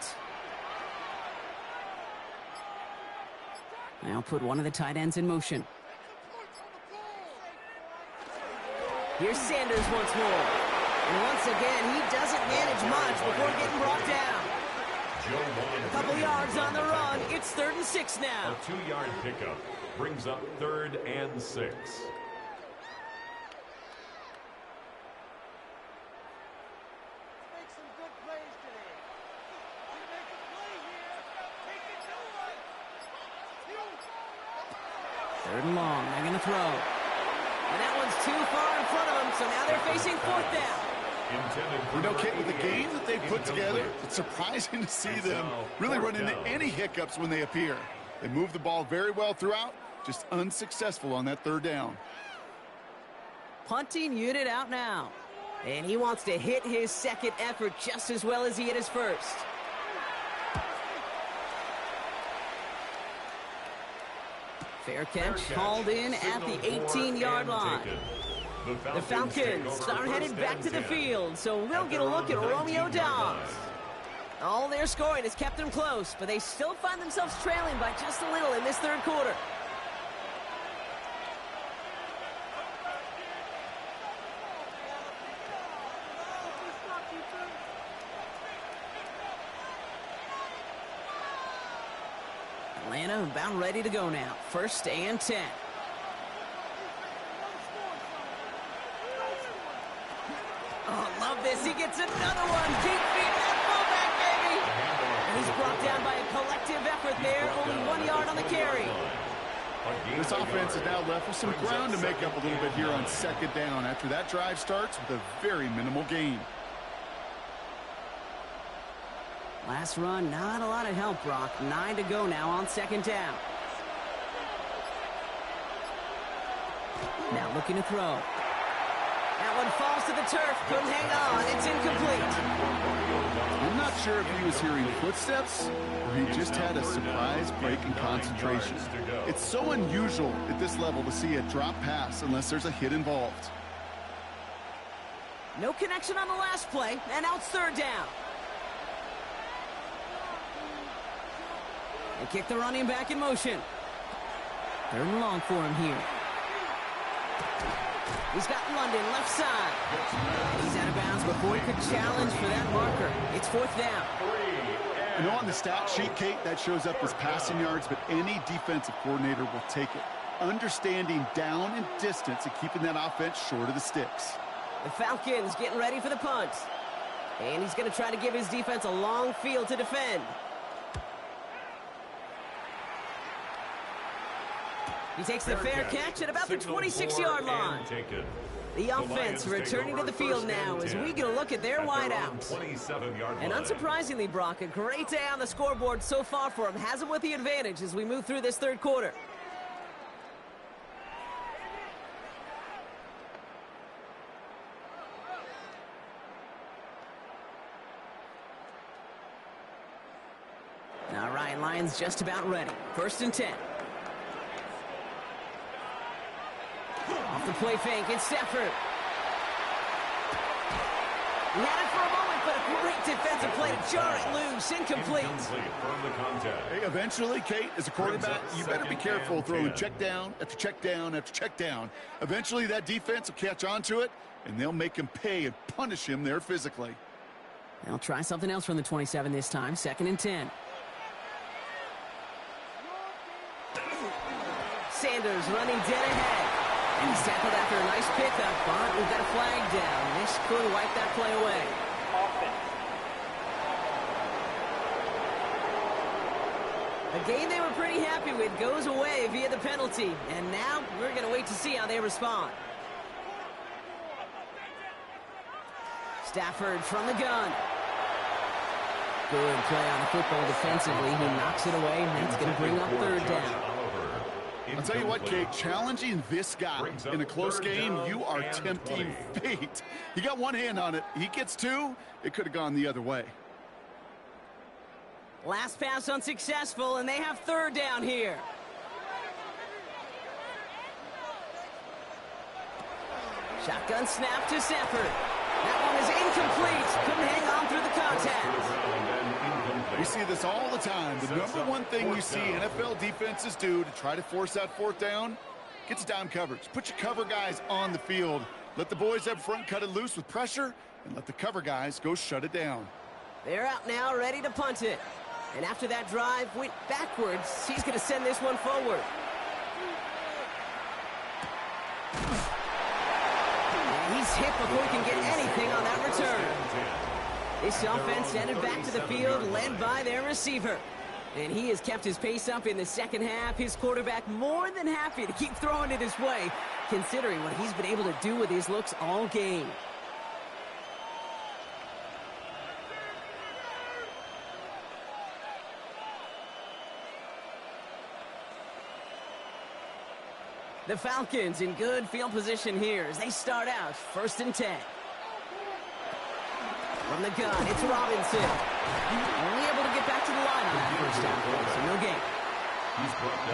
Now put one of the tight ends in motion. Here's Sanders once more. And once again, he doesn't manage much before getting brought down. A couple yards on the run. It's 3rd and 6 now. A 2-yard pickup brings up 3rd and 6. Third and long. They're going to throw. And that one's too far in front of them, so now they're facing 4th down. You know, Kate, with the game that they've put together, it's surprising to see them really run into any hiccups when they appear. They move the ball very well throughout, just unsuccessful on that 3rd down. Punting unit out now. And he wants to hit his second effort just as well as he hit his first. Fair catch called in at the 18-yard line. The Falcons are headed back to the field, so we'll get a look at Romeo Doubs. All their scoring has kept them close, but they still find themselves trailing by just a little in this third quarter. Atlanta about ready to go now. 1st and 10. Oh, love this. He gets another one. Deep feet at fullback, baby. And he's brought down by a collective effort there. Only 1 yard on the carry. This offense is now left with some ground to make up a little bit here on 2nd down after that drive starts with a very minimal gain. Last run, not a lot of help, Brock. 9 to go now on 2nd down. Now looking to throw. That one falls to the turf. Couldn't hang on. It's incomplete. I'm not sure if he was hearing footsteps or he just had a surprise break in concentration. It's so unusual at this level to see a drop pass unless there's a hit involved. No connection on the last play, and now it's 3rd down. They kick the running back in motion. 3rd and long for him here. He's got London left side. He's out of bounds before he could challenge for that marker. It's 4th down. I know on the stat sheet, Kate, that shows up as passing yards, but any defensive coordinator will take it. Understanding down and distance and keeping that offense short of the sticks. The Falcons getting ready for the punt. And he's going to try to give his defense a long field to defend. He takes the fair catch at about the 26-yard line. The offense returning to the field now as we get a look at their wideouts. And unsurprisingly, Brock, a great day on the scoreboard so far for him. Has him with the advantage as we move through this third quarter. All right, Lions just about ready. 1st and 10. Off the play fake, it's Stafford. He had it for a moment, but a great defensive play to jar it loose. Incomplete. Hey, eventually, Kate, as a quarterback, you better be careful throwing check down after check down after check down. Eventually, that defense will catch on to it, and they'll make him pay and punish him there physically. They'll try something else from the 27 this time. 2nd and 10. Sanders running dead ahead. And he's tackled after a nice pickup, but we've got a flag down. This could wipe that play away. A game they were pretty happy with goes away via the penalty. And now we're going to wait to see how they respond. Stafford from the gun. Good play on the football defensively. He knocks it away, and that's going to bring up 3rd down. I'll tell you what, Kate, challenging this guy in a close game, you are tempting fate. He got one hand on it. He gets 2. It could have gone the other way. Last pass unsuccessful, and they have 3rd down here. Shotgun snap to Stafford. That one is incomplete. Couldn't hang on through the contact. We see this all the time. The number one thing you see NFL defenses do to try to force that 4th down, gets down coverage. Put your cover guys on the field. Let the boys up front cut it loose with pressure, and let the cover guys go shut it down. They're out now, ready to punt it. And after that drive went backwards, he's going to send this one forward. And he's hit before he can get anything on that return. This offense headed back to the field, led by their receiver. And he has kept his pace up in the second half. His quarterback more than happy to keep throwing it his way, considering what he's been able to do with his looks all game. The Falcons in good field position here as they start out 1st and 10. From the gun, it's Robinson. Only able to get back to the line on that first down play, so no gain.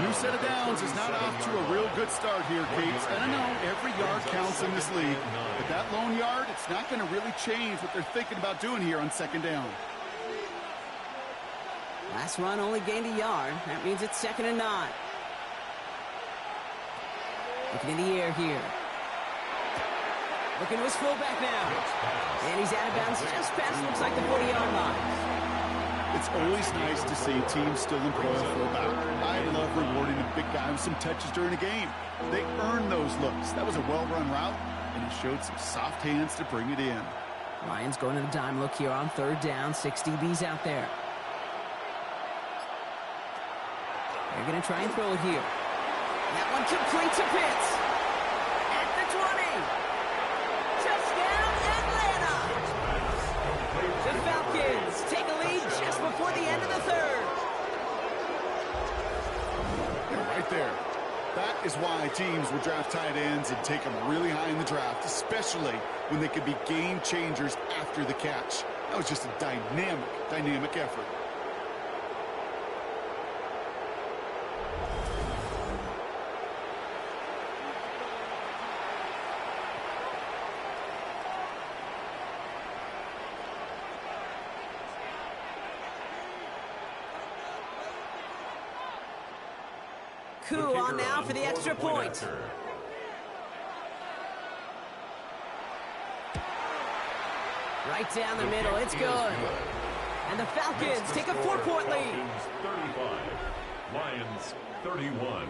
New set of downs is not off to a real good start here, Cates. And I know every yard counts in this league, but that lone yard, it's not going to really change what they're thinking about doing here on second down. Last run only gained a yard. That means it's 2nd and 9. Looking in the air here. Looking to his fullback now. And he's out of bounds just past, looks like the 40-yard line. It's always nice to see teams still employ a fullback. I love rewarding a big guy with some touches during a game. They earn those looks. That was a well-run route, and he showed some soft hands to bring it in. Lions going to the dime look here on 3rd down. 6 DBs out there. They're going to try and throw it here. That one complete to Pitts. At the 20. Touchdown, Atlanta. The Falcons take a lead just before the end of the 3rd. Yeah, right there. That is why teams will draft tight ends and take them really high in the draft, especially when they could be game changers after the catch. That was just a dynamic effort. Coup on now for the extra point. Right down the middle, it's good. And the Falcons take a 4-point lead. 35, Lions 31.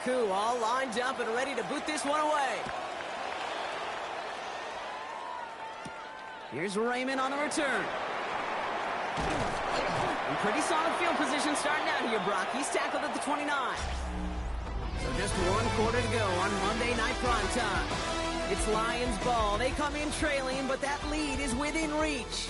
Coup all lined up and ready to boot this one away. Here's Raymond on the return. And pretty solid field position starting out here, Brock. He's tackled at the 29. So just 1 quarter to go on Monday Night Primetime. It's Lions ball. They come in trailing, but that lead is within reach.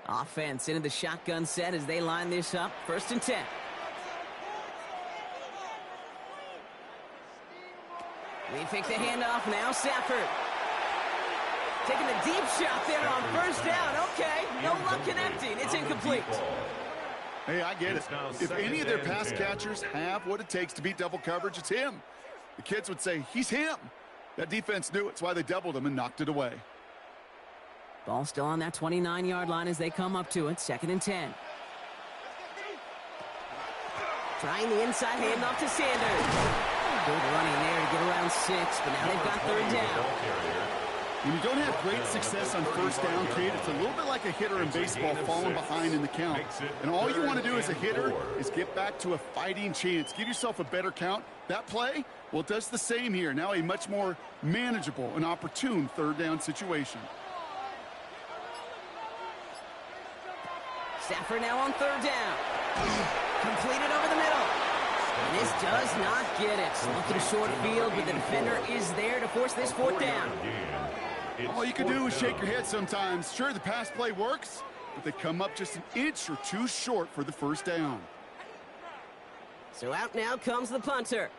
Offense into the shotgun set as they line this up. 1st and 10. We pick the handoff now. Stafford taking a deep shot there on 1st down. Okay, no luck connecting. It's incomplete. Hey, I get it. If any of their pass catchers have what it takes to beat double coverage, it's him. The kids would say, he's him. That defense knew it's why they doubled him and knocked it away. Ball still on that 29-yard line as they come up to it. 2nd and 10. Trying the inside handoff to Sanders. Good running there to get around 6, but now they've got 3rd down. When you don't have great success on 1st down, Kate, it's a little bit like a hitter in baseball falling behind in the count. And all you want to do as a hitter is get back to a fighting chance. Give yourself a better count. That play, well, it does the same here. Now a much more manageable and opportune 3rd down situation. Stafford now on 3rd down. Completed over the middle. And this does not get it. Looking short field, but the defender is there to force this 4th down. All you can do is shake your head sometimes. Sure, the pass play works, but they come up just an inch or two short for the 1st down. So out now comes the punter.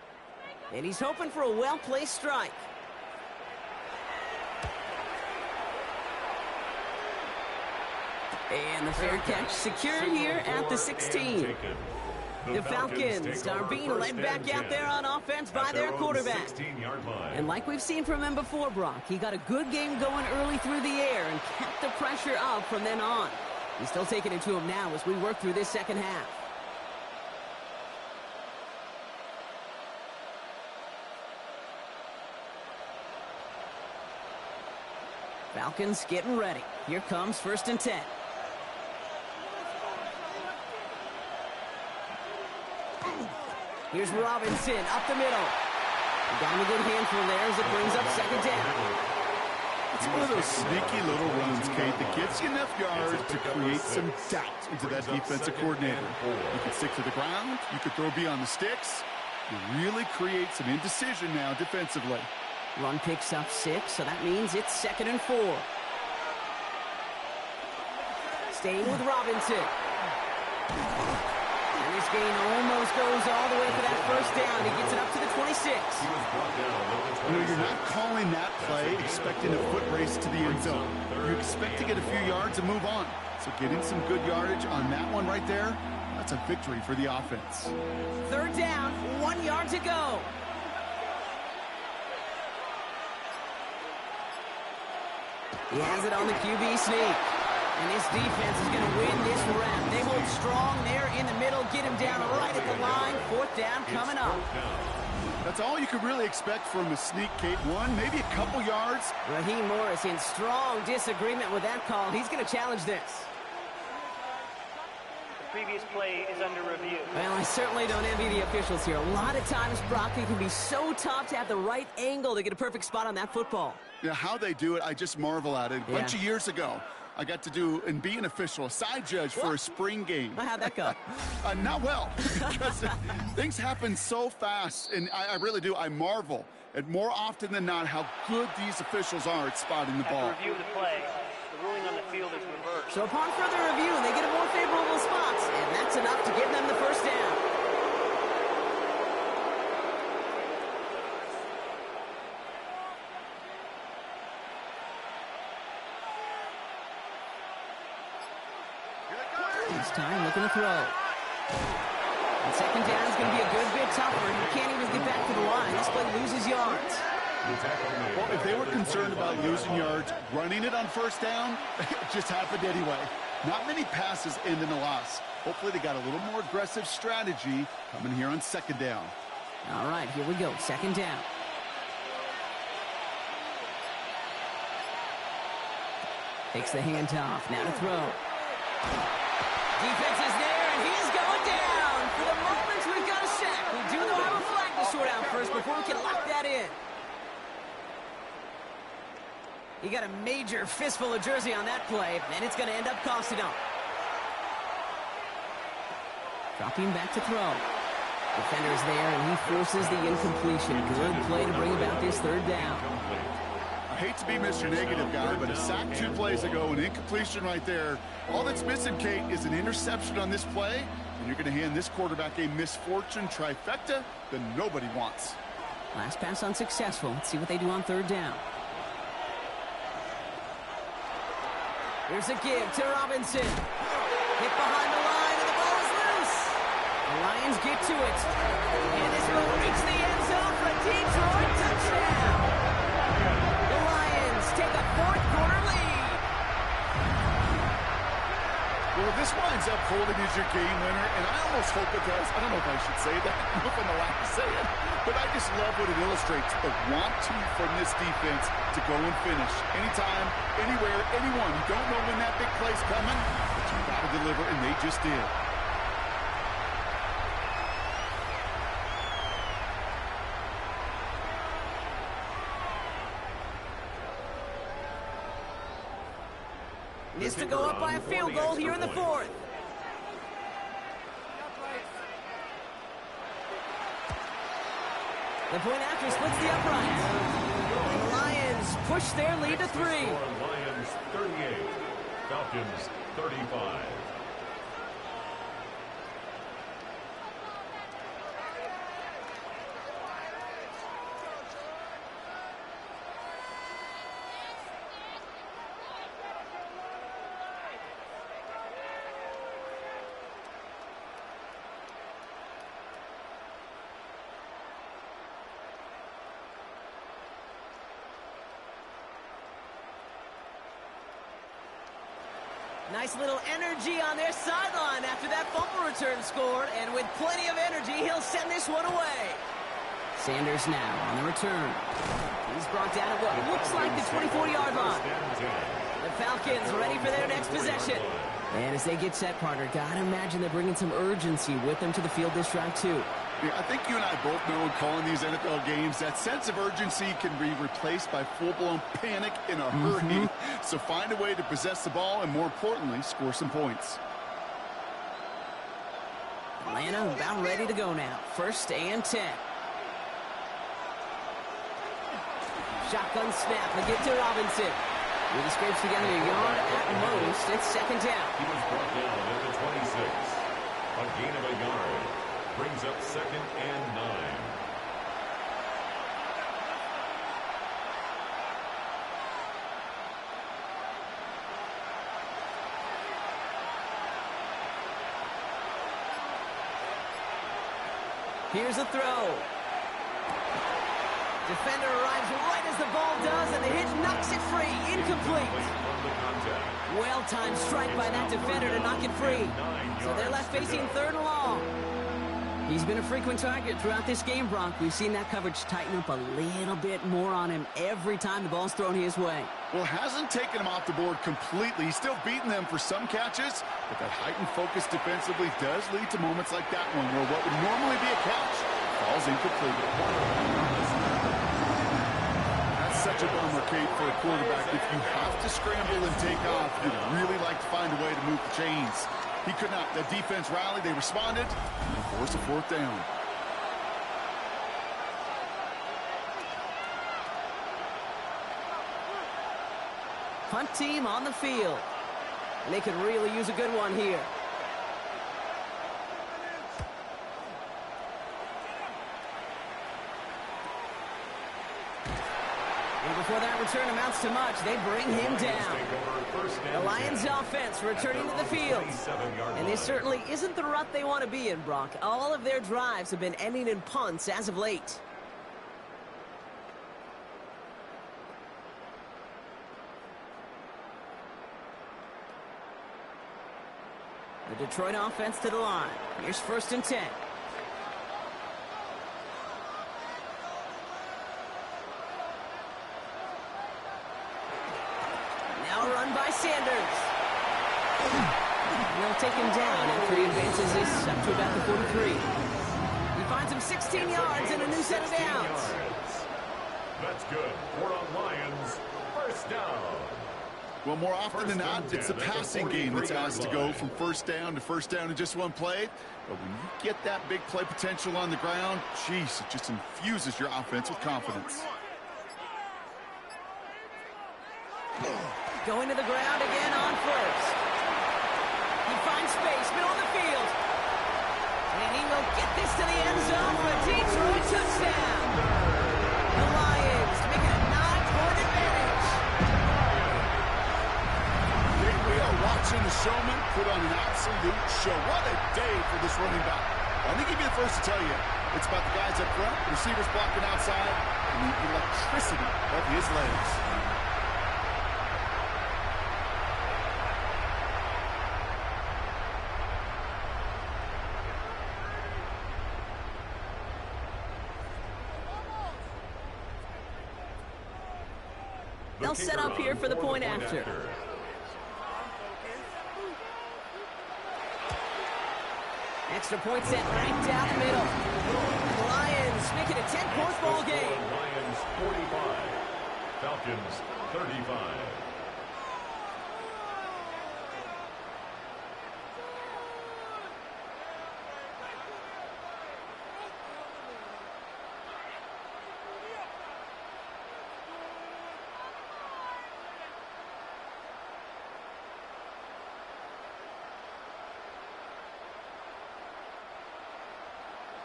And he's hoping for a well-placed strike. And the fair catch secured here at the 16. The Falcons are being led back out there on offense by their quarterback. And like we've seen from him before, Brock, he got a good game going early through the air and kept the pressure up from then on. He's still taking it to him now as we work through this second half. Falcons getting ready. Here comes 1st and 10. Here's Robinson up the middle. Down a good handful there as it brings up 2nd down. It's one of those sneaky little runs, Kate, that gets you enough yards to create some doubt into that defensive coordinator. You can stick to the ground. You could throw beyond the sticks. You really create some indecision now defensively. Run picks up 6, so that means it's 2nd and 4. Staying with Robinson. And this gain almost goes all the way for that 1st down. He gets it up to the 26. You know, you're not calling that play expecting a foot race to the end zone. You expect to get a few yards and move on. So getting some good yardage on that one right there, that's a victory for the offense. 3rd down, 1 yard to go. He has it on the QB sneak. And this defense is going to win this round. They hold strong there in the middle, get him down right at the line. 4th down coming up. That's all you could really expect from a sneak, Kate. 1, maybe a couple yards. Raheem Morris in strong disagreement with that call. He's going to challenge this. The previous play is under review. Well, I certainly don't envy the officials here. A lot of times, Brock, it can be so tough to have the right angle to get a perfect spot on that football. Yeah, how they do it, I just marvel at it. A bunch of years ago, I got to do and be an official, a side judge for a spring game. How'd that go? Not well, because things happen so fast, and I really do. I marvel at more often than not how good these officials are at spotting the ball. After review of the play, the ruling on the field is reversed. So upon further review, they get a more favorable spot, and that's enough to give them the 1st down. This time, looking to throw. And 2nd down is going to be a good bit tougher. He can't even get back to the line. This play loses yards. Well, if they were concerned about losing yards, running it on 1st down, it just happened anyway. Not many passes end in a loss. Hopefully they got a little more aggressive strategy coming here on 2nd down. All right, here we go. 2nd down. Takes the handoff. Now to throw. Defense is there, and he is going down. For the moment, we've got a sack. We do, though, have a flag to sort out first before we can lock that in. He got a major fistful of jersey on that play, and it's going to end up costing him. Dropping back to throw. Defender's there, and he forces the incompletion. Good play to bring about this 3rd down. I hate to be Mr. Negative guy, but a sack 2 plays ago, an incompletion right there. All that's missing, Kate, is an interception on this play, and you're going to hand this quarterback a misfortune trifecta that nobody wants. Last pass unsuccessful. Let's see what they do on 3rd down. Here's a give to Robinson. Hit behind the line, and the ball is loose. The Lions get to it. And this will reach the end zone for a Detroit touchdown. The Lions take a 4th quarter lead. Well, if this winds up holding as your game winner, and I almost hope it does. I don't know if I should say that. I don't know if I'm allowed to say it. But I just love what it illustrates. The want-to from this defense to go and finish. Anytime, anywhere, anyone. You don't know when that big play's coming, but you got to deliver, and they just did. Needs to go up by a field goal here in the 4th. The point after splits the uprights. And the Lions push their lead to 3. Lions 38, Falcons 35. Nice little energy on their sideline after that fumble return scored, and with plenty of energy, he'll send this one away. Sanders now on the return. He's brought down at what looks like the 24-yard line. The Falcons ready for their next possession. And as they get set, partner, gotta imagine they're bringing some urgency with them to the field this drive, too. Yeah, I think you and I both know in calling these NFL games, that sense of urgency can be replaced by full-blown panic in a hurry. So find a way to possess the ball and, more importantly, score some points. Atlanta about ready to go now. 1st and 10. Shotgun snap. They get to Robinson. He scrapes together a yard at most. It's 2nd down. He was brought down at the 26. A gain of a yard. Brings up 2nd and 9. Here's a throw. Defender arrives right as the ball does, and the hitch knocks it free. Incomplete. Well-timed strike by that defender to knock it free. So they're left facing 3rd and long. He's been a frequent target throughout this game, Brock. We've seen that coverage tighten up a little bit more on him every time the ball's thrown his way. Well, hasn't taken him off the board completely. He's still beating them for some catches, but that heightened focus defensively does lead to moments like that one where what would normally be a catch falls incomplete. That's such a bummer, Kate, for a quarterback. If you have to scramble and take off, you'd really like to find a way to move the chains. He could not. The defense rallied. They responded and forced a 4th down. Punt team on the field. And they could really use a good one here. And before that return amounts to much, they bring him down. The Lions offense returning to the field. And this certainly isn't the rut they want to be in, Brock. All of their drives have been ending in punts as of late. The Detroit offense to the line. Here's 1st and 10. Now run by Sanders. They'll take him down after he advances this up to about the 43. He finds him 16 yards and a new set of downs. That's good. 4 on Lions. 1st down. Well, more often than not, it's the passing game that's asked to go from 1st down to 1st down in just one play. But when you get that big play potential on the ground, geez, it just infuses your offense with confidence. Going to the ground again on 1st. He finds space, middle of the field. And he will get this to the end zone for a Detroit touchdown. The Lions make it a 9-point advantage. We are watching the showman put on an absolute show. What a day for this running back. I think he'd be the first to tell you. It's about the guys up front, the receivers blocking outside, and the electricity of his legs. They'll set up here for the point after. Extra point set right down the middle. And the Lions make it a 10-point ball game. Lions 45. Falcons 35.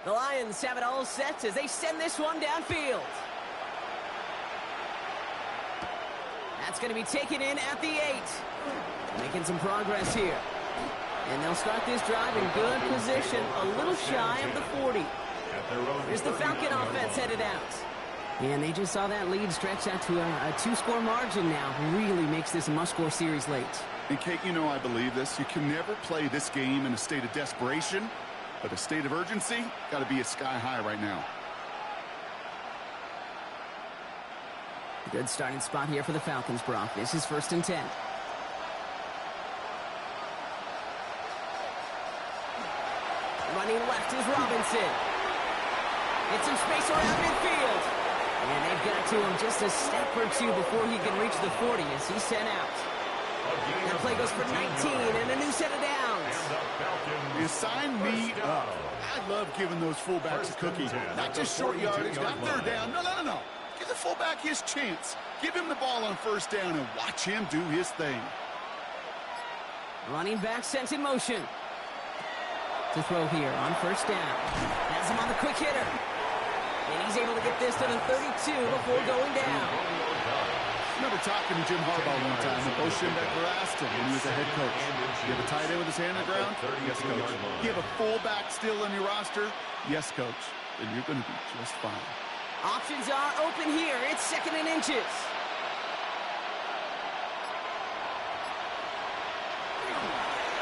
The Lions have it all set as they send this one downfield. That's going to be taken in at the 8. Making some progress here. And they'll start this drive in good position, a little shy of the 40. Here's the Falcon offense headed out. And they just saw that lead stretch out to a 2-score margin now. Really makes this a must-score series late. And Kate, you know I believe this. You can never play this game in a state of desperation, but a state of urgency got to be at sky high right now. Good starting spot here for the Falcons, Brock. This is 1st and 10. Running left is Robinson. Gets some space around midfield. And they've got to him just a step or two before he can reach the 40 as he's sent out. That play goes for 19 and a new set of downs. You sign me up. I love giving those fullbacks a cookie. Not just short yardage, not 3rd down. No. Give the fullback his chance. Give him the ball on 1st down and watch him do his thing. Running back sent in motion. To throw here on 1st down. Has him on the quick hitter. And he's able to get this to the 32 before going down. I remember talking to Jim Harbaugh one time when Oshimbeck harassed him when he was a head coach. You have a tight end with his hand on the ground? Yes, coach. You have a fullback still on your roster? Yes, coach. Then you're going to be just fine. Options are open here. It's 2nd and inches.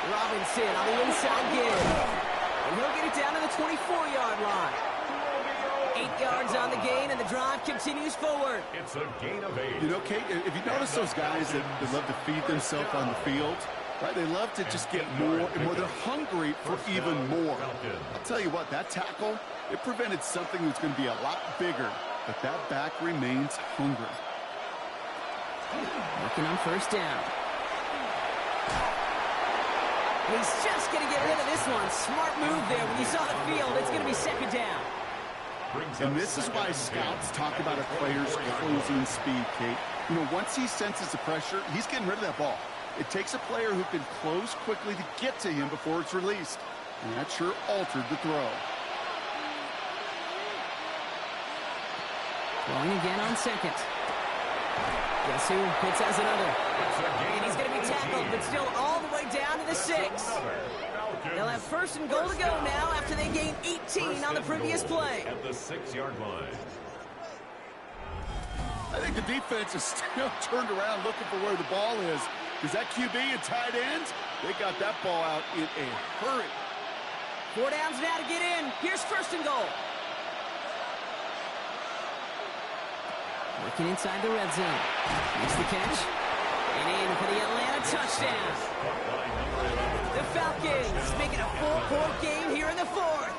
Robinson on the inside give. And he'll get it down to the 24-yard line. 8 yards on the gain, and the drive continues forward. It's a gain of 8. You know, Kate, if you notice those guys that love to feed themselves on the field, right? They love to just get more and more. They're hungry for even more. I'll tell you what, that tackle, it prevented something that's going to be a lot bigger, but that back remains hungry. Working on 1st down. He's just going to get rid of this one. Smart move there. When you saw the field, it's going to be 2nd down. And this is why scouts talk about a player's closing speed, Kate. You know, once he senses the pressure, he's getting rid of that ball. It takes a player who can close quickly to get to him before it's released. And that sure altered the throw. Throwing again on 2nd. Guess who hits as another? And he's going to be tackled, but still all the way down to the 6. They'll have 1st and goal to go now after they gain 18 on the previous play. At the 6-yard line. I think the defense is still turned around looking for where the ball is. Because that QB and tight ends, they got that ball out in a hurry. 4 downs now to get in. Here's 1st and goal. Working inside the red zone. Makes the catch. And in for the Atlanta touchdown. The Falcons making a 4-point game here in the 4th.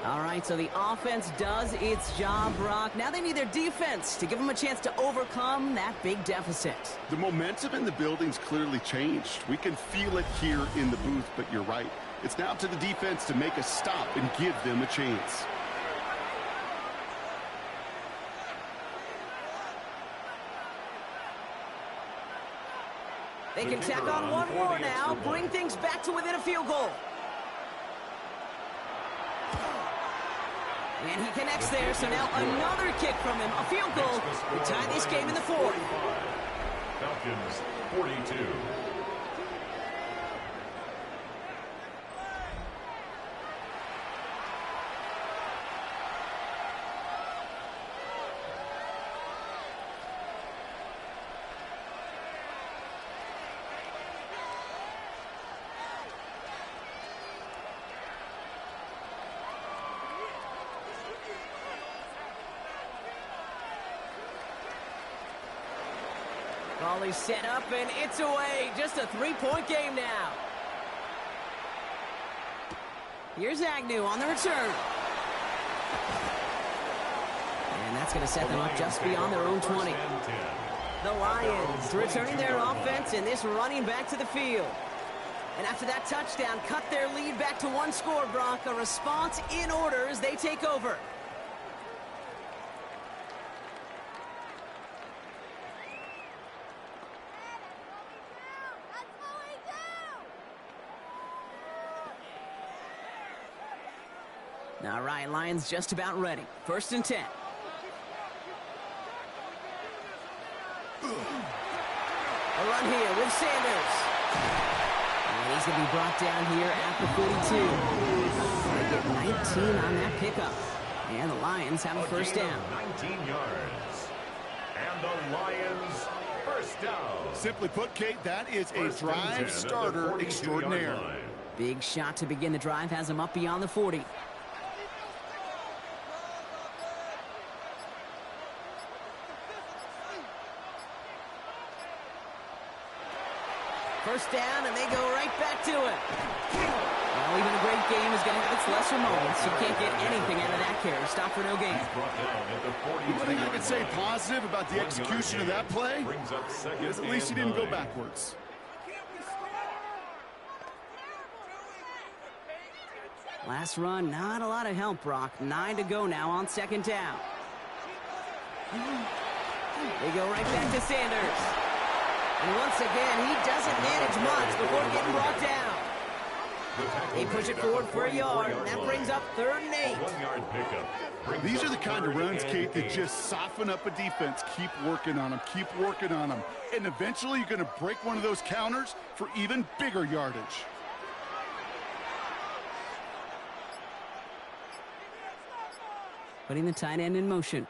All right, so the offense does its job, Brock. Now they need their defense to give them a chance to overcome that big deficit. The momentum in the building's clearly changed. We can feel it here in the booth, but you're right. It's now up to the defense to make a stop and give them a chance. They can tack on one more now, bring things back to within a field goal. And he connects there, so now another kick from him, a field goal to tie this game in the 4th. Falcons 42. Volley set up, and it's away. Just a 3-point game now. Here's Agnew on the return. And that's going to set them up just beyond their own 20. The Lions returning their offense, and this running back to the field. And after that touchdown, cut their lead back to 1 score, Brock. A response in order as they take over. All right, Lions just about ready. 1st and 10. A run here with Sanders. And he's going to be brought down here at the 42. They get 19 on that pickup. And the Lions have a 1st down. 19 yards. And the Lions First down. Simply put, Kate, that is a drive starter extraordinaire. Big shot to begin the drive has him up beyond the 40. First down, and they go right back to it. Well, even a great game is going to have its lesser moments. You can't get anything out of that carry. Stop for no gain. One thing I could say positive about the execution of that play is at least he didn't go backwards. Last run, not a lot of help, Brock. 9 to go now on second down. They go right back to Sanders. And once again, he doesn't manage much before getting brought down. They push it forward for a yard, and that brings up 3rd and 8. 1-yard pickup. These are the kind of runs, Kate, that just soften up a defense. Keep working on them. Keep working on them. And eventually you're going to break one of those counters for even bigger yardage. Putting the tight end in motion.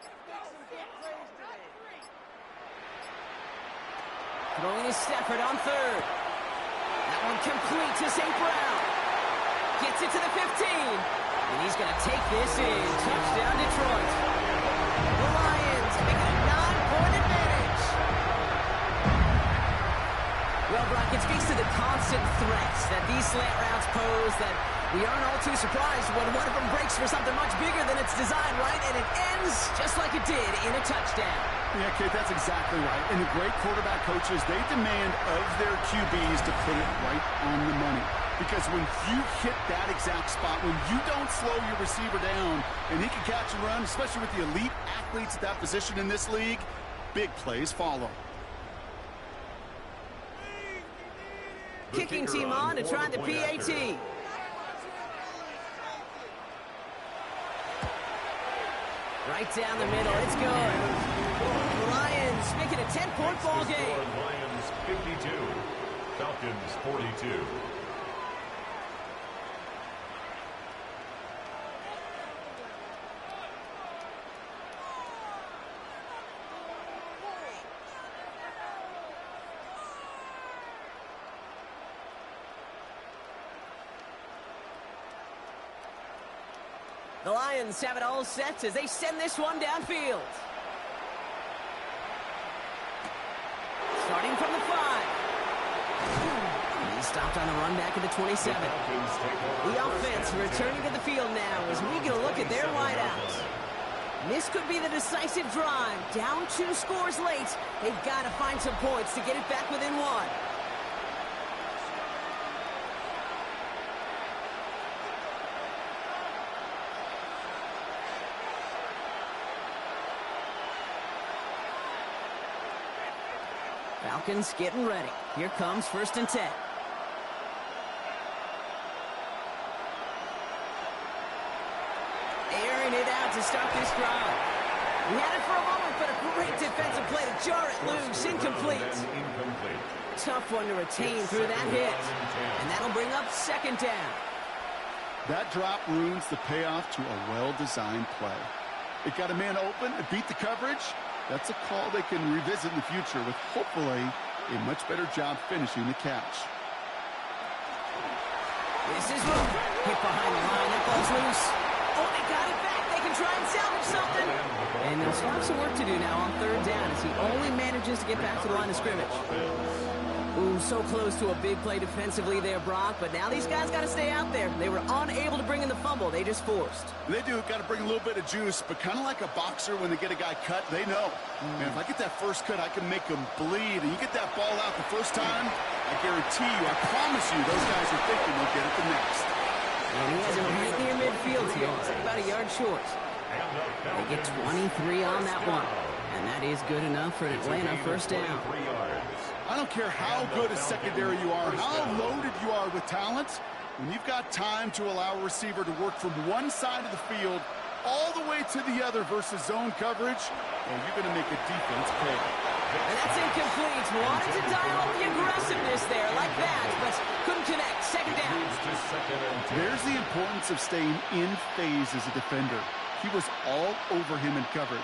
Throwing to Stafford on 3rd. That one complete to St. Brown. Gets it to the 15. And he's going to take this in. Touchdown, Detroit. The Lions making a 9-point advantage. Well, Brock, it speaks to the constant threats that these slant routes pose that we aren't all too surprised when one of them breaks for something much bigger than it's designed, right? And it ends just like it did in a touchdown. Yeah, Kate, that's exactly right. And the great quarterback coaches, they demand of their QBs to put it right on the money. Because when you hit that exact spot, when you don't slow your receiver down, and he can catch and run, especially with the elite athletes at that position in this league, big plays follow. Kicking team on to try the PAT. Right down the middle, it's good. The Lions making a 10-point ball game. Lions 52, Falcons 42. The Lions have it all set as they send this one downfield. Starting from the 5. He stopped on the run back at the 27. The offense returning to the field now as we get a look at their wideouts. This could be the decisive drive. Down 2 scores late. They've got to find some points to get it back within 1. Falcons getting ready. Here comes 1st and 10. Airing it out to start this drive. We had it for a moment, but a great defensive play to jar it loose. Incomplete. Tough one to retain through that hit. And that'll bring up 2nd down. That drop ruins the payoff to a well-designed play. It got a man open, it beat the coverage. That's a call they can revisit in the future with hopefully a much better job finishing the catch. This is Rook. Hit behind the line. That ball's loose. Oh, they got it back. They can try and salvage something. And they'll still have some work to do now on 3rd down as he only manages to get back to the line of scrimmage. Ooh, so close to a big play defensively there, Brock. But now these guys got to stay out there. They were unable to bring in the fumble. They just forced. They do. Got to bring a little bit of juice, but kind of like a boxer when they get a guy cut, they know. Man, if I get that first cut, I can make him bleed. And you get that ball out the first time, I guarantee you, I promise you, those guys are thinking they'll get it the next. And he has him right near midfield here. It's about a yard short. They get 23 on that one. And that is good enough for an Atlanta 1st down. I don't care how good a secondary you are, how loaded you are with talent. When you've got time to allow a receiver to work from one side of the field all the way to the other versus zone coverage, well, you're going to make a defense pay. And that's incomplete. Wanted to dial up the aggressiveness there like that, but couldn't connect. 2nd down. There's the importance of staying in phase as a defender. He was all over him in coverage,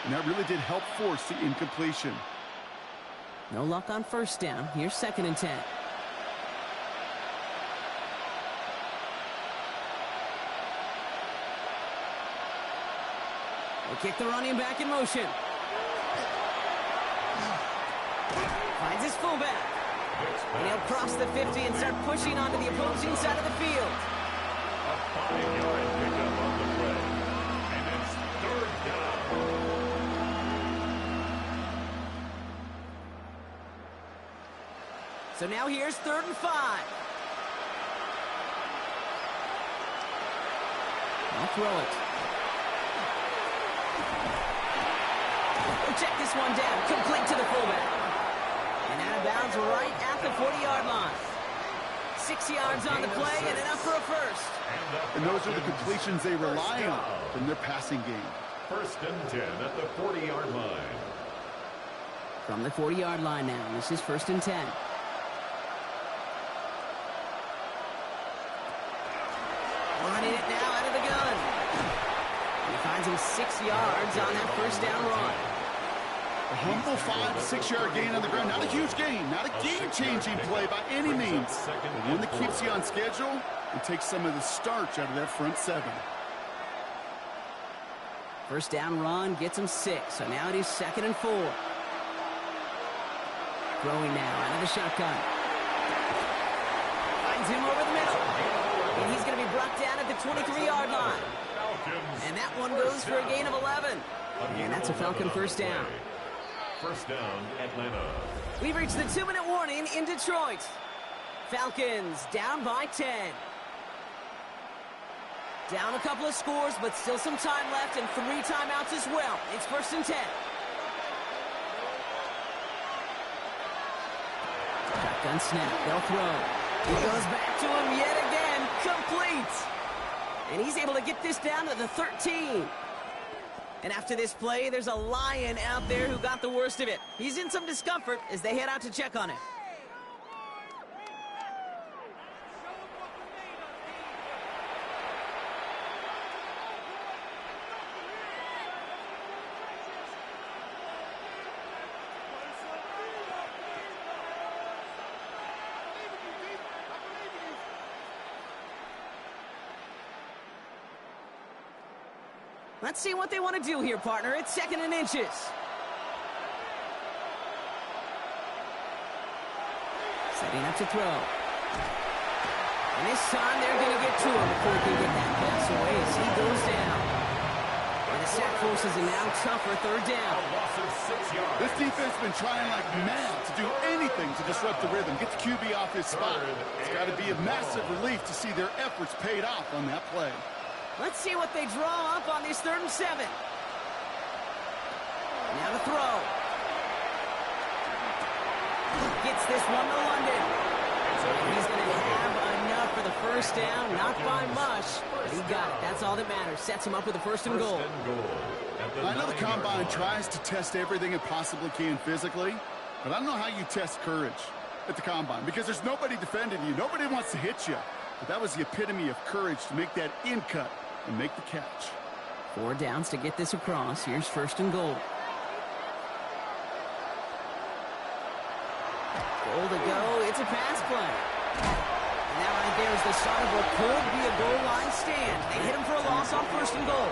and that really did help force the incompletion. No luck on first down. Here's 2nd and 10. They kick the running back in motion. Finds his fullback. And he'll cross the 50 and start pushing onto the opposing side of the field. A 5-yard pickup on the play. And it's 3rd down. So now here's 3rd and 5. I'll throw it. He'll check this one down. Complete to the fullback. And out of bounds right at the 40-yard line. 6 yards on the play and enough for a first. And those are the completions they rely on from their passing game. 1st and 10 at the 40-yard line. From the 40-yard line now. This is 1st and 10. Running it now out of the gun. He finds him 6 yards on that 1st down run. A humble 5 to 6 yard gain on the ground. Not a huge gain, not a game-changing play by any means. But one that keeps you on schedule and takes some of the starch out of that front 7. 1st down run gets him 6. So now it is 2nd and 4. Throwing now out of the shotgun. Finds him over the middle. And he's going to be brought down at the 23-yard line. And that one goes for a gain of 11. And that's a Falcon 1st down. 1st down, Atlanta. We've reached the 2-minute warning in Detroit. Falcons down by 10. Down a couple of scores, but still some time left and 3 timeouts as well. It's 1st and 10. Shotgun snap. They'll throw. He goes back to him yet again. Complete. And he's able to get this down to the 13. And after this play, there's a Lion out there who got the worst of it. He's in some discomfort as they head out to check on him. Let's see what they want to do here, partner. It's 2nd and inches. Setting up to throw. And this time they're going to get to him before he can get that pass away as he goes down. And the sack forces a now tougher 3rd down. This defense has been trying like mad to do anything to disrupt the rhythm, get the QB off his spot. It's got to be a massive relief to see their efforts paid off on that play. Let's see what they draw up on this 3rd and 7. Now to throw. Gets this one to London. He's going to have enough for the 1st down. Not by much, but he got it. That's all that matters. Sets him up with a 1st and goal. I know the Combine tries to test everything it possibly can physically, but I don't know how you test courage at the Combine because there's nobody defending you. Nobody wants to hit you. But that was the epitome of courage to make that in cut and make the catch. 4 downs to get this across. Here's 1st and goal. Goal to go. It's a pass play. And that right there is the start of what could be a goal line stand. They hit him for a loss on 1st and goal.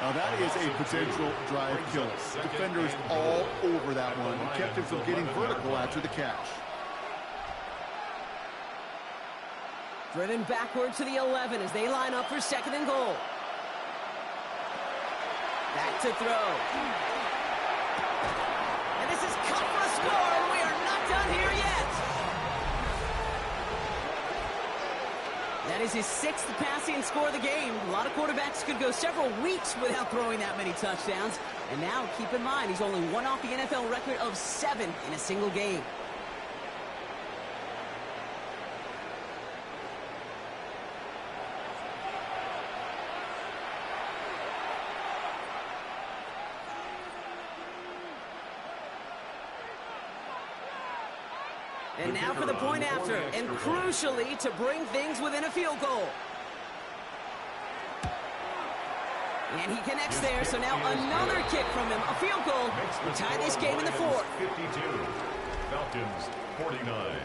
Now that is a potential drive killer. Defenders all over that one and kept him from getting vertical after the catch. Driven backward to the 11 as they line up for 2nd and goal. Back to throw. And this is cut for a score, and we are not done here yet. That is his 6th passing score of the game. A lot of quarterbacks could go several weeks without throwing that many touchdowns. And now, keep in mind, he's only one off the NFL record of 7 in a single game. And now for the point after, and crucially to bring things within a field goal. And he connects there, so now another kick from him. A field goal to tie this game in the fourth. 52. Falcons 49.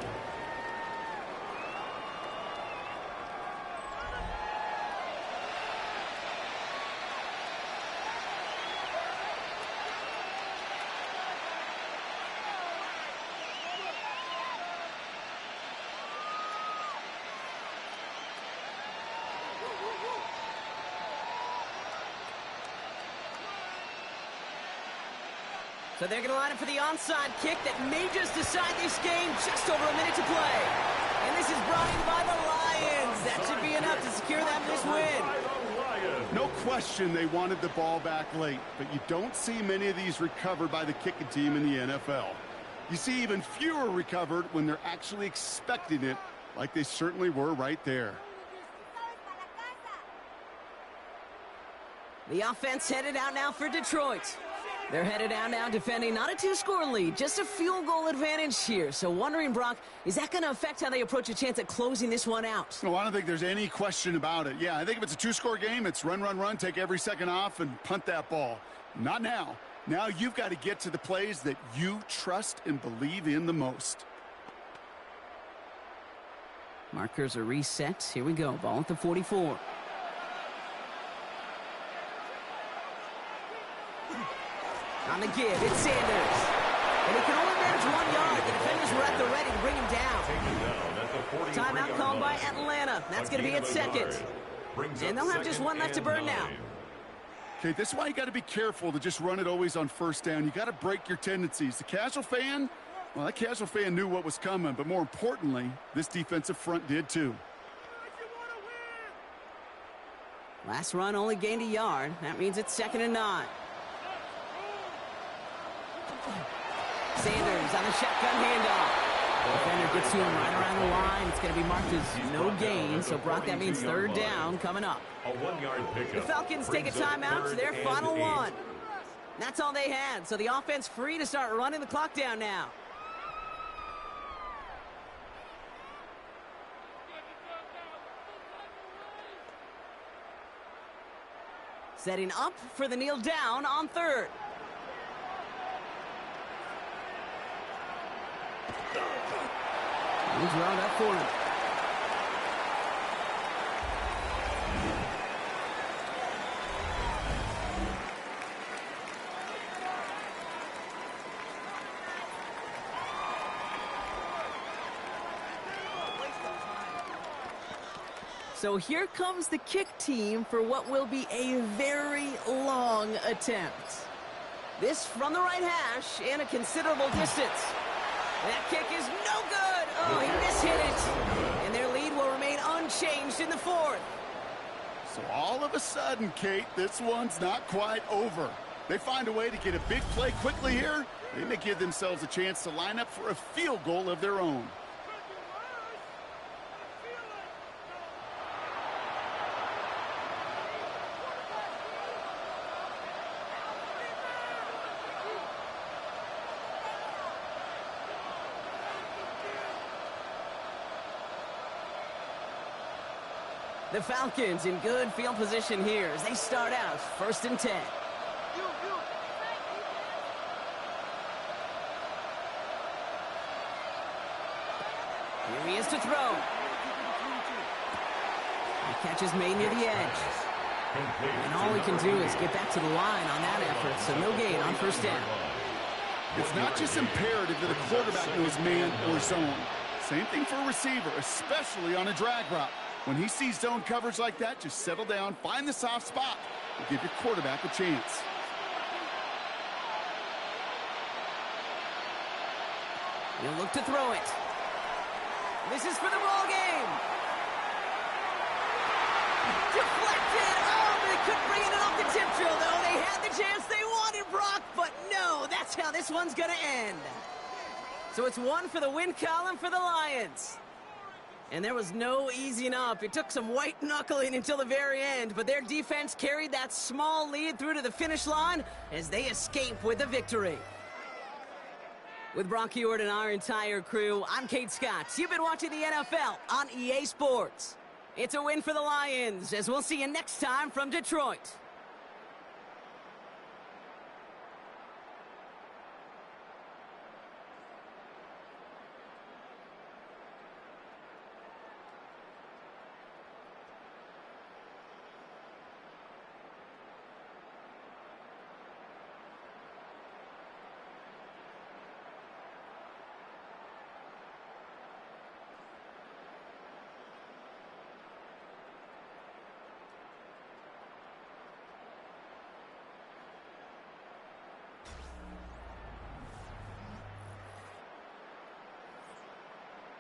So they're going to line up for the onside kick that may just decide this game. Just over a minute to play. And this is brought in by the Lions. That should be enough to secure them this win. No question they wanted the ball back late, but you don't see many of these recovered by the kicking team in the NFL. You see even fewer recovered when they're actually expecting it, like they certainly were right there. The offense headed out now for Detroit. They're headed out now defending not a two-score lead, just a field goal advantage here. So wondering, Brock, is that going to affect how they approach a chance at closing this one out? No, I don't think there's any question about it. Yeah, I think if it's a two-score game, it's run, run, run, take every second off and punt that ball. Not now. Now you've got to get to the plays that you trust and believe in the most. Markers are reset. Here we go. Ball at the 44. On the give, it's Sanders. And he can only manage 1 yard. The defenders were at the ready to bring him down. Timeout called by Atlanta. That's going to be its second. And they'll have just one left to burn now. Okay, this is why you got to be careful to just run it always on first down. You got to break your tendencies. The casual fan, well, that casual fan knew what was coming, but more importantly, this defensive front did too. Last run only gained a yard. That means it's 2nd and 9. Sanders on a shotgun handoff. The defender gets to him right around the line. It's going to be marked as no gain. So, Brock, that means 3rd down coming up. A 1-yard pickup. The Falcons take a timeout to their final one. That's all they had. So the offense free to start running the clock down now. Setting up for the kneel down on 3rd. He's wound up for him. So here comes the kick team for what will be a very long attempt. This from the right hash and a considerable distance. That kick is no good. Oh, he mishit it. And their lead will remain unchanged in the 4th. So all of a sudden, Kate, this one's not quite over. They find a way to get a big play quickly here. They may give themselves a chance to line up for a field goal of their own. The Falcons in good field position here as they start out 1st and 10. Here he is to throw. The catch is made near the edge. And all he can do is get back to the line on that effort, so no gain on 1st down. It's not just imperative that a quarterback knows man or zone. Same thing for a receiver, especially on a drag route. When he sees zone coverage like that, just settle down, find the soft spot, and give your quarterback a chance. He'll look to throw it. This is for the ball game. Deflected. Oh, but they couldn't bring it off the tip drill, though. They had the chance they wanted, Brock, but no, that's how this one's going to end. So it's 1 for the win column for the Lions. And there was no easing up. It took some white knuckling until the very end, but their defense carried that small lead through to the finish line as they escape with the victory. With Brock Ewart and our entire crew, I'm Kate Scott. You've been watching the NFL on EA Sports. It's a win for the Lions, as we'll see you next time from Detroit.